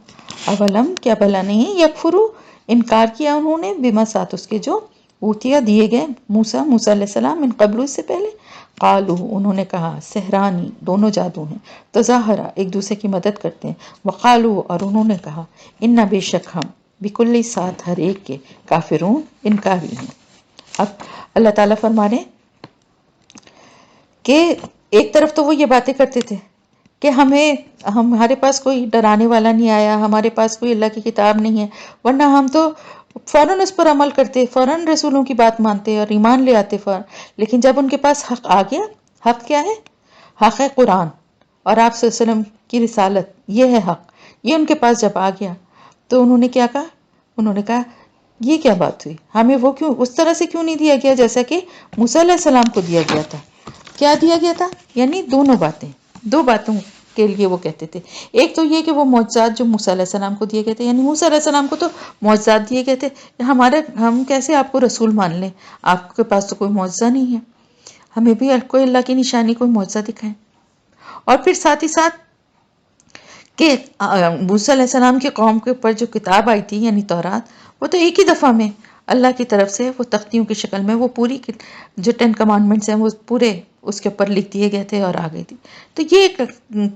اولم کیا بھلا نہیں یکفرو انکار کیا انہوں نے بما ساتھ اس کے جو اوتیا دیے گئے موسیٰ علیہ السلام من قبل اس سے پہلے قالو انہوں نے کہا سحرانی دونوں جادو ہیں تظاہرہ ایک دوسرے کی مدد کرتے ہیں وقالو اور انہوں نے کہا ان بے شک ہم بکل ساتھ ہر ایک کے کافرون انکاری ہیں۔ اب اللہ تعالیٰ فرما رہے ہیں کہ ایک طرف تو وہ یہ باتیں کرتے تھے کہ ہمارے پاس کوئی ڈرانے والا نہیں آیا، ہمارے پاس کوئی اللہ کی کتاب نہیں ہے، ورنہ ہم تو فوراً اس پر عمل کرتے، فوراً رسولوں کی بات مانتے اور ایمان لے آتے فوراً۔ لیکن جب ان کے پاس حق آ گیا، حق کیا ہے؟ حق ہے قرآن اور آپ صلی اللہ علیہ وسلم کی رسالت، یہ ہے حق۔ یہ ان کے پاس جب آ گیا تو انہوں نے کیا کہا؟ انہوں نے کہا یہ کیا بات ہوئی، ہمیں وہ کیوں اس طرح سے کیوں نہیں دیا گیا جیسا کہ موسیٰ علیہ السلام کو دیا گیا تھا؟ کیا دیا گیا تھا؟ یعنی دونوں باتیں، دو باتوں کے لیے وہ کہتے تھے۔ ایک تو یہ کہ وہ معجزات جو موسیٰ علیہ السلام کو دیے گئے تھے، یعنی موسیٰ علیہ السلام کو تو معجزات دیے گئے تھے، ہم کیسے آپ کو رسول مان لیں، آپ کے پاس تو کوئی معجزہ نہیں ہے، ہمیں بھی کوئی اللہ کی نشانی کوئی معجزہ دکھائیں۔ اور پھر ساتھ ہی ساتھ کہ موسیٰ علیہ السلام کی قوم کے اوپر جو کتاب آئی تھی یعنی تورات، وہ تو ایک ہی دفعہ میں اللہ کی طرف سے وہ تختیوں کی شکل میں وہ پوری جو 10 کمانڈمنٹس ہیں وہ پورے اس کے اوپر لکھ دیے گئے تھے اور آ گئی تھی۔ تو یہ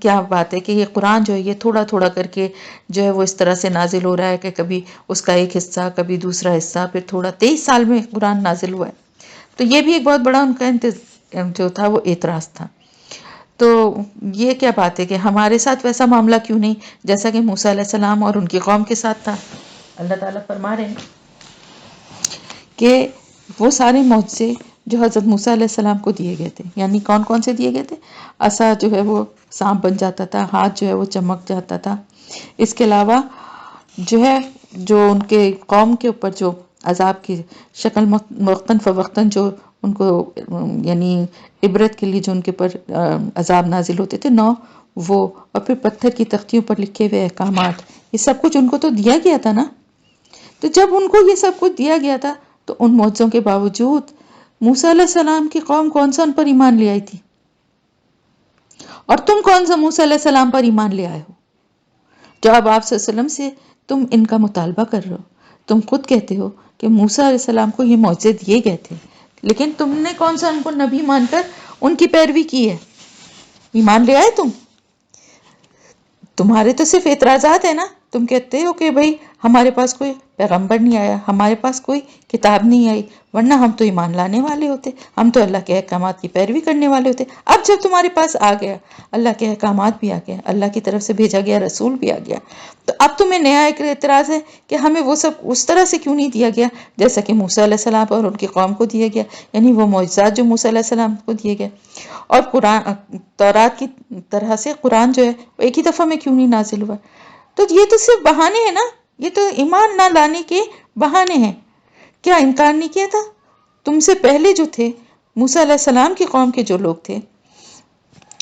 کیا بات ہے کہ یہ قرآن جو ہے یہ تھوڑا تھوڑا کر کے جو ہے وہ اس طرح سے نازل ہو رہا ہے کہ کبھی اس کا ایک حصہ، کبھی دوسرا حصہ، پھر تھوڑا 23 سال میں قرآن نازل ہوا ہے۔ تو یہ بھی ایک بہت بڑا ان کا جو تھا وہ اعتراض تھا۔ تو یہ کیا بات ہے کہ ہمارے ساتھ ویسا معاملہ کیوں نہیں جیسا کہ موسیٰ علیہ السلام اور ان کی قوم کے ساتھ تھا؟ اللہ تعالیٰ فرما رہے ہیں کہ وہ سارے معجزے جو حضرت موسیٰ علیہ السلام کو دیے گئے تھے، یعنی کون کون سے دیے گئے تھے؟ عصا جو ہے وہ سانپ بن جاتا تھا، ہاتھ جو ہے وہ چمک جاتا تھا، اس کے علاوہ جو ہے جو ان کے قوم کے اوپر جو عذاب کی شکل وقتاً فوقتاً جو ان کو یعنی عبرت کے لیے جو ان کے پر عذاب نازل ہوتے تھے وہ، اور پھر پتھر کی تختیوں پر لکھے ہوئے احکامات، یہ سب کچھ ان کو تو دیا گیا تھا نا۔ تو جب ان کو یہ سب کچھ دیا گیا تھا تو ان معجزوں کے باوجود موسیٰ علیہ السلام کی قوم کون سا ان پر ایمان لے آئی تھی؟ اور تم کون سا موسیٰ علیہ السلام پر ایمان لے آئے ہو؟ جو اب آپ صلی اللہ علیہ وسلم سے تم ان کا مطالبہ کر رہے ہو، تم خود کہتے ہو کہ موسیٰ علیہ السلام کو یہ معجزے دیے گئے تھے، لیکن تم نے کون سا ان کو نبی مان کر ان کی پیروی کی ہے؟ ایمان لے آئے تمہارے تو صرف اعتراضات ہیں نا، تم کہتے ہو کہ بھئی ہمارے پاس کوئی پیغمبر نہیں آیا، ہمارے پاس کوئی کتاب نہیں آئی، ورنہ ہم تو ایمان لانے والے ہوتے، ہم تو اللہ کے احکامات کی پیروی کرنے والے ہوتے۔ اب جب تمہارے پاس آ گیا، اللہ کے احکامات بھی آ گیا، اللہ کی طرف سے بھیجا گیا رسول بھی آ گیا، تو اب تمہیں نیا ایک اعتراض ہے کہ ہمیں وہ سب اس طرح سے کیوں نہیں دیا گیا جیسا کہ موسیٰ علیہ السلام اور ان کی قوم کو دیا گیا، یعنی وہ معجزات جو موسیٰ علیہ السلام کو دیے گئے، اور قرآن تورات کی طرح سے قرآن جو ہے وہ ایک ہی دفعہ میں کیوں نہیں نازل ہوا؟ تو یہ تو صرف بہانے ہیں نا، یہ تو ایمان نہ لانے کے بہانے ہیں۔ کیا انکار نہیں کیا تھا؟ تم سے پہلے جو تھے موسیٰ علیہ السلام کی قوم کے جو لوگ تھے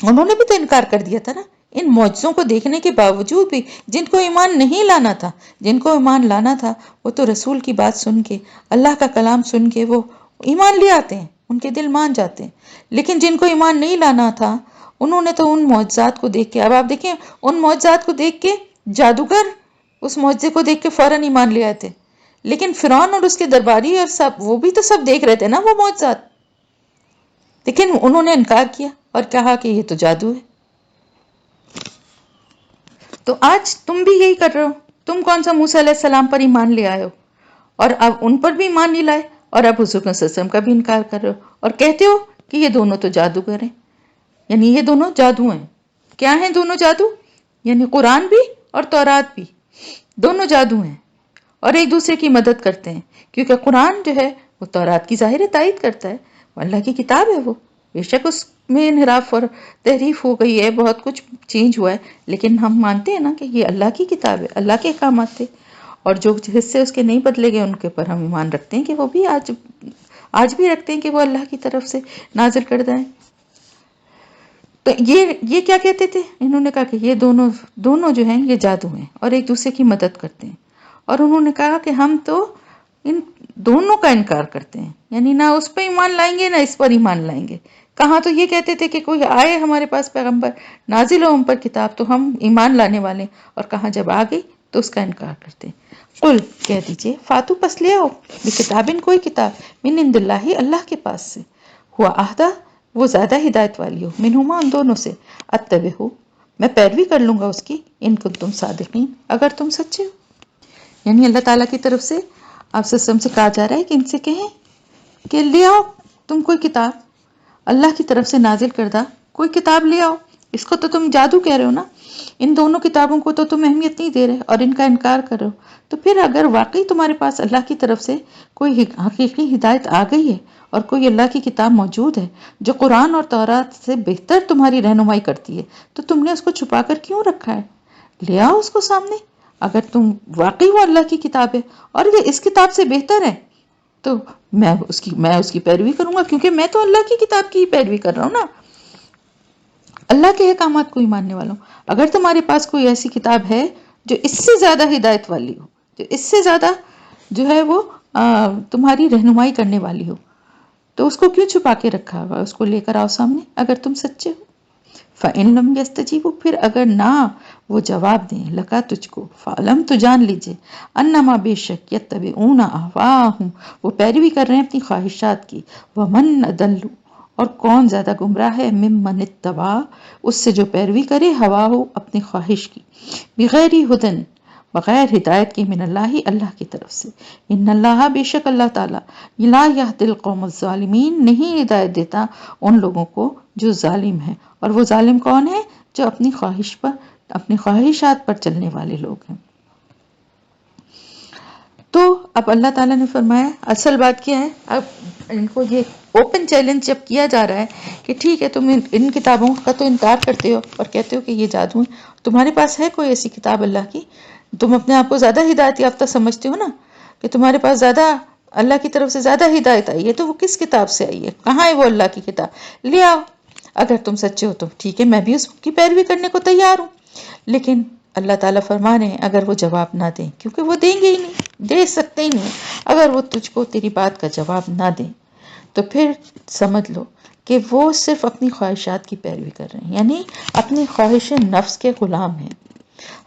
انہوں نے بھی تو انکار کر دیا تھا نا، ان معجزوں کو دیکھنے کے باوجود بھی۔ جن کو ایمان نہیں لانا تھا، جن کو ایمان لانا تھا وہ تو رسول کی بات سن کے، اللہ کا کلام سن کے وہ ایمان لے آتے ہیں، ان کے دل مان جاتے ہیں۔ لیکن جن کو ایمان نہیں لانا تھا انہوں نے تو ان معجزات کو دیکھ کے، اب آپ دیکھیں ان معجزات کو دیکھ کے جادوگر اس معجزے کو دیکھ کے فوراً ایمان لے آئے تھے، لیکن فرعون اور اس کے درباری اور سب وہ بھی تو سب دیکھ رہے تھے نا وہ معجزات، لیکن انہوں نے انکار کیا اور کہا کہ یہ تو جادو ہے۔ تو آج تم بھی یہی کر رہے ہو، تم کون سا موسیٰ علیہ السلام پر ایمان لے آئے ہو اور اب ان پر بھی ایمان نہیں لائے، اور اب حضور صلی اللہ علیہ وسلم کا بھی انکار کر رہے ہو اور کہتے ہو کہ یہ دونوں تو جادوگر ہیں، یعنی یہ دونوں جادو ہیں۔ کیا ہیں دونوں جادو؟ یعنی قرآن بھی اور تورات بھی دونوں جادو ہیں اور ایک دوسرے کی مدد کرتے ہیں، کیونکہ قرآن جو ہے وہ تورات کی ظاہر تائید کرتا ہے، وہ اللہ کی کتاب ہے، وہ بے شک اس میں انحراف اور تحریف ہو گئی ہے، بہت کچھ چینج ہوا ہے، لیکن ہم مانتے ہیں نا کہ یہ اللہ کی کتاب ہے، اللہ کے احکامات تھے، اور جو حصے اس کے نہیں بدلے گئے ان کے پر ہم ایمان رکھتے ہیں کہ وہ بھی آج بھی رکھتے ہیں کہ وہ اللہ کی طرف سے نازل کردہ ہیں۔ تو یہ کیا کہتے تھے؟ انہوں نے کہا کہ یہ دونوں جو ہیں یہ جادو ہیں اور ایک دوسرے کی مدد کرتے ہیں، اور انہوں نے کہا کہ ہم تو ان دونوں کا انکار کرتے ہیں، یعنی نہ اس پہ ایمان لائیں گے نہ اس پر ایمان لائیں گے، کہاں تو یہ کہتے تھے کہ کوئی آئے ہمارے پاس پیغمبر، نازل ہو ہم پر کتاب تو ہم ایمان لانے والے، اور کہاں جب آ گئی تو اس کا انکار کرتے ہیں۔ قل کہہ دیجئے، فاتو پس لے آؤ، بکتابن کوئی کتاب، من عند اللہ اللہ کے پاس سے، ہوا اہدا وہ زیادہ ہدایت والی ہو، منہما ان دونوں سے، اتبعہ میں پیروی کر لوں گا اس کی، ان کنتم صادقین اگر تم سچے ہو۔ یعنی اللہ تعالیٰ کی طرف سے آپ سسٹم سے کہا جا رہا ہے کہ ان سے کہیں کہ لے آؤ تم کوئی کتاب، اللہ کی طرف سے نازل کردہ کوئی کتاب لے آؤ۔ اس کو تو تم جادو کہہ رہے ہو نا، ان دونوں کتابوں کو تو تم اہمیت نہیں دے رہے اور ان کا انکار کر رہے ہو، تو پھر اگر واقعی تمہارے پاس اللہ کی طرف سے کوئی حقیقی ہدایت آ گئی ہے اور کوئی اللہ کی کتاب موجود ہے جو قرآن اور تورات سے بہتر تمہاری رہنمائی کرتی ہے، تو تم نے اس کو چھپا کر کیوں رکھا ہے؟ لے آؤ اس کو سامنے، اگر تم واقعی وہ اللہ کی کتاب ہے اور یہ اس کتاب سے بہتر ہے تو میں اس کی پیروی کروں گا، کیونکہ میں تو اللہ کی کتاب کی ہی پیروی کر رہا ہوں نا، اللہ کے احکامات کو ہی ماننے والا ہوں۔ اگر تمہارے پاس کوئی ایسی کتاب ہے جو اس سے زیادہ ہدایت والی ہو، جو اس سے زیادہ جو ہے وہ تمہاری رہنمائی کرنے والی ہو، تو اس کو کیوں چھپا کے رکھا ہوا؟ اس کو لے کر آؤ سامنے اگر تم سچے ہو۔ فَإِن لَمْ يَسْتَجِيبُوا پھر اگر نہ وہ جواب دیں لکا تجھ کو، فَعْلَمْ تو جان لیجئے انما بے شک یتبعون اہواہم وہ پیروی کر رہے ہیں اپنی خواہشات کی، ومن اضل اور کون زیادہ گمراہ ہے، ممن اتبع اس سے جو پیروی کرے ہواہ اپنی خواہش کی، بغیر ہدن بغیر ہدایت کے، من اللہ اللہ کی طرف سے، ان اللہ بے شک اللہ تعالی لا یہدی القوم الظالمین نہیں ہدایت دیتا ان لوگوں کو جو ظالم ہیں، اور وہ ظالم کون ہے؟ جو اپنی خواہش پر اپنی خواہشات پر چلنے والے لوگ ہیں۔ تو اب اللہ تعالیٰ نے فرمایا اصل بات کیا ہے، اب ان کو یہ اوپن چیلنج جب کیا جا رہا ہے کہ ٹھیک ہے تم ان کتابوں کا تو انکار کرتے ہو اور کہتے ہو کہ یہ جادو ہے، تمہارے پاس ہے کوئی ایسی کتاب اللہ کی، تم اپنے آپ کو زیادہ ہدایت یافتہ سمجھتے ہو نا، کہ تمہارے پاس زیادہ اللہ کی طرف سے زیادہ ہدایت آئی ہے، تو وہ کس کتاب سے آئی ہے؟ کہاں ہے وہ اللہ کی کتاب؟ لے آؤ اگر تم سچے ہو تو ٹھیک ہے، میں بھی اس کی پیروی کرنے کو تیار ہوں۔ لیکن اللہ تعالیٰ فرما رہے ہیں اگر وہ جواب نہ دیں، کیونکہ وہ دیں گے ہی نہیں، دے سکتے ہی نہیں، اگر وہ تجھ کو تیری بات کا جواب نہ دیں تو پھر سمجھ لو کہ وہ صرف اپنی خواہشات کی پیروی کر رہے ہیں، یعنی اپنی خواہش نفس کے غلام ہیں۔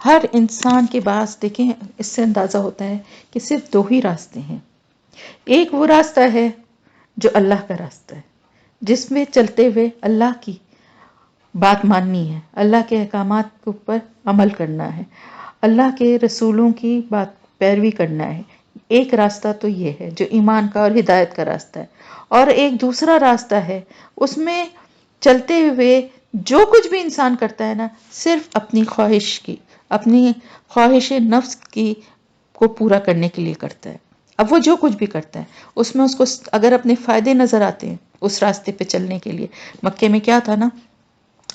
ہر انسان کے پاس دیکھیں اس سے اندازہ ہوتا ہے کہ صرف دو ہی راستے ہیں، ایک وہ راستہ ہے جو اللہ کا راستہ ہے، جس میں چلتے ہوئے اللہ کی بات ماننی ہے، اللہ کے احکامات کے اوپر عمل کرنا ہے، اللہ کے رسولوں کی بات پیروی کرنا ہے۔ ایک راستہ تو یہ ہے جو ایمان کا اور ہدایت کا راستہ ہے، اور ایک دوسرا راستہ ہے اس میں چلتے ہوئے جو کچھ بھی انسان کرتا ہے نا، صرف اپنی خواہش کی، اپنی خواہش نفس کی کو پورا کرنے کے لیے کرتا ہے۔ اب وہ جو کچھ بھی کرتا ہے اس میں اس کو اگر اپنے فائدے نظر آتے ہیں اس راستے پہ چلنے کے لیے، مکے میں کیا تھا نا،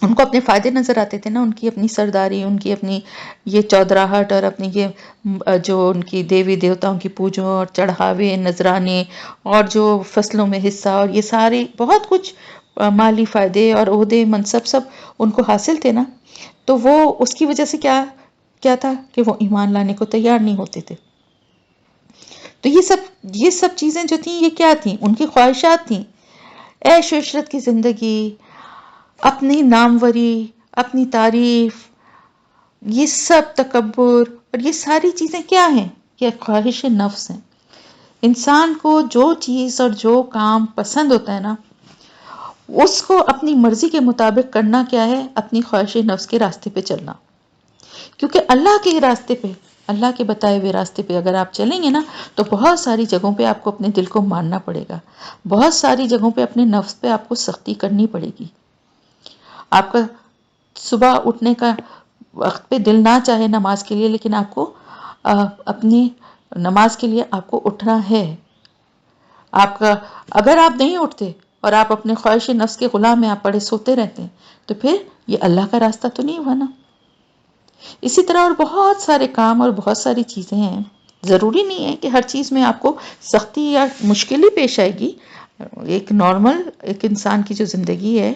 ان کو اپنے فائدے نظر آتے تھے نا، ان کی اپنی سرداری، ان کی اپنی یہ چودراہٹ، اور اپنی یہ جو ان کی دیوی دیوتاؤں کی پوجوں اور چڑھاوے نذرانے، اور جو فصلوں میں حصہ، اور یہ سارے بہت کچھ مالی فائدے اور عہدے منصب سب ان کو حاصل تھے نا، تو وہ اس کی وجہ سے کیا تھا کہ وہ ایمان لانے کو تیار نہیں ہوتے تھے۔ تو یہ سب چیزیں جو تھیں یہ کیا تھیں؟ ان کی خواہشات تھیں، عیش و عشرت کی زندگی، اپنی ناموری، اپنی تعریف، یہ سب تکبر، اور یہ ساری چیزیں کیا ہیں؟ یہ خواہش نفس ہیں۔ انسان کو جو چیز اور جو کام پسند ہوتا ہے نا، اس کو اپنی مرضی کے مطابق کرنا کیا ہے؟ اپنی خواہش نفس کے راستے پہ چلنا، کیونکہ اللہ کے راستے پہ، اللہ کے بتائے ہوئے راستے پہ اگر آپ چلیں گے نا تو بہت ساری جگہوں پہ آپ کو اپنے دل کو ماننا پڑے گا، بہت ساری جگہوں پہ اپنے نفس پہ آپ کو سختی کرنی پڑے گی۔ آپ کا صبح اٹھنے کا وقت پہ دل نہ چاہے نماز کے لیے، لیکن آپ کو اپنی نماز کے لیے آپ کو اٹھنا ہے۔ آپ کا اگر آپ نہیں اٹھتے اور آپ اپنے خواہش نفس کے غلام میں آپ پڑے سوتے رہتے ہیں تو پھر یہ اللہ کا راستہ تو نہیں ہوا نا۔ اسی طرح اور بہت سارے کام اور بہت ساری چیزیں ہیں، ضروری نہیں ہے کہ ہر چیز میں آپ کو سختی یا مشکل ہی پیش آئے گی۔ ایک نارمل ایک انسان کی جو زندگی ہے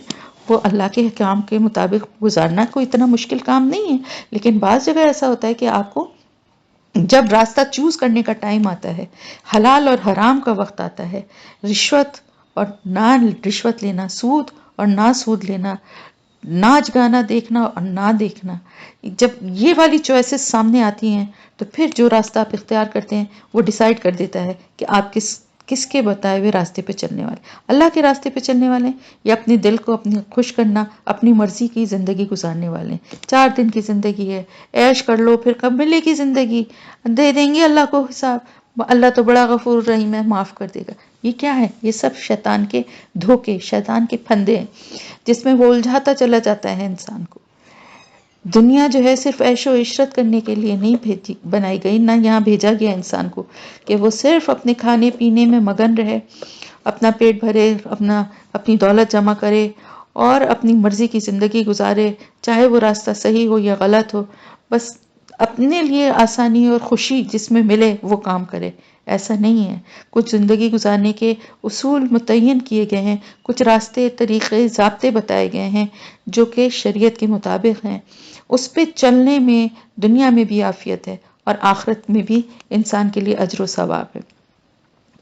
وہ اللہ کے حکام کے مطابق گزارنا کوئی اتنا مشکل کام نہیں ہے، لیکن بعض جگہ ایسا ہوتا ہے کہ آپ کو جب راستہ چوز کرنے کا ٹائم آتا ہے، حلال اور حرام کا وقت آتا ہے، رشوت اور نہ رشوت لینا، سود اور نہ سود لینا، ناچ گانا دیکھنا اور نہ دیکھنا، جب یہ والی چوائسز سامنے آتی ہیں تو پھر جو راستہ آپ اختیار کرتے ہیں وہ ڈیسائیڈ کر دیتا ہے کہ آپ کس کے بتائے ہوئے راستے پہ چلنے والے، اللہ کے راستے پہ چلنے والے ہیں یا اپنے دل کو اپنی خوش کرنا، اپنی مرضی کی زندگی گزارنے والے ہیں۔ 4 دن کی زندگی ہے، عیش کر لو، پھر کب ملے گی زندگی، دے دیں گے اللہ کو حساب، اللہ تو بڑا غفور رحیم ہے، معاف کر دے گا۔ یہ کیا ہے؟ یہ سب شیطان کے دھوکے، شیطان کے پھندے ہیں جس میں وہ الجھاتا چلا جاتا ہے انسان کو۔ دنیا جو ہے صرف عیش و عشرت کرنے کے لیے نہیں بنائی گئی، نہ یہاں بھیجا گیا انسان کو کہ وہ صرف اپنے کھانے پینے میں مگن رہے، اپنا پیٹ بھرے، اپنی دولت جمع کرے اور اپنی مرضی کی زندگی گزارے، چاہے وہ راستہ صحیح ہو یا غلط ہو، بس اپنے لیے آسانی اور خوشی جس میں ملے وہ کام کرے۔ ایسا نہیں ہے، کچھ زندگی گزارنے کے اصول متعین کیے گئے ہیں، کچھ راستے، طریقے، ضابطے بتائے گئے ہیں جو کہ شریعت کے مطابق ہیں، اس پہ چلنے میں دنیا میں بھی عافیت ہے اور آخرت میں بھی انسان کے لیے اجر و ثواب ہے۔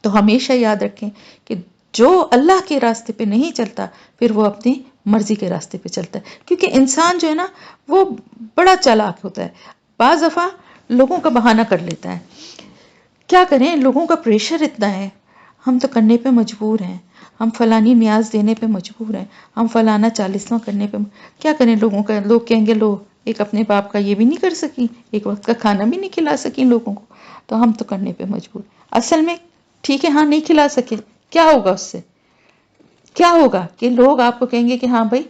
تو ہمیشہ یاد رکھیں کہ جو اللہ کے راستے پہ نہیں چلتا پھر وہ اپنی مرضی کے راستے پہ چلتا ہے، کیونکہ انسان جو ہے نا وہ بڑا چالاک ہوتا ہے، بعض دفعہ لوگوں کا بہانہ کر لیتا ہے۔ کیا کریں، لوگوں کا پریشر اتنا ہے، ہم تو کرنے پہ مجبور ہیں، ہم فلانی نیاز دینے پہ مجبور ہیں، ہم فلانا 40واں کرنے پہ کیا کریں، لوگ کہیں گے لو ایک اپنے باپ کا یہ بھی نہیں کر سکی، ایک وقت کا کھانا بھی نہیں کھلا سکی لوگوں کو، تو ہم تو کرنے پہ مجبور۔ اصل میں ٹھیک ہے، ہاں نہیں کھلا سکے، کیا ہوگا اس سے؟ کیا ہوگا کہ لوگ آپ کو کہیں گے کہ ہاں بھائی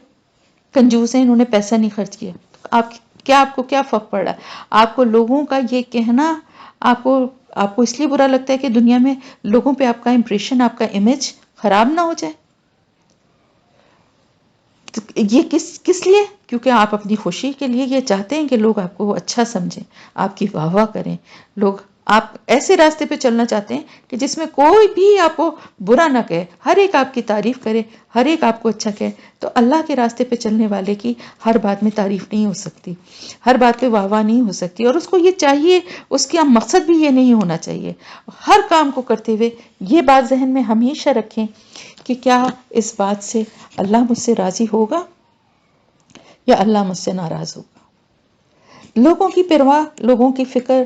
کنجوس ہیں، انہوں نے پیسہ نہیں خرچ کیا۔ آپ کو کیا فرق پڑ رہا ہے؟ آپ کو لوگوں کا یہ کہنا آپ کو اس لیے برا لگتا ہے کہ دنیا میں لوگوں پہ آپ کا امپریشن، آپ کا امیج خراب نہ ہو جائے؟ تو یہ کس لیے؟ کیونکہ آپ اپنی خوشی کے لیے یہ چاہتے ہیں کہ لوگ آپ کو اچھا سمجھیں، آپ کی واہ واہ کریں، لوگ آپ ایسے راستے پہ چلنا چاہتے ہیں کہ جس میں کوئی بھی آپ کو برا نہ کہے، ہر ایک آپ کی تعریف کرے، ہر ایک آپ کو اچھا کہے۔ تو اللہ کے راستے پہ چلنے والے کی ہر بات میں تعریف نہیں ہو سکتی، ہر بات پہ واہ واہ نہیں ہو سکتی، اور اس کو یہ چاہیے، اس کا مقصد بھی یہ نہیں ہونا چاہیے۔ ہر کام کو کرتے ہوئے یہ بات ذہن میں ہمیشہ رکھیں کہ کیا اس بات سے اللہ مجھ سے راضی ہوگا یا اللہ مجھ سے ناراض ہوگا۔ لوگوں کی پرواہ، لوگوں کی فکر،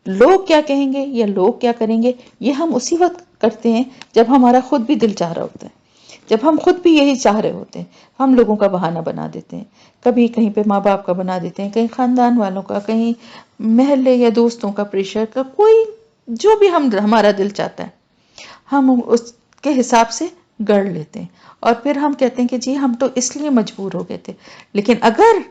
لوگ کیا کہیں گے یا لوگ کیا کریں گے، یہ ہم اسی وقت کرتے ہیں جب ہمارا خود بھی دل چاہ رہا ہوتا ہے، جب ہم خود بھی یہی چاہ رہے ہوتے ہیں۔ ہم لوگوں کا بہانہ بنا دیتے ہیں، کبھی کہیں پہ ماں باپ کا بنا دیتے ہیں، کہیں خاندان والوں کا، کہیں محلے یا دوستوں کا پریشر کا، کوئی جو بھی ہمارا دل چاہتا ہے ہم اس کے حساب سے گڑ لیتے ہیں، اور پھر ہم کہتے ہیں کہ جی ہم تو اس لیے مجبور ہو گئے تھے۔ لیکن اگر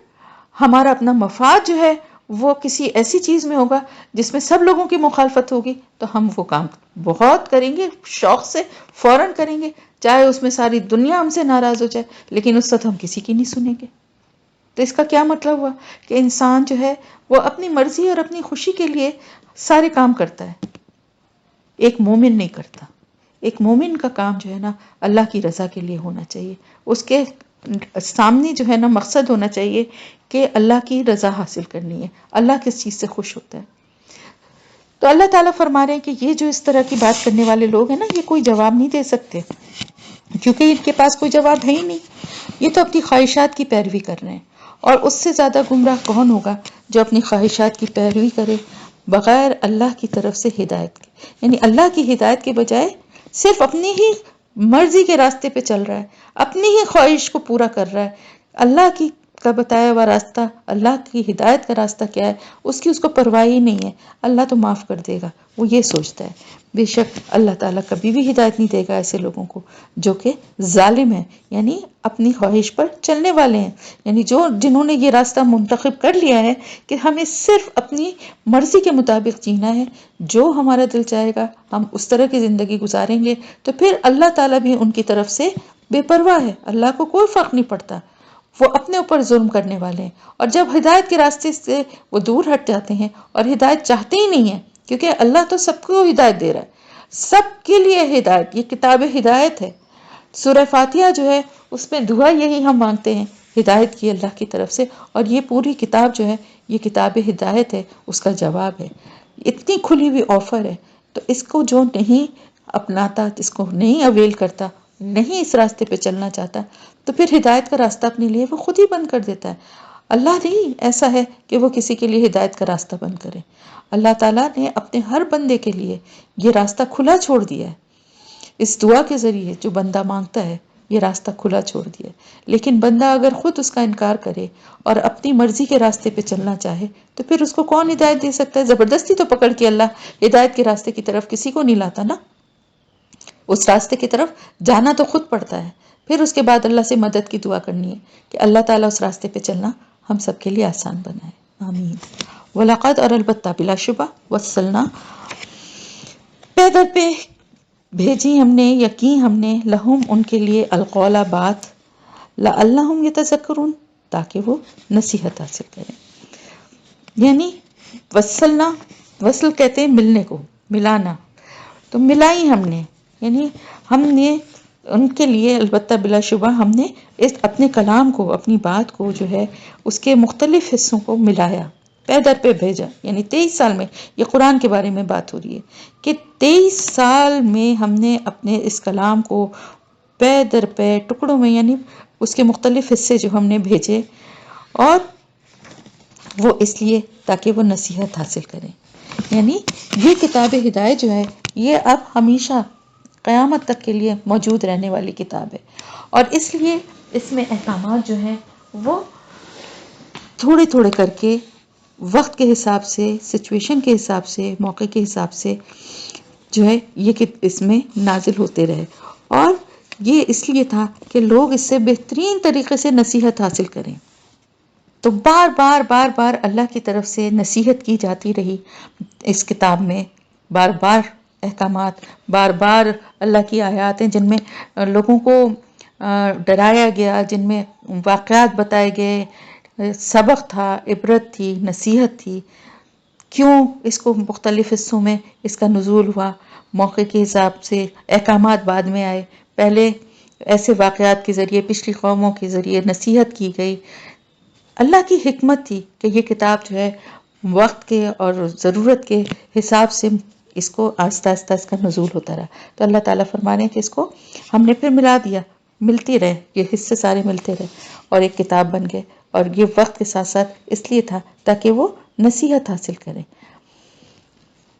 ہمارا اپنا مفاد جو ہے وہ کسی ایسی چیز میں ہوگا جس میں سب لوگوں کی مخالفت ہوگی تو ہم وہ کام بہت کریں گے، شوق سے فوراً کریں گے، چاہے اس میں ساری دنیا ہم سے ناراض ہو جائے، لیکن اس وقت ہم کسی کی نہیں سنیں گے۔ تو اس کا کیا مطلب ہوا کہ انسان جو ہے وہ اپنی مرضی اور اپنی خوشی کے لیے سارے کام کرتا ہے، ایک مومن نہیں کرتا۔ ایک مومن کا کام جو ہے نا اللہ کی رضا کے لیے ہونا چاہیے، اس کے سامنے جو ہے نا مقصد ہونا چاہیے کہ اللہ کی رضا حاصل کرنی ہے، اللہ کس چیز سے خوش ہوتا ہے۔ تو اللہ تعالیٰ فرما رہے ہیں کہ یہ جو اس طرح کی بات کرنے والے لوگ ہیں نا یہ کوئی جواب نہیں دے سکتے، کیونکہ ان کے پاس کوئی جواب ہے ہی نہیں، یہ تو اپنی خواہشات کی پیروی کر رہے ہیں، اور اس سے زیادہ گمراہ کون ہوگا جو اپنی خواہشات کی پیروی کرے بغیر اللہ کی طرف سے ہدایت کے، یعنی اللہ کی ہدایت کے بجائے صرف اپنی ہی مرضی کے راستے پہ چل رہا ہے، اپنی ہی خواہش کو پورا کر رہا ہے۔ اللہ کی کا بتایا ہوا راستہ، اللہ کی ہدایت کا راستہ کیا ہے اس کی اس کو پرواہ ہی نہیں ہے، اللہ تو معاف کر دے گا، وہ یہ سوچتا ہے۔ بے شک اللہ تعالیٰ کبھی بھی ہدایت نہیں دے گا ایسے لوگوں کو جو کہ ظالم ہیں، یعنی اپنی خواہش پر چلنے والے ہیں، یعنی جنہوں نے یہ راستہ منتخب کر لیا ہے کہ ہمیں صرف اپنی مرضی کے مطابق جینا ہے، جو ہمارا دل چاہے گا ہم اس طرح کی زندگی گزاریں گے، تو پھر اللہ تعالیٰ بھی ان کی طرف سے بے پرواہ ہے، اللہ کو کوئی فرق نہیں پڑتا، وہ اپنے اوپر ظلم کرنے والے ہیں۔ اور جب ہدایت کے راستے سے وہ دور ہٹ جاتے ہیں اور ہدایت چاہتے ہی نہیں ہیں، کیونکہ اللہ تو سب کو ہدایت دے رہا ہے، سب کے لیے ہدایت، یہ کتاب ہدایت ہے۔ سورہ فاتحہ جو ہے اس میں دعا یہی ہم مانگتے ہیں ہدایت کی اللہ کی طرف سے، اور یہ پوری کتاب جو ہے یہ کتاب ہدایت ہے، اس کا جواب ہے، اتنی کھلی ہوئی آفر ہے۔ تو اس کو جو نہیں اپناتا، جس کو نہیں اویل کرتا، نہیں اس راستے پہ چلنا چاہتا تو پھر ہدایت کا راستہ اپنے لیے وہ خود ہی بند کر دیتا ہے. اللہ نہیں ایسا ہے کہ وہ کسی کے لیے ہدایت کا راستہ بند کرے. اللہ تعالیٰ نے اپنے ہر بندے کے لیے یہ راستہ کھلا چھوڑ دیا ہے. اس دعا کے ذریعے جو بندہ مانگتا ہے یہ راستہ کھلا چھوڑ دیا ہے. لیکن بندہ اگر خود اس کا انکار کرے اور اپنی مرضی کے راستے پہ چلنا چاہے تو پھر اس کو کون ہدایت دے سکتا ہے؟ زبردستی تو پکڑ کے اللہ ہدایت کے راستے کی طرف کسی کو نہیں لاتا نا. اس راستے کی طرف جانا تو خود پڑتا ہے. پھر اس کے بعد اللہ سے مدد کی دعا کرنی ہے کہ اللہ تعالیٰ اس راستے پہ چلنا ہم سب کے لیے آسان بنائے. آمین. ولاقت اور البتہ بلا شبہ وصلنا پے در پہ بھیجی ہم نے یقین ہم نے لہم ان کے لیے القولا بات لعلہم یتذکرون تاکہ وہ نصیحت حاصل کریں. یعنی وصلنا، وصل کہتے ہیں ملنے کو، ملانا، تو ملائی ہم نے، یعنی ہم نے ان کے لیے البتہ بلا شبہ ہم نے اس اپنے کلام کو، اپنی بات کو جو ہے اس کے مختلف حصوں کو ملایا، پے در پہ بھیجا. یعنی 23 سال میں، یہ قرآن کے بارے میں بات ہو رہی ہے کہ 23 سال میں ہم نے اپنے اس کلام کو پے در پے ٹکڑوں میں، یعنی اس کے مختلف حصے جو ہم نے بھیجے، اور وہ اس لیے تاکہ وہ نصیحت حاصل کریں. یعنی یہ کتاب ہدایت جو ہے یہ اب ہمیشہ قیامت تک کے لیے موجود رہنے والی کتاب ہے، اور اس لیے اس میں احکامات جو ہیں وہ تھوڑے تھوڑے کر کے وقت کے حساب سے، سچویشن کے حساب سے، موقع کے حساب سے جو ہے یہ کہ اس میں نازل ہوتے رہے. اور یہ اس لیے تھا کہ لوگ اس سے بہترین طریقے سے نصیحت حاصل کریں. تو بار بار بار بار اللہ کی طرف سے نصیحت کی جاتی رہی اس کتاب میں. بار بار احکامات، بار بار اللہ کی آیات ہیں جن میں لوگوں کو ڈرایا گیا، جن میں واقعات بتائے گئے، سبق تھا، عبرت تھی، نصیحت تھی. کیوں اس کو مختلف حصوں میں اس کا نزول ہوا، موقع کے حساب سے احکامات بعد میں آئے. پہلے ایسے واقعات کے ذریعے پچھلی قوموں کے ذریعے نصیحت کی گئی. اللہ کی حکمت تھی کہ یہ کتاب جو ہے وقت کے اور ضرورت کے حساب سے اس کو آہستہ آہستہ اس کا نزول ہوتا رہا. تو اللہ تعالیٰ فرمانے ہیں کہ اس کو ہم نے پھر ملا دیا، ملتی رہے، یہ حصے سارے ملتے رہے اور ایک کتاب بن گئے. اور یہ وقت کے ساتھ ساتھ اس لیے تھا تاکہ وہ نصیحت حاصل کریں.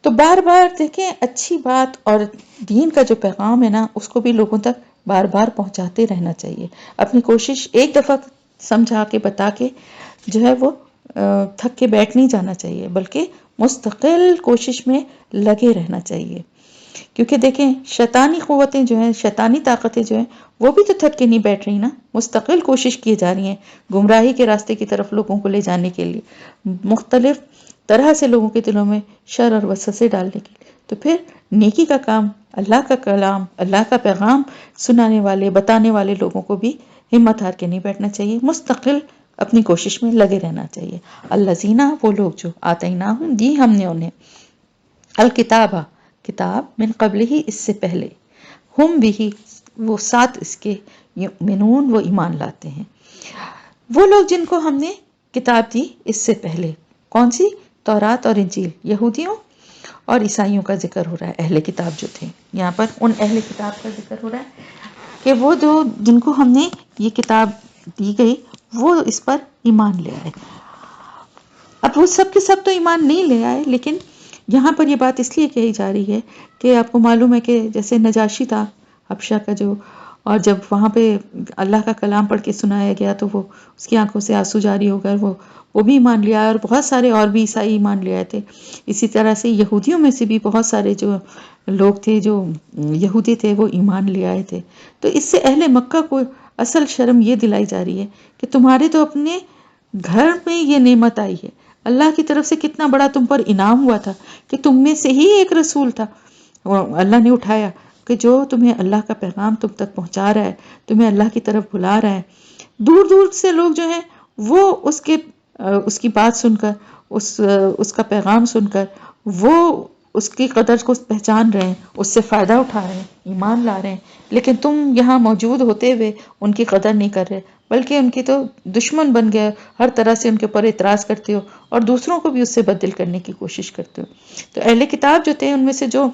تو بار بار دیکھیں، اچھی بات اور دین کا جو پیغام ہے نا اس کو بھی لوگوں تک بار بار پہنچاتے رہنا چاہیے. اپنی کوشش ایک دفعہ سمجھا کے بتا کے جو ہے وہ تھک کے بیٹھ نہیں جانا چاہیے، بلکہ مستقل کوشش میں لگے رہنا چاہیے. کیونکہ دیکھیں شیطانی قوتیں جو ہیں، شیطانی طاقتیں جو ہیں وہ بھی تو تھک کے نہیں بیٹھ رہی نا، مستقل کوشش کی جا رہی ہیں گمراہی کے راستے کی طرف لوگوں کو لے جانے کے لیے، مختلف طرح سے لوگوں کے دلوں میں شر اور وسوسے ڈالنے کے لیے. تو پھر نیکی کا کام، اللہ کا کلام، اللہ کا پیغام سنانے والے، بتانے والے لوگوں کو بھی ہمت ہار کے نہیں بیٹھنا چاہیے، مستقل اپنی کوشش میں لگے رہنا چاہیے. الذین، وہ لوگ جو آتیناہم، دی ہم نے انہیں، الکتابہ، کتاب، من قبل ہی، اس سے پہلے، ہم بھی، وہ ساتھ اس کے، یؤمنون، وہ ایمان لاتے ہیں. وہ لوگ جن کو ہم نے کتاب دی اس سے پہلے، کون سی؟ تورات اور انجیل. یہودیوں اور عیسائیوں کا ذکر ہو رہا ہے، اہل کتاب جو تھے. یہاں پر ان اہل کتاب کا ذکر ہو رہا ہے کہ وہ جو جن کو ہم نے یہ کتاب دی گئی وہ اس پر ایمان لے آئے. اب وہ سب کے سب تو ایمان نہیں لے آئے، لیکن یہاں پر یہ بات اس لیے کہی جا رہی ہے کہ آپ کو معلوم ہے کہ جیسے نجاشی تھا حبشہ کا جو، اور جب وہاں پہ اللہ کا کلام پڑھ کے سنایا گیا تو وہ اس کی آنکھوں سے آنسو جاری ہو گئے، وہ بھی ایمان لے آئے، اور بہت سارے اور بھی عیسائی ایمان لے آئے تھے. اسی طرح سے یہودیوں میں سے بھی بہت سارے جو لوگ تھے جو یہودی تھے وہ ایمان لے آئے تھے. تو اس سے اہل مکہ کو اصل شرم یہ دلائی جا رہی ہے کہ تمہارے تو اپنے گھر میں یہ نعمت آئی ہے، اللہ کی طرف سے کتنا بڑا تم پر انعام ہوا تھا کہ تم میں سے ہی ایک رسول تھا اللہ نے اٹھایا کہ جو تمہیں اللہ کا پیغام تم تک پہنچا رہا ہے، تمہیں اللہ کی طرف بلا رہا ہے. دور دور سے لوگ جو ہیں وہ اس کی بات سن کر، اس کا پیغام سن کر وہ اس کی قدر کو پہچان رہے ہیں، اس سے فائدہ اٹھا رہے ہیں، ایمان لا رہے ہیں. لیکن تم یہاں موجود ہوتے ہوئے ان کی قدر نہیں کر رہے، بلکہ ان کی تو دشمن بن گئے، ہر طرح سے ان کے اوپر اعتراض کرتے ہو اور دوسروں کو بھی اس سے بدل کرنے کی کوشش کرتے ہو. تو اہل کتاب جو تھے ان میں سے جو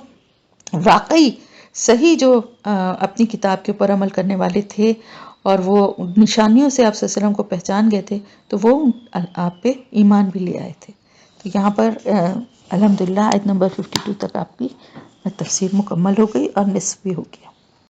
واقعی صحیح جو اپنی کتاب کے اوپر عمل کرنے والے تھے اور وہ نشانیوں سے آپ صلی اللہ علیہ وسلم کو پہچان گئے تھے، تو وہ آپ پہ ایمان بھی لے آئے تھے. تو یہاں پر الحمدللہ آیت نمبر 52 تک آپ کی تفسیر مکمل ہو گئی اور نصف بھی ہو گیا.